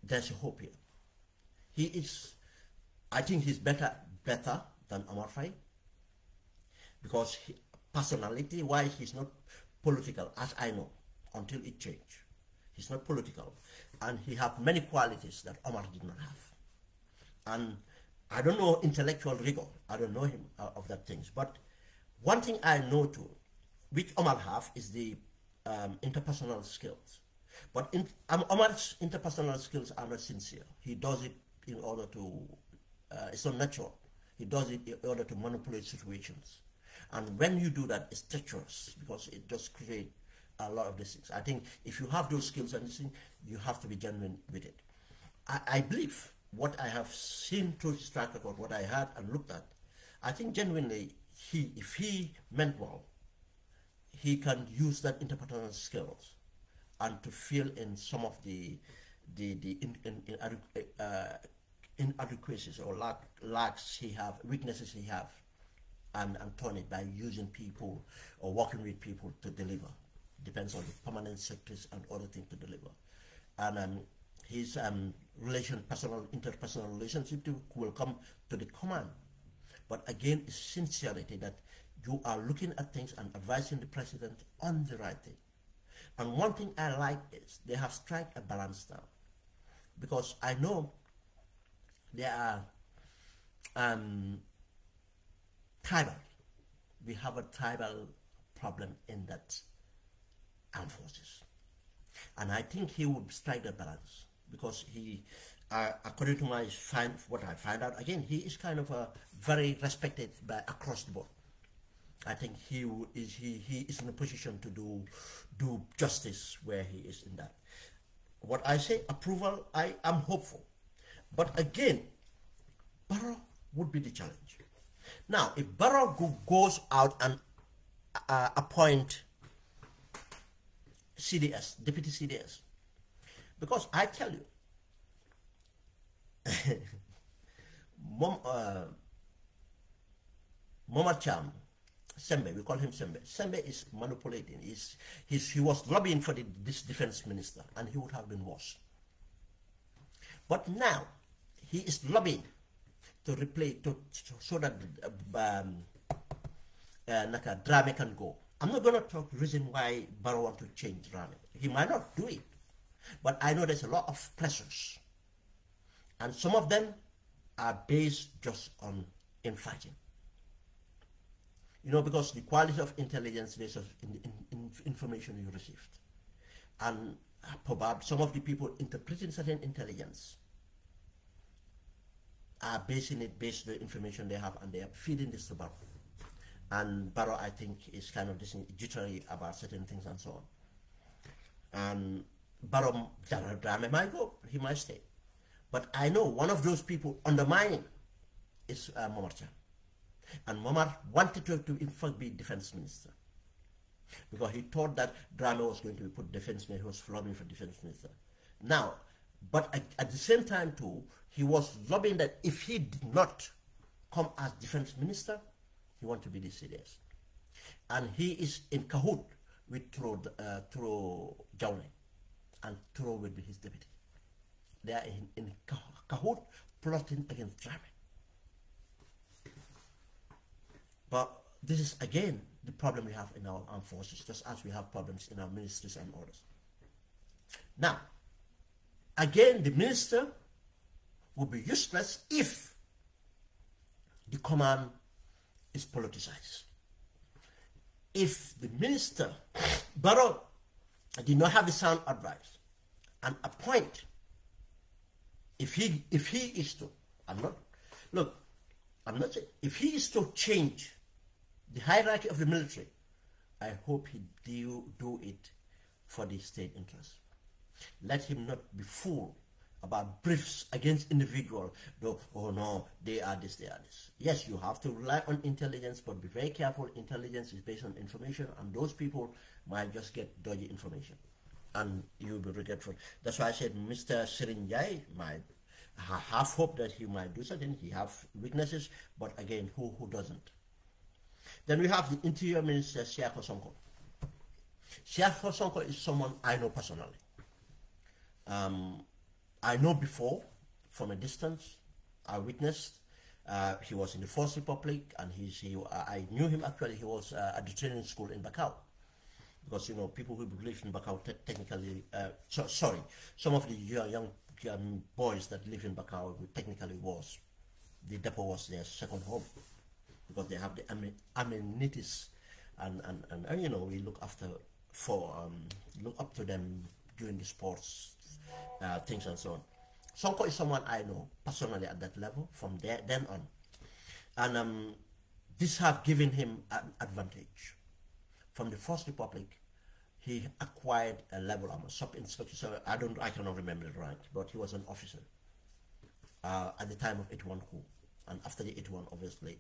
there's a hope here. He is, I think he's better than Omar Faye, because personality wise he's not political, as I know, until it changed. He's not political, and he has many qualities that Omar did not have. And I don't know intellectual rigor, I don't know him of that things, but one thing I know too, which Omar have, is the interpersonal skills. But Omar's interpersonal skills are not sincere. He does it in order to, it's not natural. He does it in order to manipulate situations. And when you do that, it's treacherous, because it just creates a lot of these things. I think if you have those skills and this thing, you have to be genuine with it. I believe what I have seen through his track record, what I heard and looked at, I think genuinely, if he meant well, he can use that interpersonal skills and to fill in some of the inadequacies or lacks he have, weaknesses he have, and turn it by using people or working with people to deliver. Depends on the permanent sectors and other things to deliver. And his interpersonal relationship will come to the command. But again, it's sincerity that you are looking at things and advising the president on the right thing. And one thing I like is they have struck a balance now, because I know there are tribal. We have a tribal problem in that armed forces, and I think he would strike the balance, because he, according to what I find out, again, he is kind of very respected by across the board. I think he is in a position to do justice where he is in that. What I say, approval, I am hopeful. But again, Barrow would be the challenge. Now, if Barrow goes out and appoint CDS, deputy CDS, because I tell you, Momar Cham, Sembe, we call him Sembe. Sembe is manipulating. He was lobbying for this defense minister, and he would have been worse. But now he is lobbying to replace, so that Drame can go. I'm not going to talk reason why Barrow want to change Drame. He might not do it, but I know there's a lot of pressures, and some of them are based just on infighting. You know, because the quality of intelligence based on information you received, and probably some of the people interpreting certain intelligence are basing it based on the information they have, and they are feeding this to Barrow. And Barrow, I think, is kind of jittery about certain things and so on. And Barrow, Drame might go, he might stay. But I know one of those people undermining is Momar Cham. And Momar wanted to in fact be defense minister, because he thought that Drame was going to be put defense minister, he was lobbying for defense minister. Now, but at the same time too, he was lobbying that if he did not come as defense minister, he wanted to be the CDS. And he is in cahoot with Turo Jawne, and Turo will be his deputy. They are in cahoot plotting against Drame. But this is again the problem we have in our armed forces, just as we have problems in our ministries and others. Now, again, the minister would be useless if the command is politicized. If the minister, Barrow, did not have the sound advice and appoint, if he is to, if he is to change the hierarchy of the military, I hope he do it for the state interest. Let him not be fooled about briefs against individual, though, oh no, they are this, they are this. Yes, you have to rely on intelligence, but be very careful. Intelligence is based on information, and those people might just get dodgy information, and you will be regretful. That's why I said Mr. 𝐶𝐬𝐬𝐬𝐬𝐬𝐬 might have hope that he might do something. He have weaknesses, but again, who doesn't? Then we have the Interior Minister, 𝐃𝐢𝐬𝐬𝐬𝐬𝐬𝐬 𝐃𝐢𝐬𝐬𝐬𝐬𝐬𝐬 is someone I know personally. I know before from a distance. I witnessed. He was in the First Republic, and I knew him actually. He was at the training school in Bakau, because people who live in Bakau technically. Sorry, some of the young boys that live in Bakau technically the depot was their second home, because they have the amenities, and we look up to them during the sports things and so on. Sonko is someone I know personally at that level from then on, and this have given him an advantage. From the First Republic, he acquired a level of a sub-inspector. So I cannot remember it right, but he was an officer at the time of 81 coup, and after the 81, obviously,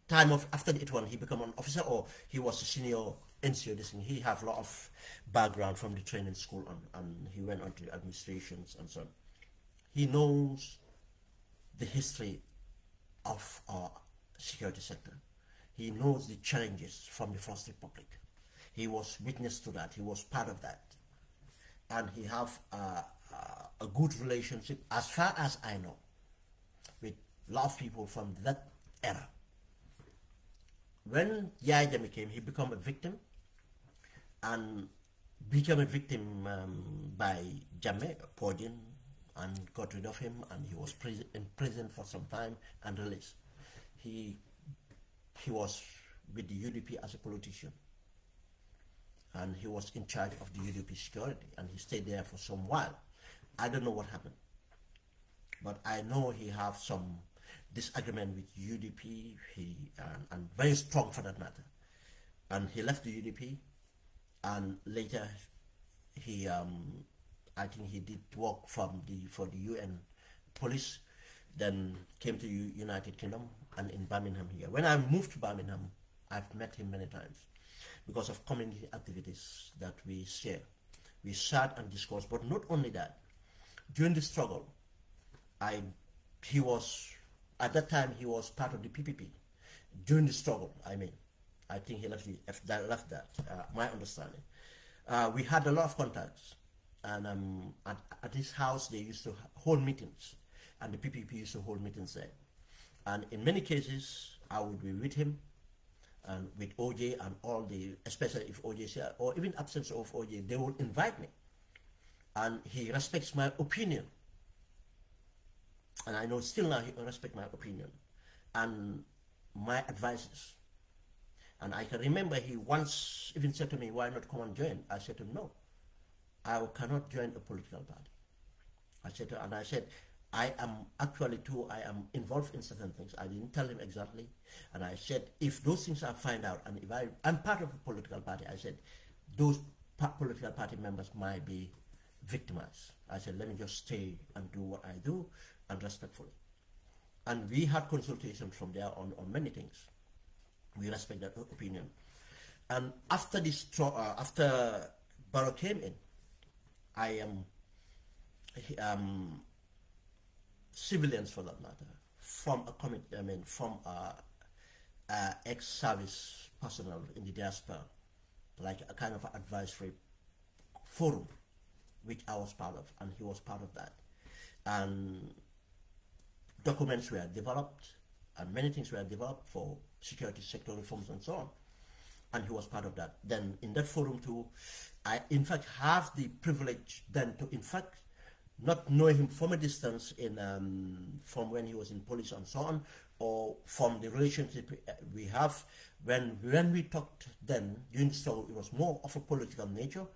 after the 81, he became an officer, or he was a senior NCO. He have a lot of background from the training school and he went on to administrations and so on. He knows the history of our security sector. He knows the challenges from the First Republic. He was witness to that. He was part of that, and he have a good relationship, as far as I know, with a lot of people from that era. When Yahya Jammeh came, he became a victim, and became a victim by Jammeh, Podium, and got rid of him, and he was in prison for some time and released. He was with the UDP as a politician, and he was in charge of the UDP security, and he stayed there for some while. I don't know what happened, but I know he have some disagreement with UDP, and very strong for that matter, and he left the UDP, and later he I think he did work for the UN police, then came to United Kingdom and in Birmingham here. When I moved to Birmingham, I've met him many times because of community activities that we share. We sat and discussed, but not only that. During the struggle, at that time he was part of the PPP. During the struggle, I think he left that, my understanding. We had a lot of contacts, and at his house they used to hold meetings, and the PPP used to hold meetings there. And in many cases, I would be with him and with OJ and especially if OJ is here, or even absence of OJ, they would invite me. And he respects my opinion. And I know still now he respects my opinion and my advices. And I can remember he once even said to me, why not come and join? I said to him, no, I cannot join a political party. I said, I am involved in certain things. I didn't tell him exactly. And I said, if those things I find out, and if I'm part of a political party, I said, those political party members might be victimized. I said, let me just stay and do what I do, and respectfully. And we had consultations from there on many things. We respect that opinion. And after after Barrow came in, civilians for that matter, from ex-service personnel in the diaspora, like a kind of advisory forum, which I was part of, and he was part of that. And documents were developed, and many things were developed for security sector reforms and so on. And he was part of that. Then in that forum too, I in fact have the privilege then to in fact not know him from a distance from when he was in police and so on, or from the relationship we have when we talked then during the struggle. It was more of a political nature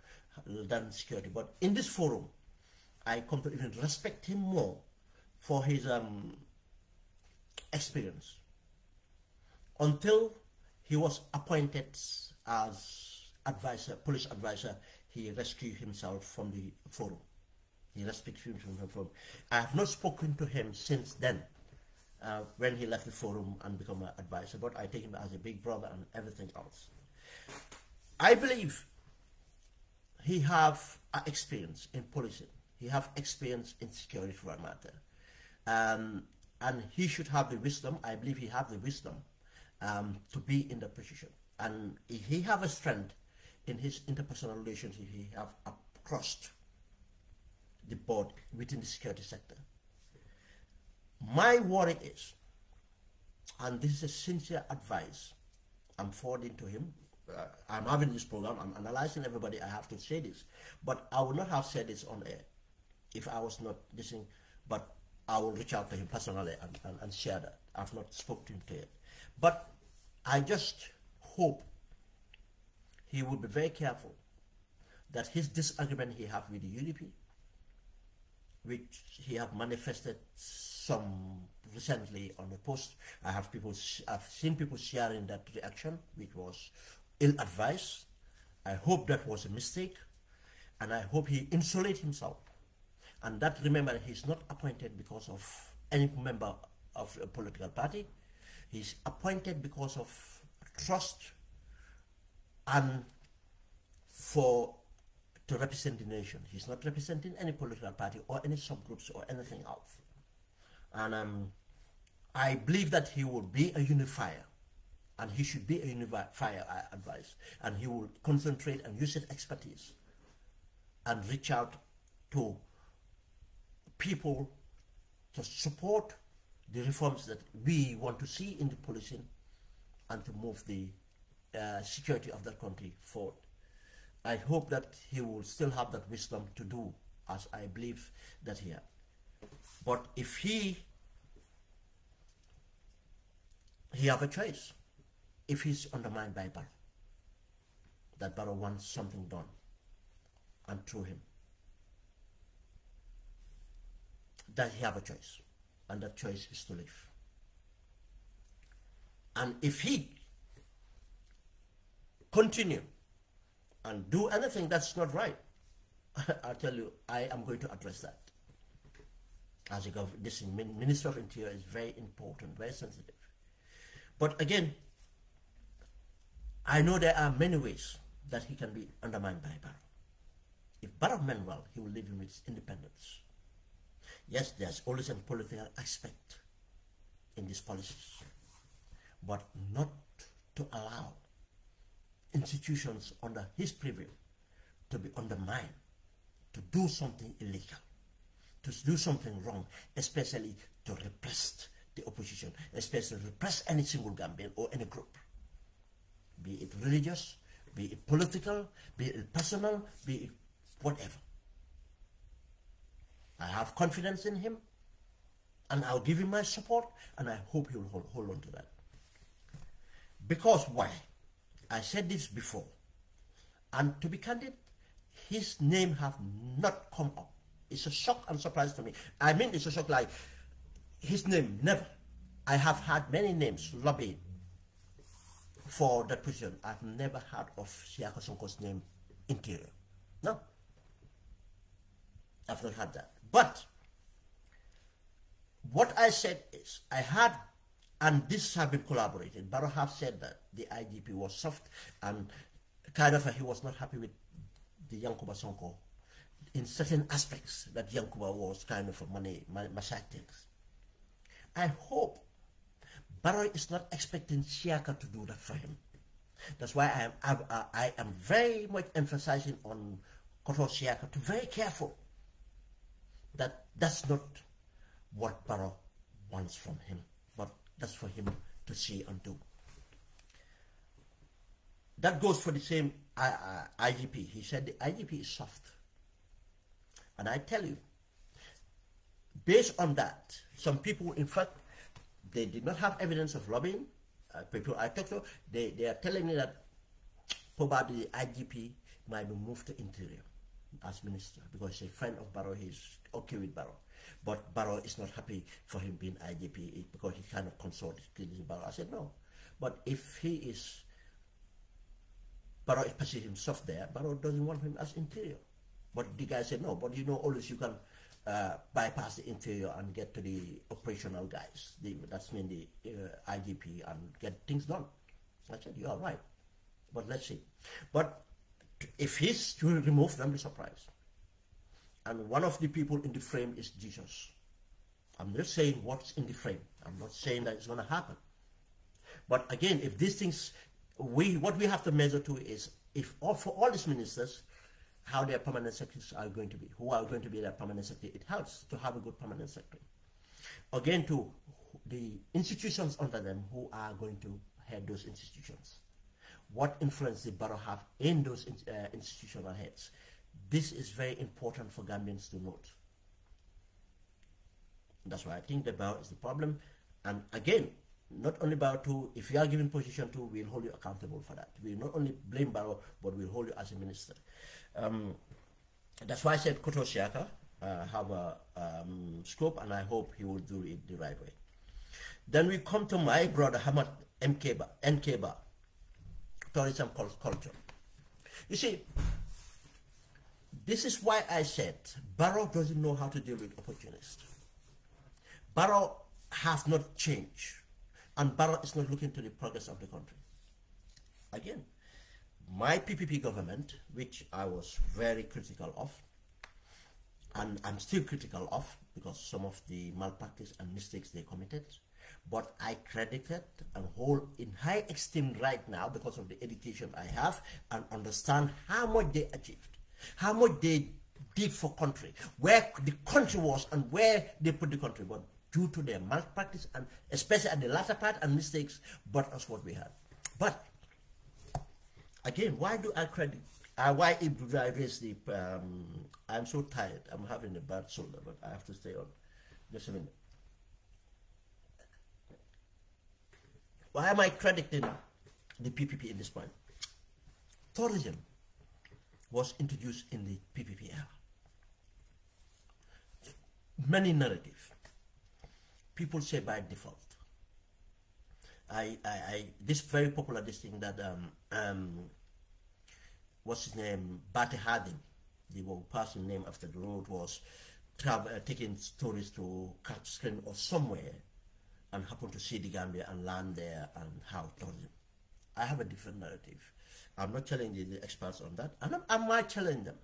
than security. But in this forum, I come to even respect him more for his experience, until he was appointed as advisor, police advisor. He rescued himself from the forum. He respects him from. I have not spoken to him since then, when he left the forum and become an advisor, but I take him as a big brother and everything else. I believe he have experience in policing. He have experience in security for that matter. And he should have the wisdom, I believe he have the wisdom to be in that position. And he have a strength in his interpersonal relationship he have across the board within the security sector. My worry is, and this is a sincere advice I'm forwarding to him, I'm having this program, I'm analyzing everybody, I have to say this, but I would not have said this on air if I was not listening, but I will reach out to him personally and share that. I've not spoken to him yet. But I just hope he will be very careful that his disagreement he have with the UDP, which he have manifested some recently on the post. I've seen people sharing that reaction, which was ill-advised. I hope that was a mistake, and I hope he insulates himself. And that, remember, he's not appointed because of any member of a political party. He's appointed because of trust and to represent the nation. He's not representing any political party or any subgroups or anything else. And I believe that he will be a unifier, and he should be a unifier, I advise. And he will concentrate and use his expertise and reach out to people to support the reforms that we want to see in the policing and to move the security of that country forward. I hope that he will still have that wisdom to do as I believe that he has. But if he have a choice, if he's undermined by Barrow, that Barrow wants something done, and through him, that he have a choice, and that choice is to leave. And if he continue and do anything that's not right, I'll tell you, I am going to address that. As a government, this Minister of Interior is very important, very sensitive. But again, I know there are many ways that he can be undermined by Barrow. If Barrow meant well, he will leave him with his independence. Yes, there's always a political aspect in these policies, but not to allow institutions under his preview to be undermined, to do something illegal, to do something wrong, especially to repress the opposition, especially repress any single Gambian or any group, be it religious, be it political, be it personal, be it whatever. I have confidence in him, and I'll give him my support, and I hope he will hold on to that. Because why? I said this before, and to be candid, his name have not come up. It's a shock and surprise to me. I mean, it's a shock like his name never. I have had many names lobbying for that position. I've never heard of Siaka Sonko's name, Interior. No. I've not had that. But what I said is, I had, and this have been collaborated, Barrow have said that the IGP was soft and kind of he was not happy with the Yankuba Sonko in certain aspects, that Yankuba was kind of a massacres. I hope Barrow is not expecting Siaka to do that for him. That's why I am very much emphasizing on Koto Siaka to be very careful that that's not what Barrow wants from him, but that's for him to see and do. That goes for the same IGP. He said the IGP is soft. And I tell you, based on that, some people, in fact, they did not have evidence of lobbying. People I talked to, they are telling me that probably the IGP might be moved to Interior as minister, because he's a friend of Barrow, he's okay with Barrow. But Barrow is not happy for him being IGP because he kind of consulted Barrow. I said no. But if Barrow is perceiving himself there, Barrow doesn't want him as Interior. But the guy said, no, but always you can bypass the interior and get to the operational guys. That's mean the IGP, and get things done. I said, you are right. But let's see. But if he's to remove them, be surprised. And one of the people in the frame is Jesus. I'm not saying what's in the frame. I'm not saying that it's going to happen. But again, if these things, what we have to measure to is, for all these ministers, how their permanent secretaries are going to be, who are going to be their permanent secretary. It helps to have a good permanent secretary. Again, to the institutions under them, who are going to head those institutions. What influence the borough have in those institutional heads. This is very important for Gambians to note. That's why I think the borough is the problem. And again, not only borough too, if you are given position to, we'll hold you accountable for that. We'll not only blame borough, but we'll hold you as a minister. That's why I said 𝐶𝐢𝐬𝐬𝐜𝐿 have a scope, and I hope he will do it the right way. Then we come to my brother Hamad 𝐴𝐵𝐴, tourism culture. You see, this is why I said borough doesn't know how to deal with opportunists. Borough has not changed, and borough is not looking to the progress of the country. Again, my PPP government, which I was very critical of, and I'm still critical of because some of the malpractice and mistakes they committed, but I credited and hold in high esteem right now because of the education I have and understand how much they achieved, how much they did for country, where the country was and where they put the country, but due to their malpractice and especially at the latter part and mistakes, but that's what we had. But again, why do I credit? Why do I raise the? I'm so tired. I'm having a bad shoulder, but I have to stay on. Just a minute. Why am I crediting the PPP in this point? Tourism was introduced in the PPP era. Many narrative. People say by default. This very popular this thing that what's his name, Batty Harding, the person name after the road, was taking tourists to Catskillen or somewhere and happened to see the Gambia and land there and how tourism. I have a different narrative. I'm not challenging the experts on that. I might challenge them.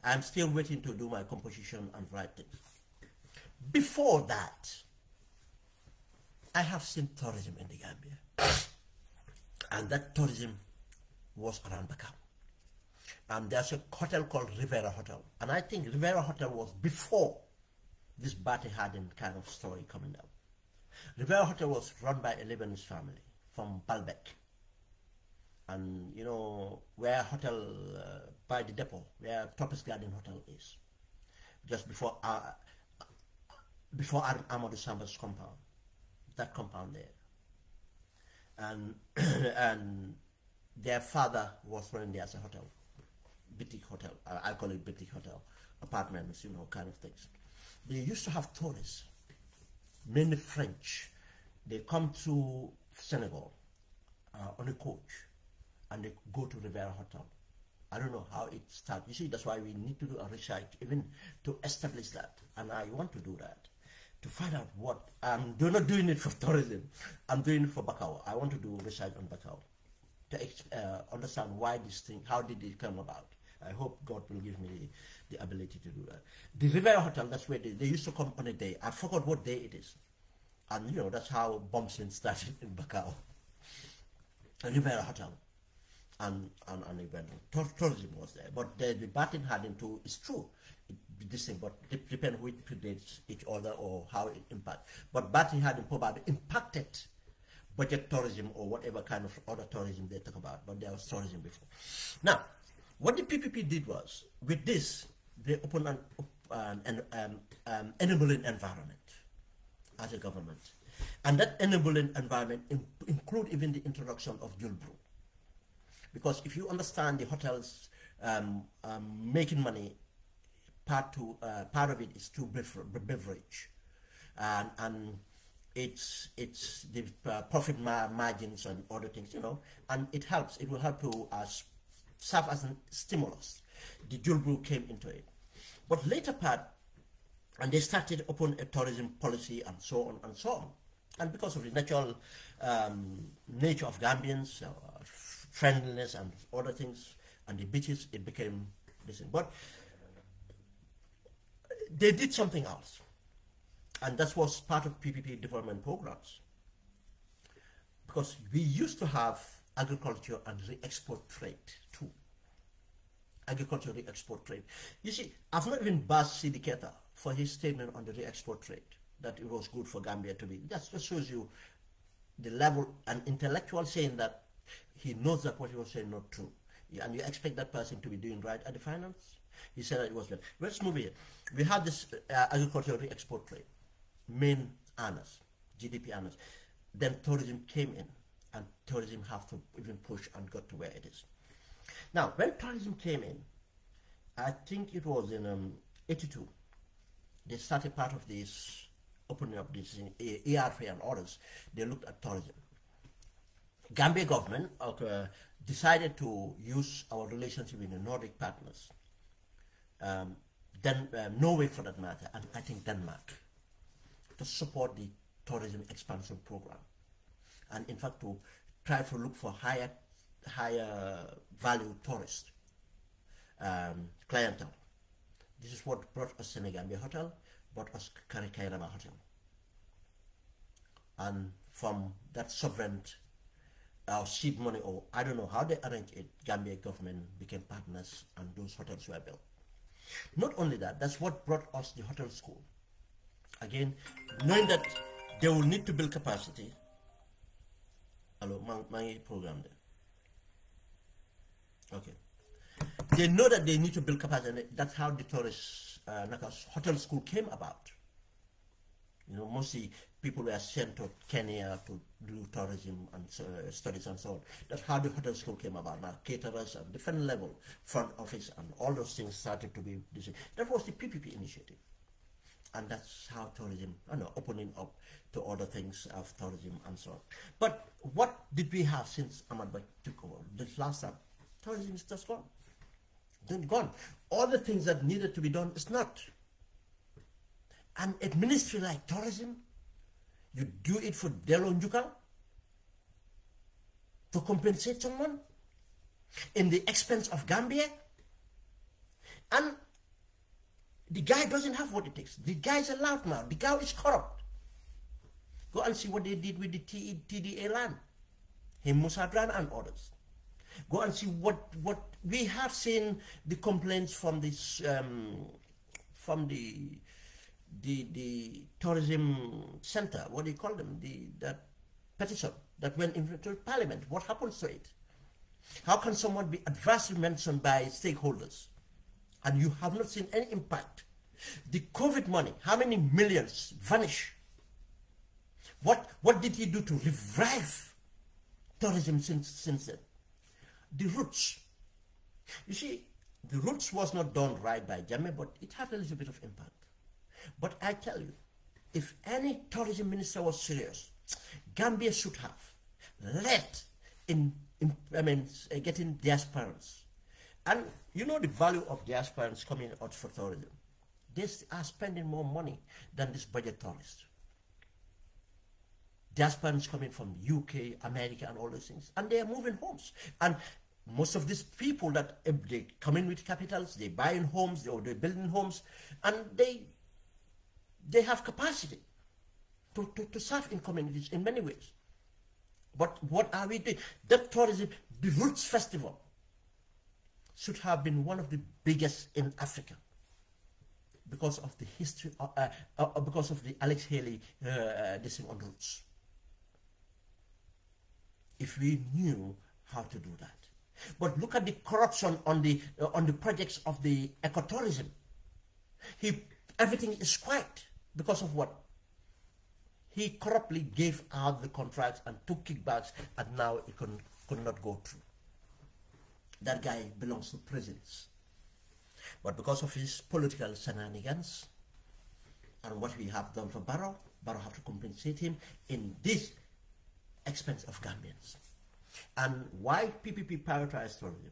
I'm still waiting to do my composition and write things. Before that, I have seen tourism in the Gambia, and that tourism was around Bakau. And there's a hotel called Rivera Hotel, and I think Rivera Hotel was before this Batty Harding kind of story coming out. Rivera Hotel was run by a Lebanese family from Baalbek, and you know where hotel by the depot, where Topaz Garden Hotel is, just before Amadou Samba's compound. That compound there, and their father was running there as a hotel, boutique hotel. I call it boutique hotel, apartments, you know, kind of things. They used to have tourists, mainly French. They come to Senegal on a coach, and they go to Rivera Hotel. I don't know how it started. You see, that's why we need to do a research even to establish that, and I want to do that. To find out what I'm not doing it for tourism, I'm doing it for Bakau. I want to do research on Bakau to understand why this thing, how did it come about. I hope God will give me the ability to do that. The Rivera Hotel, that's where they used to come on a day. I forgot what day it is, and you know that's how bombing started in Bakau. Rivera Hotel, and even tourism was there, but the Batty Harding too is true. This thing, but it depends which predates each other or how it impacts. But Batty Harding probably impacted budget tourism or whatever kind of other tourism they talk about, but there was tourism before. Now, what the PPP did was, with this, they opened an enabling environment as a government. And that enabling environment include even the introduction of Julbro. Because if you understand the hotels making money, part of it is through beverage, and it's the profit margins and other things, you know, and it helps. It will help to serve as a stimulus. the Julbru came into it. But later part, and they started upon a tourism policy and so on and so on. And because of the natural nature of Gambians, friendliness and other things, and the beaches, it became this. But they did something else. And that was part of PPP development programs. Because we used to have agriculture and re-export trade too. Agriculture re-export trade. You see, I've not even bashed Dictator for his statement on the re-export trade, that it was good for Gambia to be. That just shows you the level, an intellectual saying that he knows that what he was saying not true. And you expect that person to be doing right at the finance? He said that it was bad. Let's move here. We had this agricultural re-export trade, main earners, GDP earners. Then tourism came in, and tourism have to even push and got to where it is. Now, when tourism came in, I think it was in 82, they started part of this opening up this ERP and others. They looked at tourism. Gambia government decided to use our relationship with the Nordic partners, then Norway for that matter, and I think Denmark, to support the tourism expansion program, and in fact to try to look for higher value tourist clientele. This is what brought us Senegambia Hotel, brought us 𝐾𝐢𝐬𝐬𝐜𝐿 Hotel, and from that sovereign seed money, or I don't know how they arranged it, Gambia government became partners and those hotels were built. Not only that, that's what brought us the hotel school. Again, knowing that they will need to build capacity. Hello, my program there. Okay. They know that they need to build capacity. That's how the tourist hotel school came about. You know, mostly people were sent to Kenya to do tourism and studies and so on. That's how the hotel school came about. Now, caterers and different level, front office, and all those things started to be. That was the PPP initiative. And that's how tourism, opening up to other things of tourism and so on. But what did we have since Ahmad Bhai took over? This last time, tourism is just gone. Then gone. All the things that needed to be done is not. And a ministry like tourism, you do it for Delo Njukkal to compensate someone in the expense of Gambia, and the guy doesn't have what it takes. The guy is allowed now. The guy is corrupt. Go and see what they did with the TDA land. Him, Musadran and others. Go and see what we have seen, the complaints from this from the tourism center. What do you call them? That petition that went into Parliament. What happens to it? How can someone be adversely mentioned by stakeholders and you have not seen any impact? The COVID money, how many millions vanish? What did he do to revive tourism since then? The roots. You see, the roots was not done right by Jammeh, but it had a little bit of impact. But I tell you, if any tourism minister was serious, Gambia should have led in getting diasporans. And you know the value of diasporans coming out for tourism. They are spending more money than this budget tourist. Diasporans coming from UK, America, and all those things. And they are moving homes. And most of these people that they come in with capitals, they buy in homes, or they're building homes, and they have capacity to serve in communities in many ways. But what are we doing? That tourism, the Roots Festival, should have been one of the biggest in Africa because of the history, because of the Alex Haley this thing on Roots. If we knew how to do that. But look at the corruption on the projects of the ecotourism. Everything is quiet because of what? He corruptly gave out the contracts and took kickbacks, and now it could not go through. That guy belongs to prisons. But because of his political shenanigans and what we have done for Barrow have to compensate him in this expense of Gambians. And why PPP prioritized tourism?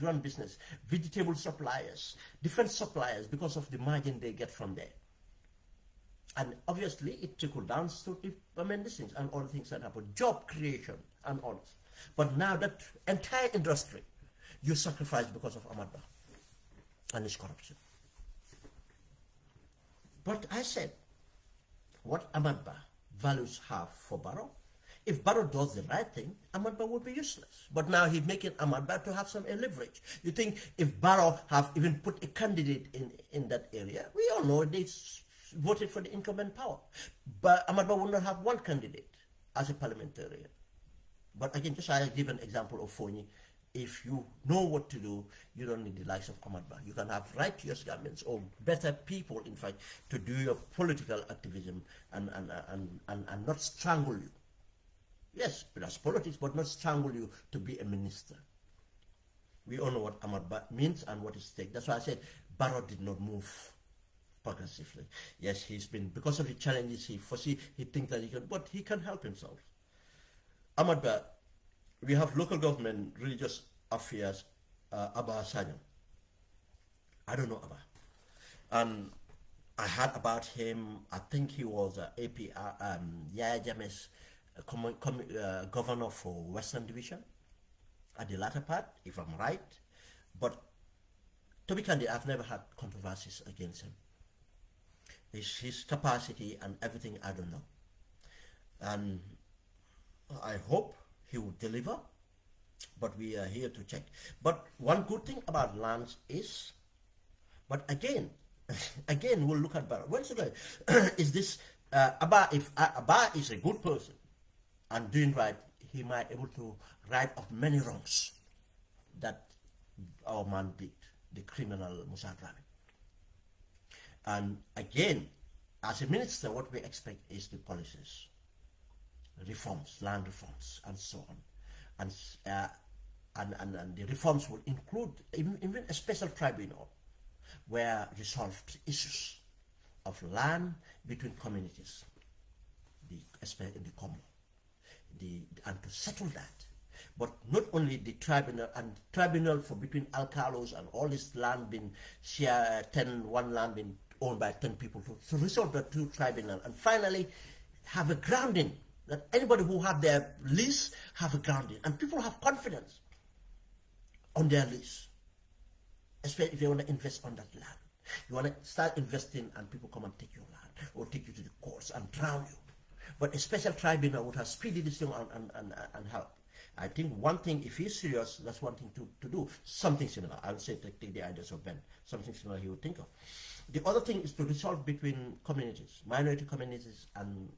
run business, vegetable suppliers, different suppliers, because of the margin they get from there. And obviously, it trickled down to these things and all the things that happen, job creation and all this. But now that entire industry, you sacrifice because of Ahmad Bah and his corruption. But I said, what Ahmad Bah values have for Barrow, if Barrow does the right thing, Ahmad Bah would be useless. But now he's making Ahmad Bah to have some leverage. You think if Barrow have even put a candidate in that area, we all know they voted for the incumbent power. But Ahmad Bah would not have one candidate as a parliamentarian. But again, just I give an example of Fonyi. If you know what to do, you don't need the likes of Ahmad Bah. You can have righteous governments or better people, in fact, to do your political activism and not strangle you. Yes, that's politics, but not strangle you to be a minister. We all know what Ahmad Bah means and what is at stake. That's why I said Barrow did not move progressively. Yes, he's been, because of the challenges he foresee, he thinks that he can, but he can help himself. Ahmad Bah, we have local government, religious affairs, Abba Sanyang. I don't know Abba. And I heard about him, I think he was APR, Yahya Jammeh's governor for Western Division at the latter part, if I'm right. But to be candid, I've never had controversies against him. His capacity and everything, I don't know. And I hope he will deliver, but we are here to check. But one good thing about lands is, but again, we'll look at Barrow. Once again, is this Abba? If Abba is a good person and doing right, he might be able to right off many wrongs that our man did, the criminal Musa Drabi. And again, as a minister, what we expect is the policies, reforms, land reforms, and so on. And the reforms will include even a special tribunal where resolved issues of land between communities, especially in the Congo, and to settle that. But not only the tribunal for between alcalos and all this land being share one land being owned by 10 people to resolve the two tribunal, and finally have a grounding that anybody who have their lease have a grounding, and people have confidence on their lease, especially if they want to invest on that land. You want to start investing and people come and take your land or take you to the courts and drown you. But a special tribunal would have speeded this thing and help. I think one thing, if he's serious, that's one thing to do. Something similar. I would say take the ideas of Ben. Something similar he would think of. The other thing is to resolve between communities, minority communities and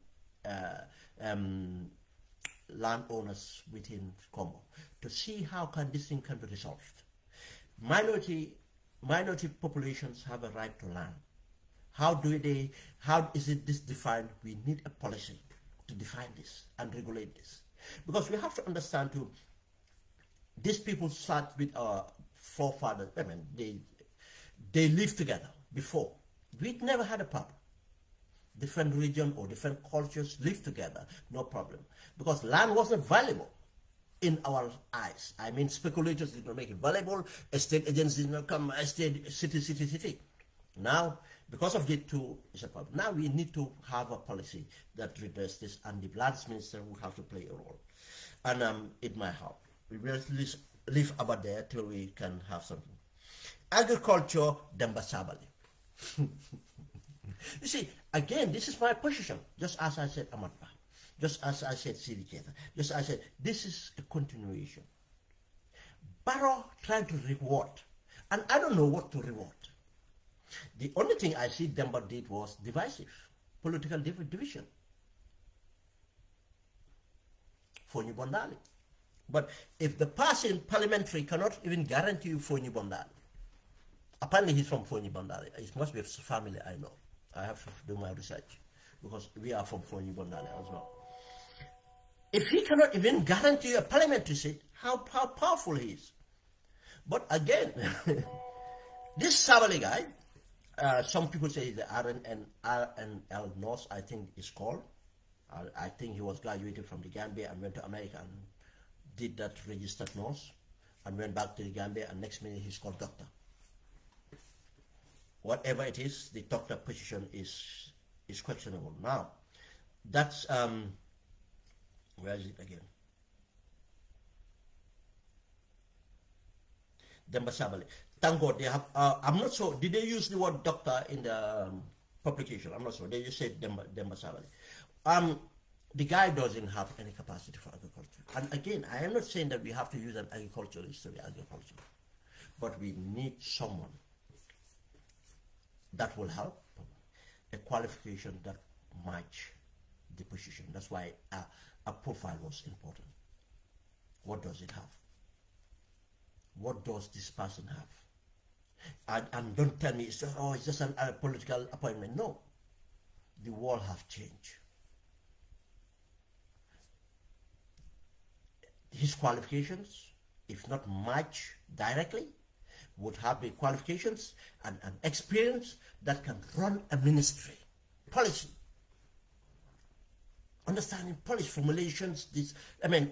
landowners within Congo, to see how this thing can be resolved. Minority populations have a right to land. How is this defined? We need a policy to define this and regulate this. Because we have to understand too, these people start with our forefathers. I mean, they lived together before. We never had a problem. Different religion or different cultures lived together, no problem. Because land wasn't valuable in our eyes. I mean, speculators did not make it valuable. Estate agents did not come. City. Now, because of it too, is a problem. Now we need to have a policy that redresses this, and the lands minister will have to play a role. And it might help. We will leave about there till we can have something. Agriculture, Demba Sabali. You see, again, this is my position. Just as I said, Amatpa. Just as I said, Dictator. Just as I said, this is a continuation. Barrow trying to reward. And I don't know what to reward. The only thing I see Demba did was divisive, political division. Fonyi Bondali. But if the person parliamentary cannot even guarantee you Fonyi Bondali, apparently he's from Fonyi Bondali. It must be a family I know. I have to do my research because we are from Fonyi Bondali as well. If he cannot even guarantee you a parliamentary seat, how powerful he is. But again, this Sabali guy, some people say the RNL North, I think is called. I think he was graduated from the Gambia and went to America and did that registered nurse and went back to the Gambia, and next minute he's called doctor. Whatever it is, the doctor position is questionable. Now, that's where is it again? Demba Sabali. Thank God they have. I'm not sure. Did they use the word doctor in the publication? I'm not sure. They just said Demba Sabali. The guy doesn't have any capacity for agriculture. And again, I am not saying that we have to use an agriculturalist to be agriculture, but we need someone that will help, a qualification that match the position. That's why a profile was important. What does it have? What does this person have? And don't tell me it's just a political appointment. No. The world have changed. His qualifications, if not match directly, would have the qualifications and experience that can run a ministry. Policy. Understanding policy formulations,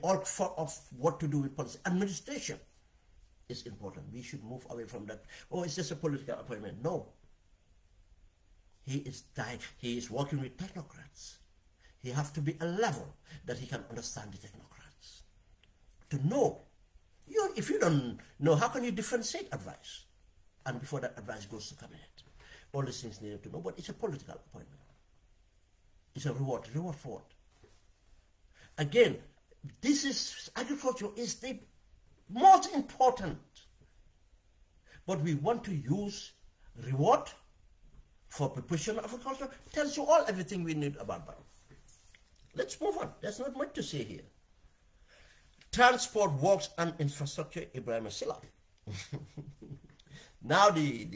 all of what to do with policy. Administration is important. We should move away from that. Oh, it's just a political appointment. No. He is working with technocrats. He has to be a level that he can understand the technocrats. To know. If you don't know, how can you differentiate advice? And before that advice goes to cabinet. All these things needed to know, but it's a political appointment. It's a reward for what? Again, agriculture is the most important. But we want to use reward for preparation of agriculture. Tells you everything we need about that. Let's move on. There's not much to say here. Transport, works, and infrastructure, Ibrahim Silla. Now the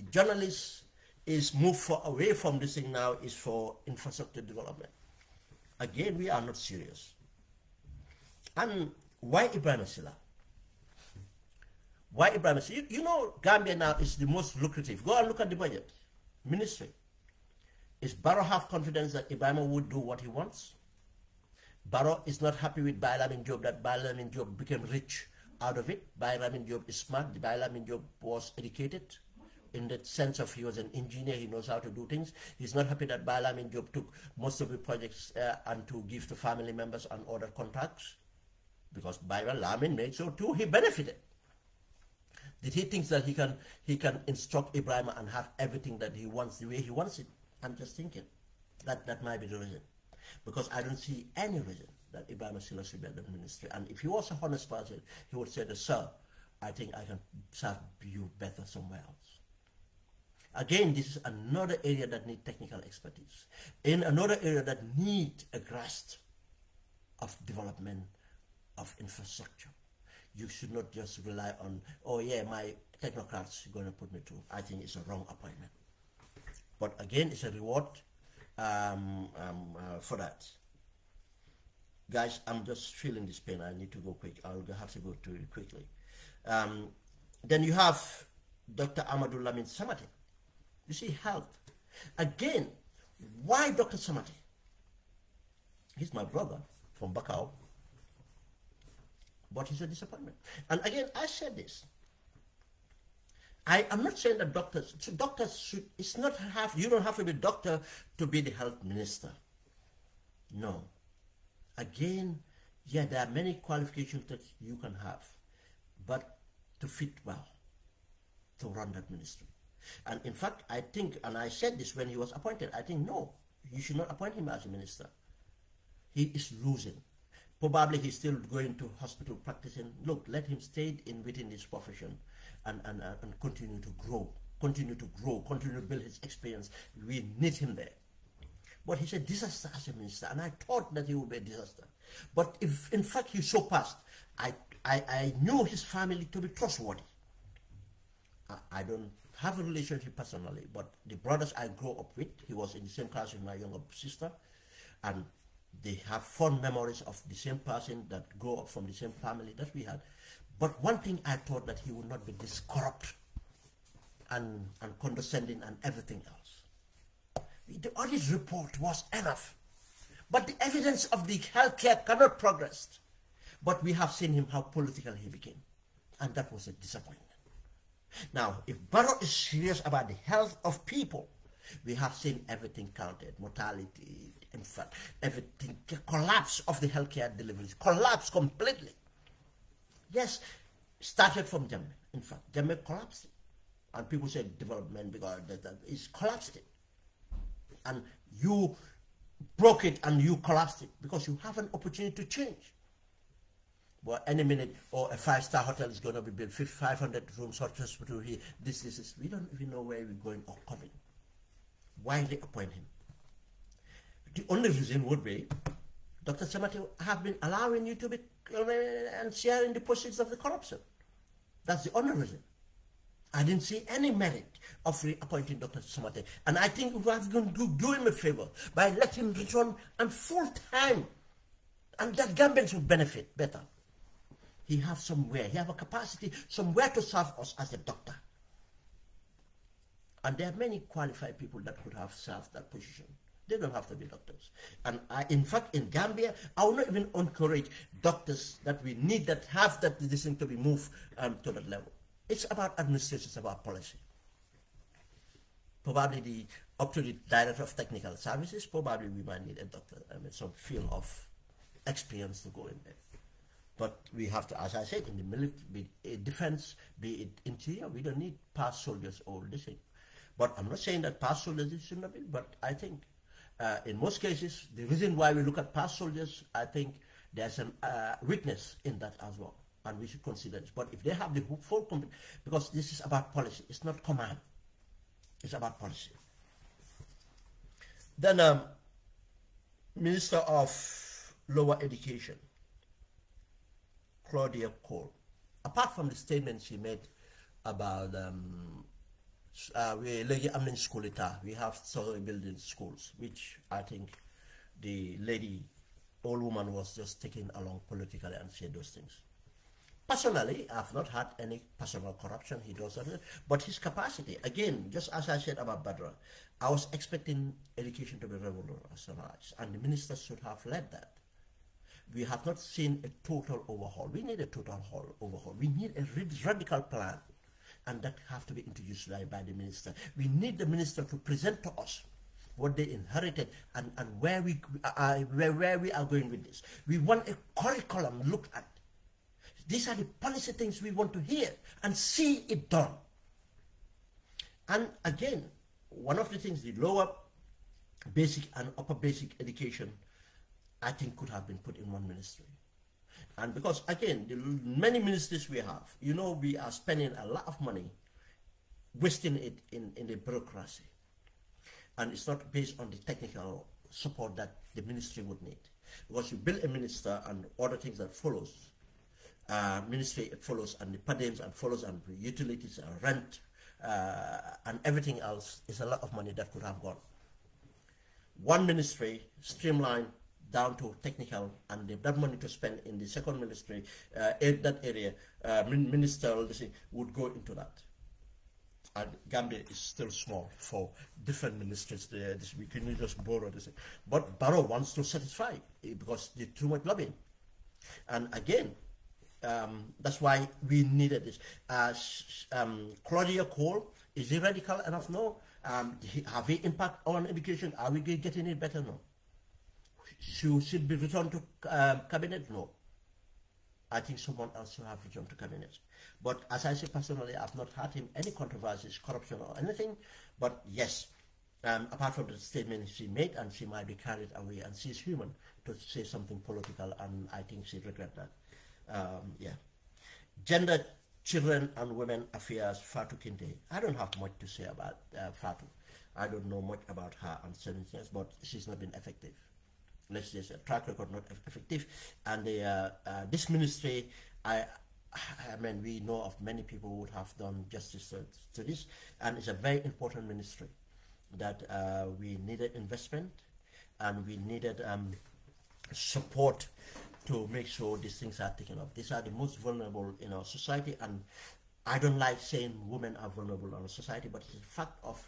journalist is moved away from this thing now, is for infrastructure development. Again, we are not serious. And why Ibrahim Silla? Why Ibrahim Silla? You know, Gambia now is the most lucrative. Go and look at the budget. Ministry. Is Barrow have confidence that Ibrahim would do what he wants? Barrow is not happy with Baye Lamin Jobe, that Baye Lamin Jobe became rich out of it. Baye Lamin Jobe is smart. Baye Lamin Jobe was educated in the sense of he was an engineer. He knows how to do things. He's not happy that Baye Lamin Jobe took most of the projects and to give to family members and other contracts, because Baye Lamin made so too. He benefited. Did he think that he can instruct Ibrahim and have everything that he wants the way he wants it? I'm just thinking that might be the reason, because I don't see any reason that Ibrahim Silla should be at the ministry. And if he was a honest person, he would say, sir, I think I can serve you better somewhere else. Again, this is another area that needs technical expertise. In another area that needs a grasp of development of infrastructure. You should not just rely on, oh yeah, my technocrats are going to put me through. I think it's a wrong appointment. But again, it's a reward for that. Guys, I'm just feeling this pain. I need to go quick. I'll have to go through it quickly. Then you have Dr. Amadou Lamine Samate. You see, health. Again, why Dr. Samate? He's my brother from Bakau. But he's a disappointment. And again, I said this. I am not saying that doctors should, it's not have, you don't have to be a doctor to be the health minister. No. Again, yeah, there are many qualifications that you can have, but to fit well, to run that ministry. And in fact, I think, and I said this when he was appointed, I think, no, you should not appoint him as a minister. He is losing. Probably he's still going to hospital practicing. Look, let him stay within this profession and continue to grow, continue to build his experience. We need him there. But he's a disaster as a minister, and I thought that he would be a disaster. But if in fact he so passed, I knew his family to be trustworthy. I don't have a relationship personally, but the brothers I grew up with, he was in the same class with my younger sister, and they have fond memories of the same person that grew up from the same family that we had. But one thing I thought, that he would not be this corrupt and condescending and everything else. The audit report was enough. But the evidence of the healthcare cannot progress. But we have seen him how political he became. And that was a disappointment. Now, if Barrow is serious about the health of people, we have seen everything counted. Mortality, in fact, everything, collapse of the healthcare deliveries, collapse completely. Yes, started from Jammeh. In fact, Jammeh collapsed it. And people say development because that is collapsed it. And you broke it and you collapsed it because you have an opportunity to change. Well, any minute, or a 5-star hotel is going to be built, 500 rooms, hospital here, this. We don't even know where we're going or coming. Why they appoint him? The only reason would be Dr. Samate have been allowing you to be and sharing the proceeds of the corruption. That's the only reason. I didn't see any merit of reappointing Dr. Samate. And I think we have going to do him a favor by letting him return and full time. And that Gambians will benefit better. He have somewhere, he have a capacity somewhere to serve us as a doctor. And there are many qualified people that could have served that position. They don't have to be doctors. And in fact, in Gambia, I will not even encourage doctors that we need that have that decision to be moved to that level. It's about administration, it's about policy. Probably up to the Director of Technical Services, probably we might need a doctor, some field of experience to go in there. But we have to, as I said, in the military, be it defense, be it interior, we don't need past soldiers or this thing. But I'm not saying that past soldiers should not be, but I think in most cases, the reason why we look at past soldiers, I think there's a weakness in that as well. And we should consider this. But if they have the full competence, because this is about policy, it's not command. It's about policy. Then Minister of Lower Education, Claudia Cole. Apart from the statement she made about we have story building schools, which I think the old woman was just taking along politically and said those things. Personally, I've not had any personal corruption. He does that, but his capacity, again, just as I said about Badra, I was expecting education to be revolutionized, and the minister should have led that. We have not seen a total overhaul. We need a total overhaul. We need a radical plan, and that have to be introduced by the minister. We need the minister to present to us what they inherited and where we are going with this. We want a curriculum looked at. These are the policy things we want to hear and see it done. And again, one of the things, the lower basic and upper basic education, I think could have been put in one ministry. And because, again, the many ministries we have, you know, we are spending a lot of money, wasting it in the bureaucracy. And it's not based on the technical support that the ministry would need. Because you build a minister and other things that follows, ministry it follows, and the per diems and follows, and utilities and rent, and everything else is a lot of money that could have gone. One ministry, streamlined down to technical, and that money to spend in the second ministry, that area, ministerial, would go into that. And Gambia is still small for different ministries. We can just borrow this. But Barrow wants to satisfy because there's too much lobbying. And again, that's why we needed this. Claudia Cole, is he radical enough? No. Have we impact on education? Are we getting it better? No. Should be returned to cabinet? No. I think someone else should have returned to cabinet. But as I say personally, I've not had him any controversies, corruption or anything. But yes, apart from the statement she made, and she might be carried away, and she's human, to say something political, and I think she'd regret that. Yeah. Gender, children and women affairs, Fatou Kinte. I don't have much to say about Fatou. I don't know much about her and 7 years, but she's not been effective. Let's just say track record not effective. And this ministry, I mean, we know of many people who would have done justice to this, and it's a very important ministry that we needed investment, and we needed support to make sure these things are taken up. These are the most vulnerable in our society, and I don't like saying women are vulnerable in our society, but it's a fact of,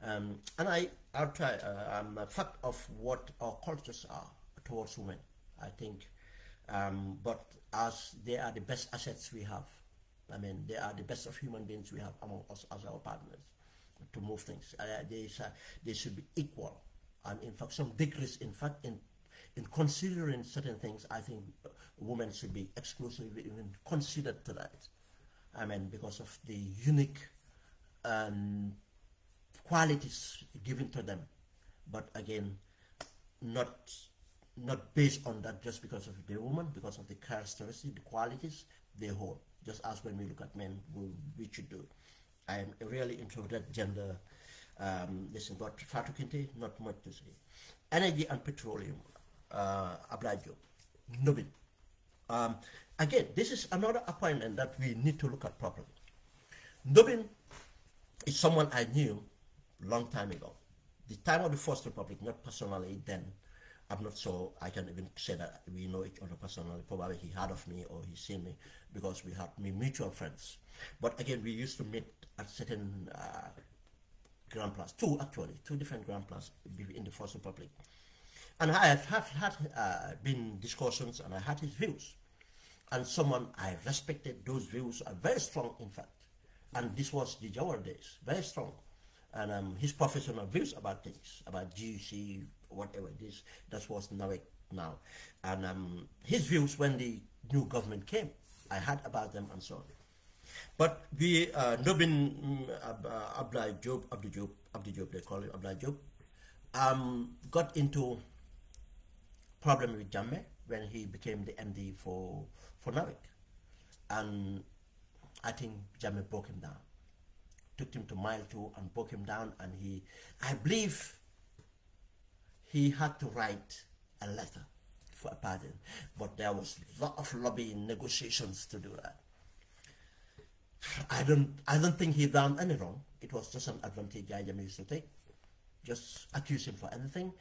and I'll try, a fact of what our cultures are towards women, I think. But as they are the best assets we have, I mean, they are the best of human beings we have among us as our partners to move things. They should be equal, and in fact, some degrees, in fact, in considering certain things, I think women should be exclusively even considered to that. I mean, because of the unique qualities given to them, but again, not based on that just because of the woman, because of the characteristics, the qualities they hold. Just as when we look at men, we should do. I am really into that gender. Listen, but Fatou Kinte, not much to say. Energy and petroleum. Abdoulaye Diop, Ndobin. Again, this is another appointment that we need to look at properly. Ndobin is someone I knew long time ago. The time of the First Republic, not personally then. I'm not sure I can even say that we know each other personally. Probably he heard of me or he's seen me because we had mutual friends. But again, we used to meet at certain Grand Place, two different Grand Place in the First Republic. And I have had been discussions, and I had his views. And someone I respected, those views are very strong, in fact. And this was the Jawar days, very strong. And his professional views about things, about GUC, whatever it is, that was now. And his views when the new government came, I heard about them and so on. But we, Ndobin Abdoulaye Diop, they call it Abdoulaye Diop, got into problem with Jammeh when he became the MD for NAWIC, and I think Jammeh broke him down, took him to mile 2 and broke him down, and I believe he had to write a letter for a pardon, but there was a lot of lobbying negotiations to do that. I don't think he done any wrong. It was just an advantage Jammeh used to take. Just accuse him for anything,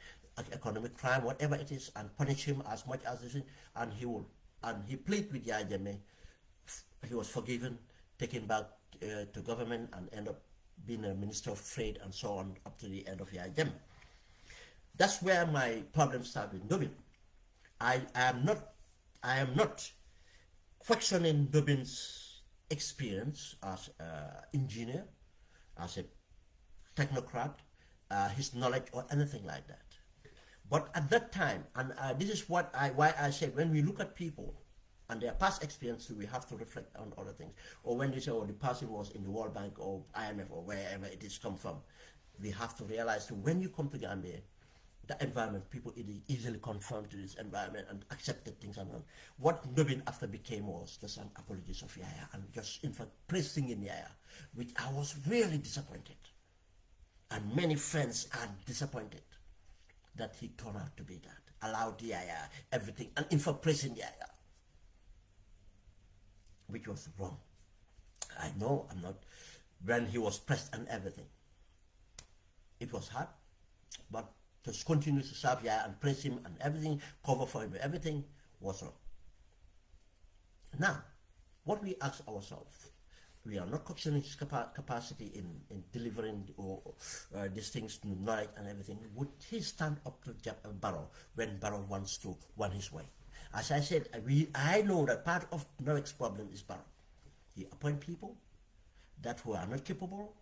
economic crime, whatever it is, and punish him as much as it is, and he will. And he pleaded with Jammeh. He was forgiven, taken back to government, and ended up being a minister of trade and so on up to the end of Jammeh. That's where my problem started with Ndobin. I am not questioning Ndobin's experience as an engineer, as a technocrat, his knowledge or anything like that. But at that time, and this is why I say when we look at people, And their past experience, we have to reflect on other things. Or when they say, oh, the person was in the World Bank or IMF or wherever it is come from, we have to realize that when you come to Gambia, the environment, people easily conform to this environment and accepted things. And what Nobin after became was just an apologist of Yaya and just, in fact, praising in Yaya, which I was really disappointed. And many friends are disappointed that he turned out to be that. Allowed Yaya everything, and in fact praising Yaya, which was wrong. I know I'm not, when he was pressed and everything, it was hard, but to continue to serve Yaya and praise him and everything, cover for him, everything was wrong. Now, what we ask ourselves, we are not questioning his capacity in delivering these things to knowledge and everything. Would he stand up to Barrow when Barrow wants to want his way? As I said, I know that part of Norwich's problem is Barrow. He appoints people that who are not capable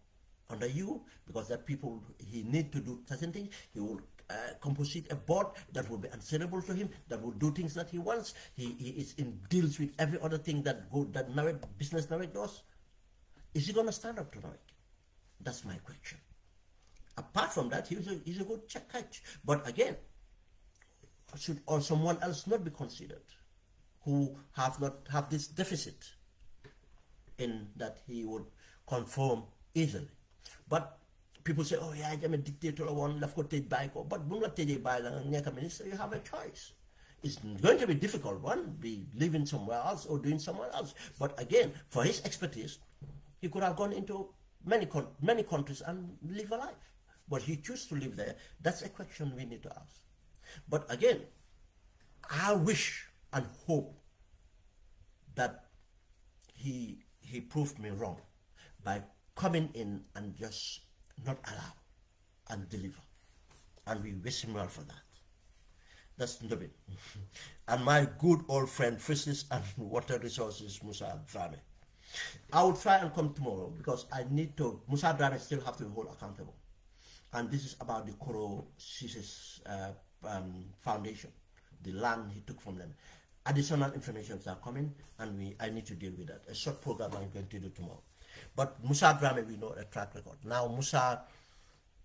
under you, because that people, he need to do certain things. He will composite a board that will be answerable to him, that will do things that he wants. He is in deals with every other thing that business Norwich does. Is he going to stand up to Norwich? That's my question. Apart from that, he's a good catch. But again, should or someone else not be considered who have this deficit in that he would conform easily? But people say, oh yeah, I'm a dictator, one left could take back, but minister, you have a choice. It's going to be a difficult one, be living somewhere else or doing somewhere else. But again, for his expertise, he could have gone into many countries and live a life. But he chose to live there. That's a question we need to ask. But again, I wish and hope that he proved me wrong by coming in and just not allow and deliver. And we wish him well for that. That's Ndobin. And my good old friend, Fishes and Water Resources, Musa Drame. I will try and come tomorrow because I need to, Musa Drame still have to be held accountable. And this is about the Koro Sises Foundation, the land he took from them. Additional information are coming, and I need to deal with that. A short program I'm going to do tomorrow. But Musa Drame, we know a track record. Now Musa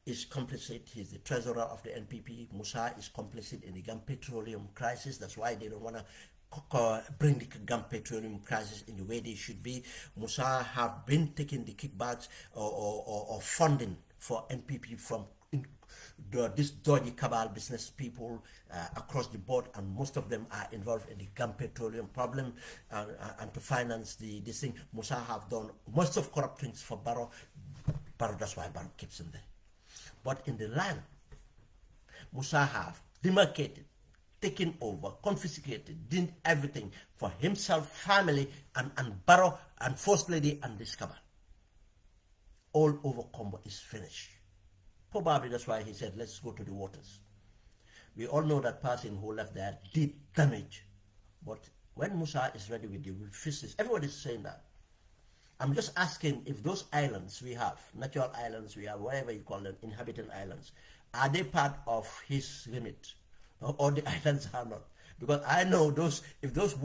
is complicit. He's the treasurer of the NPP. Musa is complicit in the Gam petroleum crisis. That's why they don't want to bring the Gam petroleum crisis in the way they should be. Musa have been taking the kickbacks or funding for NPP from this dodgy cabal business people across the board, and most of them are involved in the Gam petroleum problem and to finance this thing. Musa have done most of corrupt things for Barrow. That's why Barrow keeps him there. But in the land, Musa have demarcated, taken over, confiscated, did everything for himself, family, and Barrow, and First Lady, and this cabal. All over Combo is finished. Probably that's why he said, let's go to the waters. We all know that person who left there did damage. But when Musa is ready with fishes, everybody's saying that. I'm just asking if those islands we have, natural islands we have, whatever you call them, inhabited islands, are they part of his remit? Or the islands are not? Because I know if those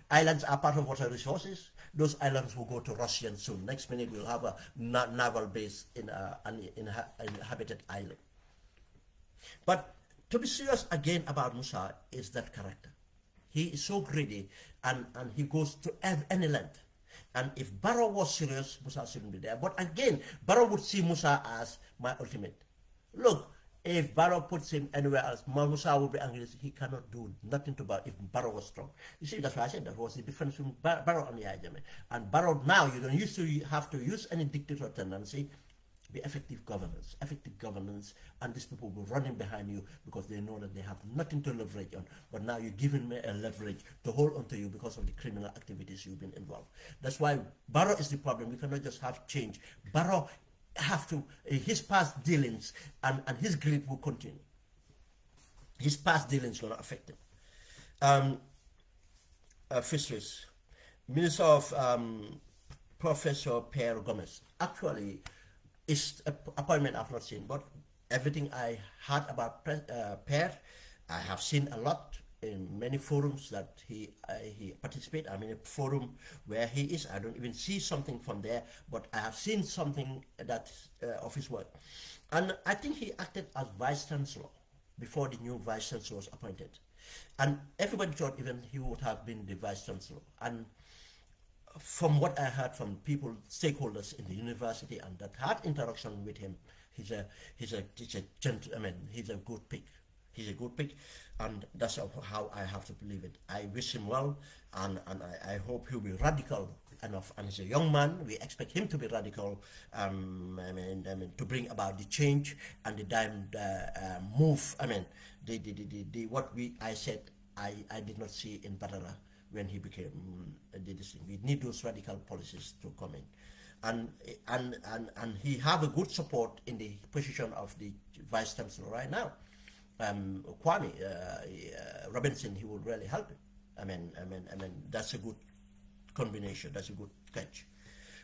islands are part of water resources, those islands will go to Russian soon. Next minute we'll have a naval base in an inhabited island. But to be serious again about Musa is that character. He is so greedy and he goes to any length. And if Barrow was serious, Musa shouldn't be there. But again, Barrow would see Musa as my ultimate. Look, if Barrow puts him anywhere else, Musa will be angry. He cannot do nothing to Barrow if Barrow was strong. You see, that's why I said that was the difference between Barrow and Yaya Jammeh. And Barrow now, you don't used to have to use any dictator tendency. Be effective governance, and these people will be running behind you because they know that they have nothing to leverage on. But now you're giving me a leverage to hold onto you because of the criminal activities you've been involved. That's why Barrow is the problem. We cannot just have change. Barrow have to, his past dealings and his greed will continue. His past dealings will not affect him. Fisheries, Minister of Professor Pierre Gomez. Actually, it's an appointment I've not seen, but everything I heard about Pierre, I have seen a lot. in many forums that he participates. I'm in a forum where he is. I don't even see something from there, but I have seen something that of his work. And I think he acted as vice chancellor before the new vice chancellor was appointed. And everybody thought even he would have been the vice chancellor. And from what I heard from people, stakeholders in the university, and that had interaction with him, he's a gentleman. He's a good pick. He's a good pick, and that's how I have to believe it. I wish him well, and I hope he'll be radical enough. And he's a young man. We expect him to be radical. I mean, to bring about the change and the move. I mean, I said I did not see in Badara when he became this thing. We need those radical policies to come in, and he have a good support in the position of the vice chancellor right now. Kwame Robinson, he would really help him. I mean, that's a good combination. That's a good catch.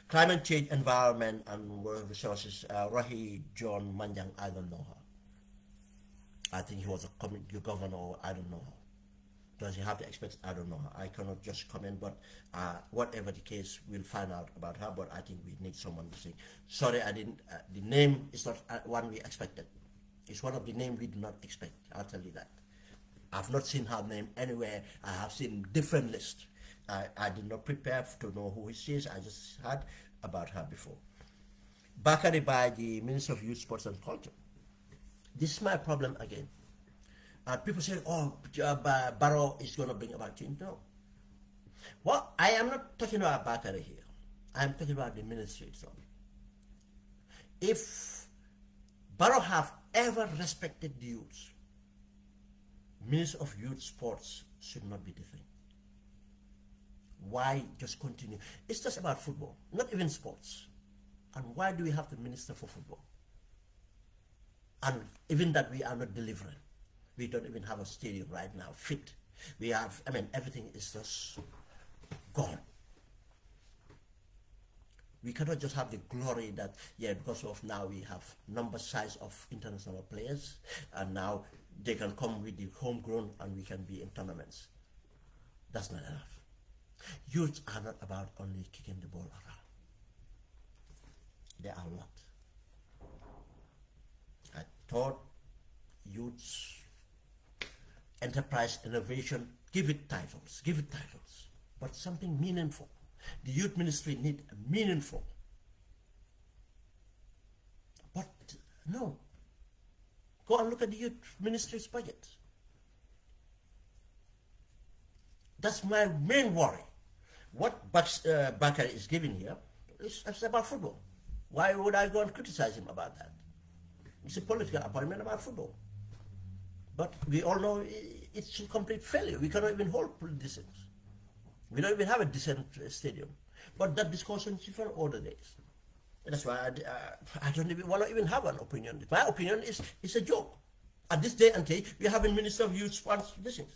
Climate change, environment, and world resources. Rahi John Manjang, I don't know her. I think he was a community governor. I don't know her. Does he have the experts? I don't know her. I cannot just comment, but whatever the case, we'll find out about her. But I think we need someone to say, sorry, I didn't. The name is not one we expected. It's one of the names we do not expect. I'll tell you that. I've not seen her name anywhere. I have seen different lists. I did not prepare to know who she is. I just heard about her before. Bakari by the Minister of Youth, Sports and Culture. This is my problem again. People say, oh, Barrow is going to bring about change. No. Well, I am not talking about Bakari here. I am talking about the ministry itself. If Barrow have ever respected the youth, Minister of Youth Sports should not be the thing. Why just continue? It's just about football, not even sports. And why do we have the Minister for Football? And even that we are not delivering. We don't even have a stadium right now fit. We have, I mean, everything is just gone. We cannot just have the glory that, yeah, because of now we have number size of international players, and now they can come with the homegrown and we can be in tournaments. That's not enough. Youths are not about only kicking the ball around. They are a lot. I thought youths, enterprise, innovation, give it titles, but something meaningful. The youth ministry need a meaningful. But no. Go and look at the youth ministry's budget. That's my main worry. What Bakari is giving here is about football. Why would I go and criticize him about that? It's a political appointment about football. But we all know it's a complete failure. We cannot even hold these things. We don't even have a decent stadium. But that discussion is for other days. And that's why I don't even want to even have an opinion. My opinion is it's a joke. At this day and age, we have a Minister of Youth Sports Business.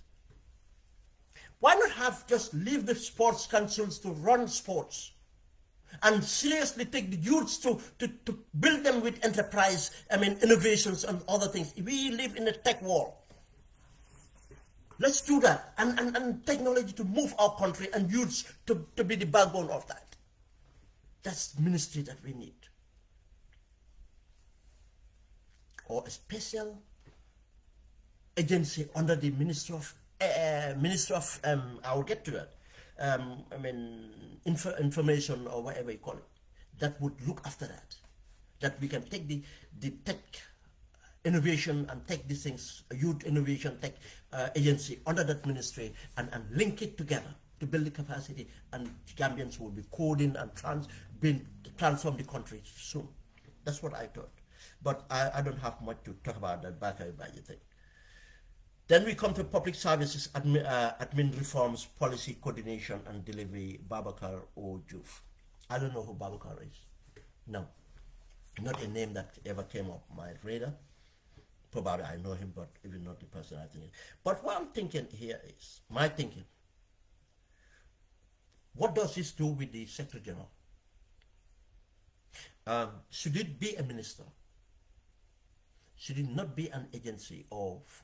Why not have just leave the sports councils to run sports and seriously take the youths to build them with enterprise, I mean, innovations and other things. We live in a tech world. Let's do that, and technology to move our country and youths to be the backbone of that. That's the ministry that we need. Or a special agency under the Minister of, I will get to that, I mean, information or whatever you call it, that would look after that. That we can take the tech innovation and take these things, youth innovation tech agency under that ministry and link it together to build the capacity, and Gambians will be coding and transform the country soon. That's what I thought. But I don't have much to talk about that Bakari budget thing. Then we come to public services, admin reforms, policy coordination and delivery, Babakar Ojuf. I don't know who Babakar is. No. Not a name that ever came up my radar. Probably I know him, but even not the person I think. But what I'm thinking here is, my thinking, what does this do with the Secretary General? Should it be a minister? Should it not be an agency of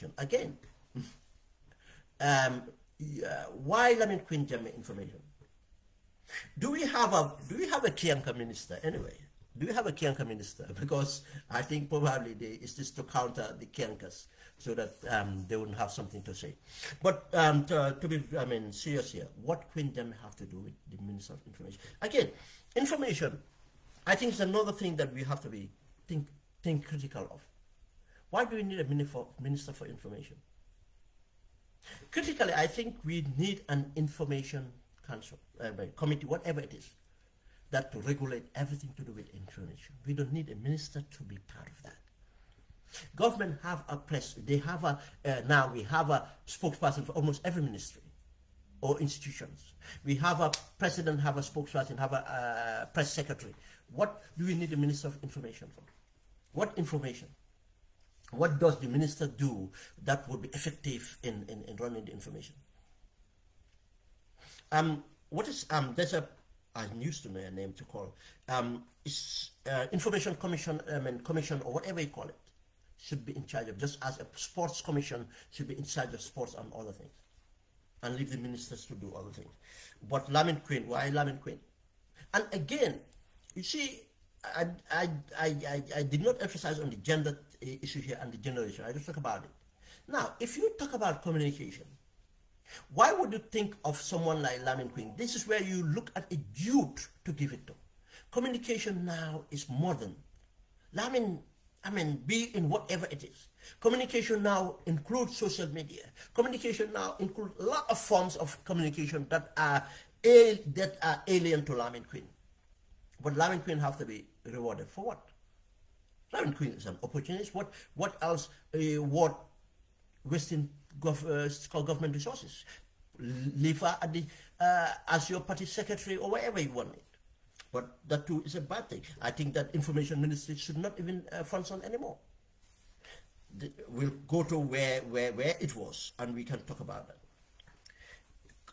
information. Again, why Lamin Queen Jammeh information? Do we have a 𝐾𝐢𝐬𝐜𝐿 minister anyway? Do we have a 𝐾𝐢𝐬𝐜 minister? Because I think probably it's just to counter the 𝐾𝐢𝐬𝐜s so that they wouldn't have something to say. But to be, serious here, what Queen Jammeh have to do with the Minister of Information? Again, information, I think, is another thing that we have to be think critical of. Why do we need a Minister for Information? Critically, I think we need an information council, committee, whatever it is, that to regulate everything to do with information. We don't need a minister to be part of that. Government have a press. They have a now we have a spokesperson for almost every ministry or institutions. We have a president, have a spokesperson, have a press secretary. What do we need a minister of information for? What information? What does the minister do that would be effective in running the information? What is there's a, I used to know a name to call information commission, commission or whatever you call it, should be in charge of, just as a sports commission should be in charge of sports and other things, and leave the ministers to do other things. But Lamin Queen, why Lamin Queen? And again, you see, I did not emphasize on the gender issue here and the generation. I just talk about it. Now, if you talk about communication, why would you think of someone like Lamin Queen? This is where you look at a youth to give it to. Communication now is modern. Lamin, be in whatever it is. Communication now includes social media. Communication now includes a lot of forms of communication that are alien to Lamin Queen. But Lamin Queen have to be rewarded for what? Lamin Queen is an opportunist. What else? What wasting government resources? Leave her at the, as your party secretary or wherever you want it. But that too is a bad thing. I think that information ministry should not even function anymore. We'll go to where it was, and we can talk about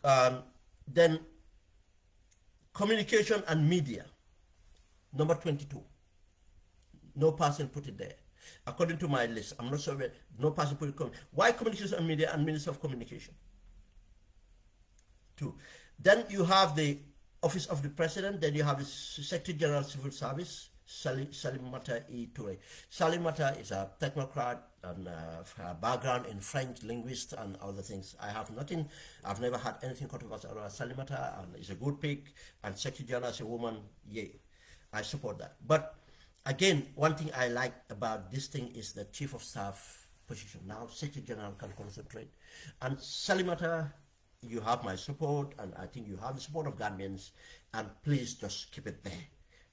that. Then communication and media, number 22. No person put it there. According to my list, I'm not sure where, no person put it. Why communication and media and Minister of Communication? 2. Then you have the Office of the President. Then you have the Secretary General Civil Service, Salimata Touré. Salimata is a technocrat and a background in French, linguist and other things. I have nothing, I've never had anything controversial about Salimata, and is a good pick, and Secretary General is a woman, yay. I support that. But again, one thing I like about this thing is the Chief of Staff position. Now Secretary General can concentrate. And Salimata, you have my support, and I think you have the support of Gambians, and please just keep it there.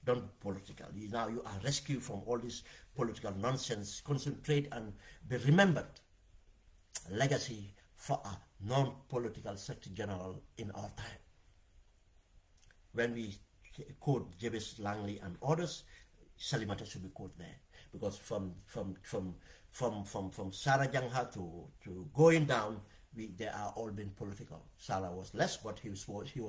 Don't be political. Now you are rescued from all this political nonsense. Concentrate and be remembered. Legacy for a non-political Secretary General in our time. When we quote Jebis Langley and others, Salimata should be caught there, because from Sarah Jangha to going down, they are all been political. Sarah was less, but he was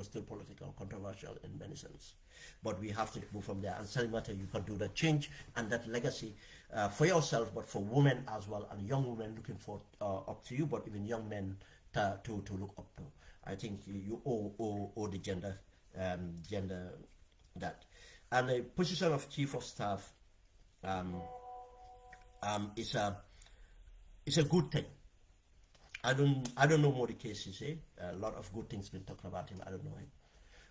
still political, controversial in many sense. But we have to move from there. And Salimata, you can do that change and that legacy for yourself, but for women as well, and young women looking for up to you, but even young men to look up to. I think you owe the gender that. And the position of chief of staff is a good thing. I don't know what the case is. A lot of good things been talked about him. I don't know him,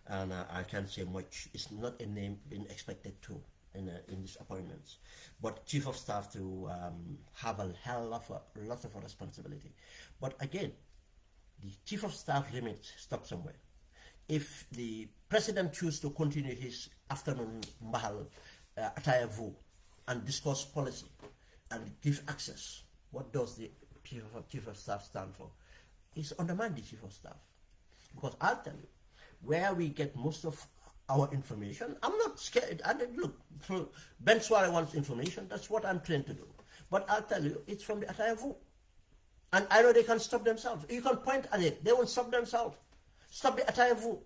and I can't say much. It's not a name being expected to in these appointments. But chief of staff to have a lot of responsibility. But again, the chief of staff limit stops somewhere. If the president chooses to continue his afternoon mahal attire vote and discuss policy and give access, what does the chief of staff stand for? It's undermine the chief of staff. Because I'll tell you, where we get most of our information, I'm not scared. Look, Ben Suarez wants information, that's what I'm trained to do. But I'll tell you, it's from the attire vote. And I know they can stop themselves. You can point at it, they won't stop themselves. Stop the attire vote.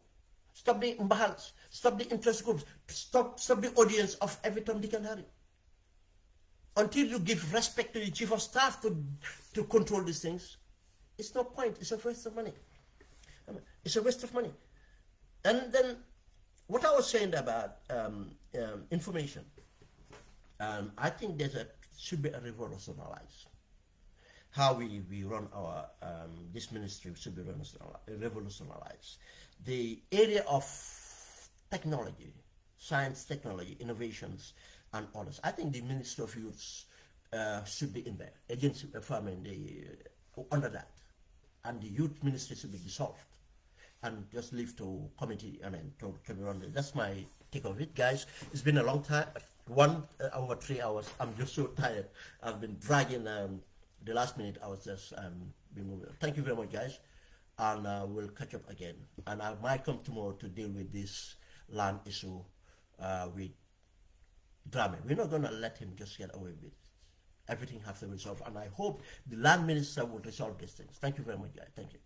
Stop the imbahals. Stop the interest groups. Stop the audience of every Tom, Dick and Harry. Until you give respect to the chief of staff to control these things, it's no point. It's a waste of money. It's a waste of money. And then what I was saying about information, I think should be a revolutionized. How we run our this ministry should be revolutionized. The area of technology, science, technology, innovations, and others. I think the Ministry of Youth should be in there. Agency under that, and the Youth Ministry should be dissolved, and just leave to committee. To be run. That's my take of it, guys. It's been a long time. 1 hour, 3 hours. I'm just so tired. I've been dragging. The last minute I was just been moving. Thank you very much, guys, and we'll catch up again. And I might come tomorrow to deal with this land issue with drama. We're not going to let him just get away with it. Everything has to be resolved, and I hope the land minister will resolve these things. Thank you very much, guys. Thank you.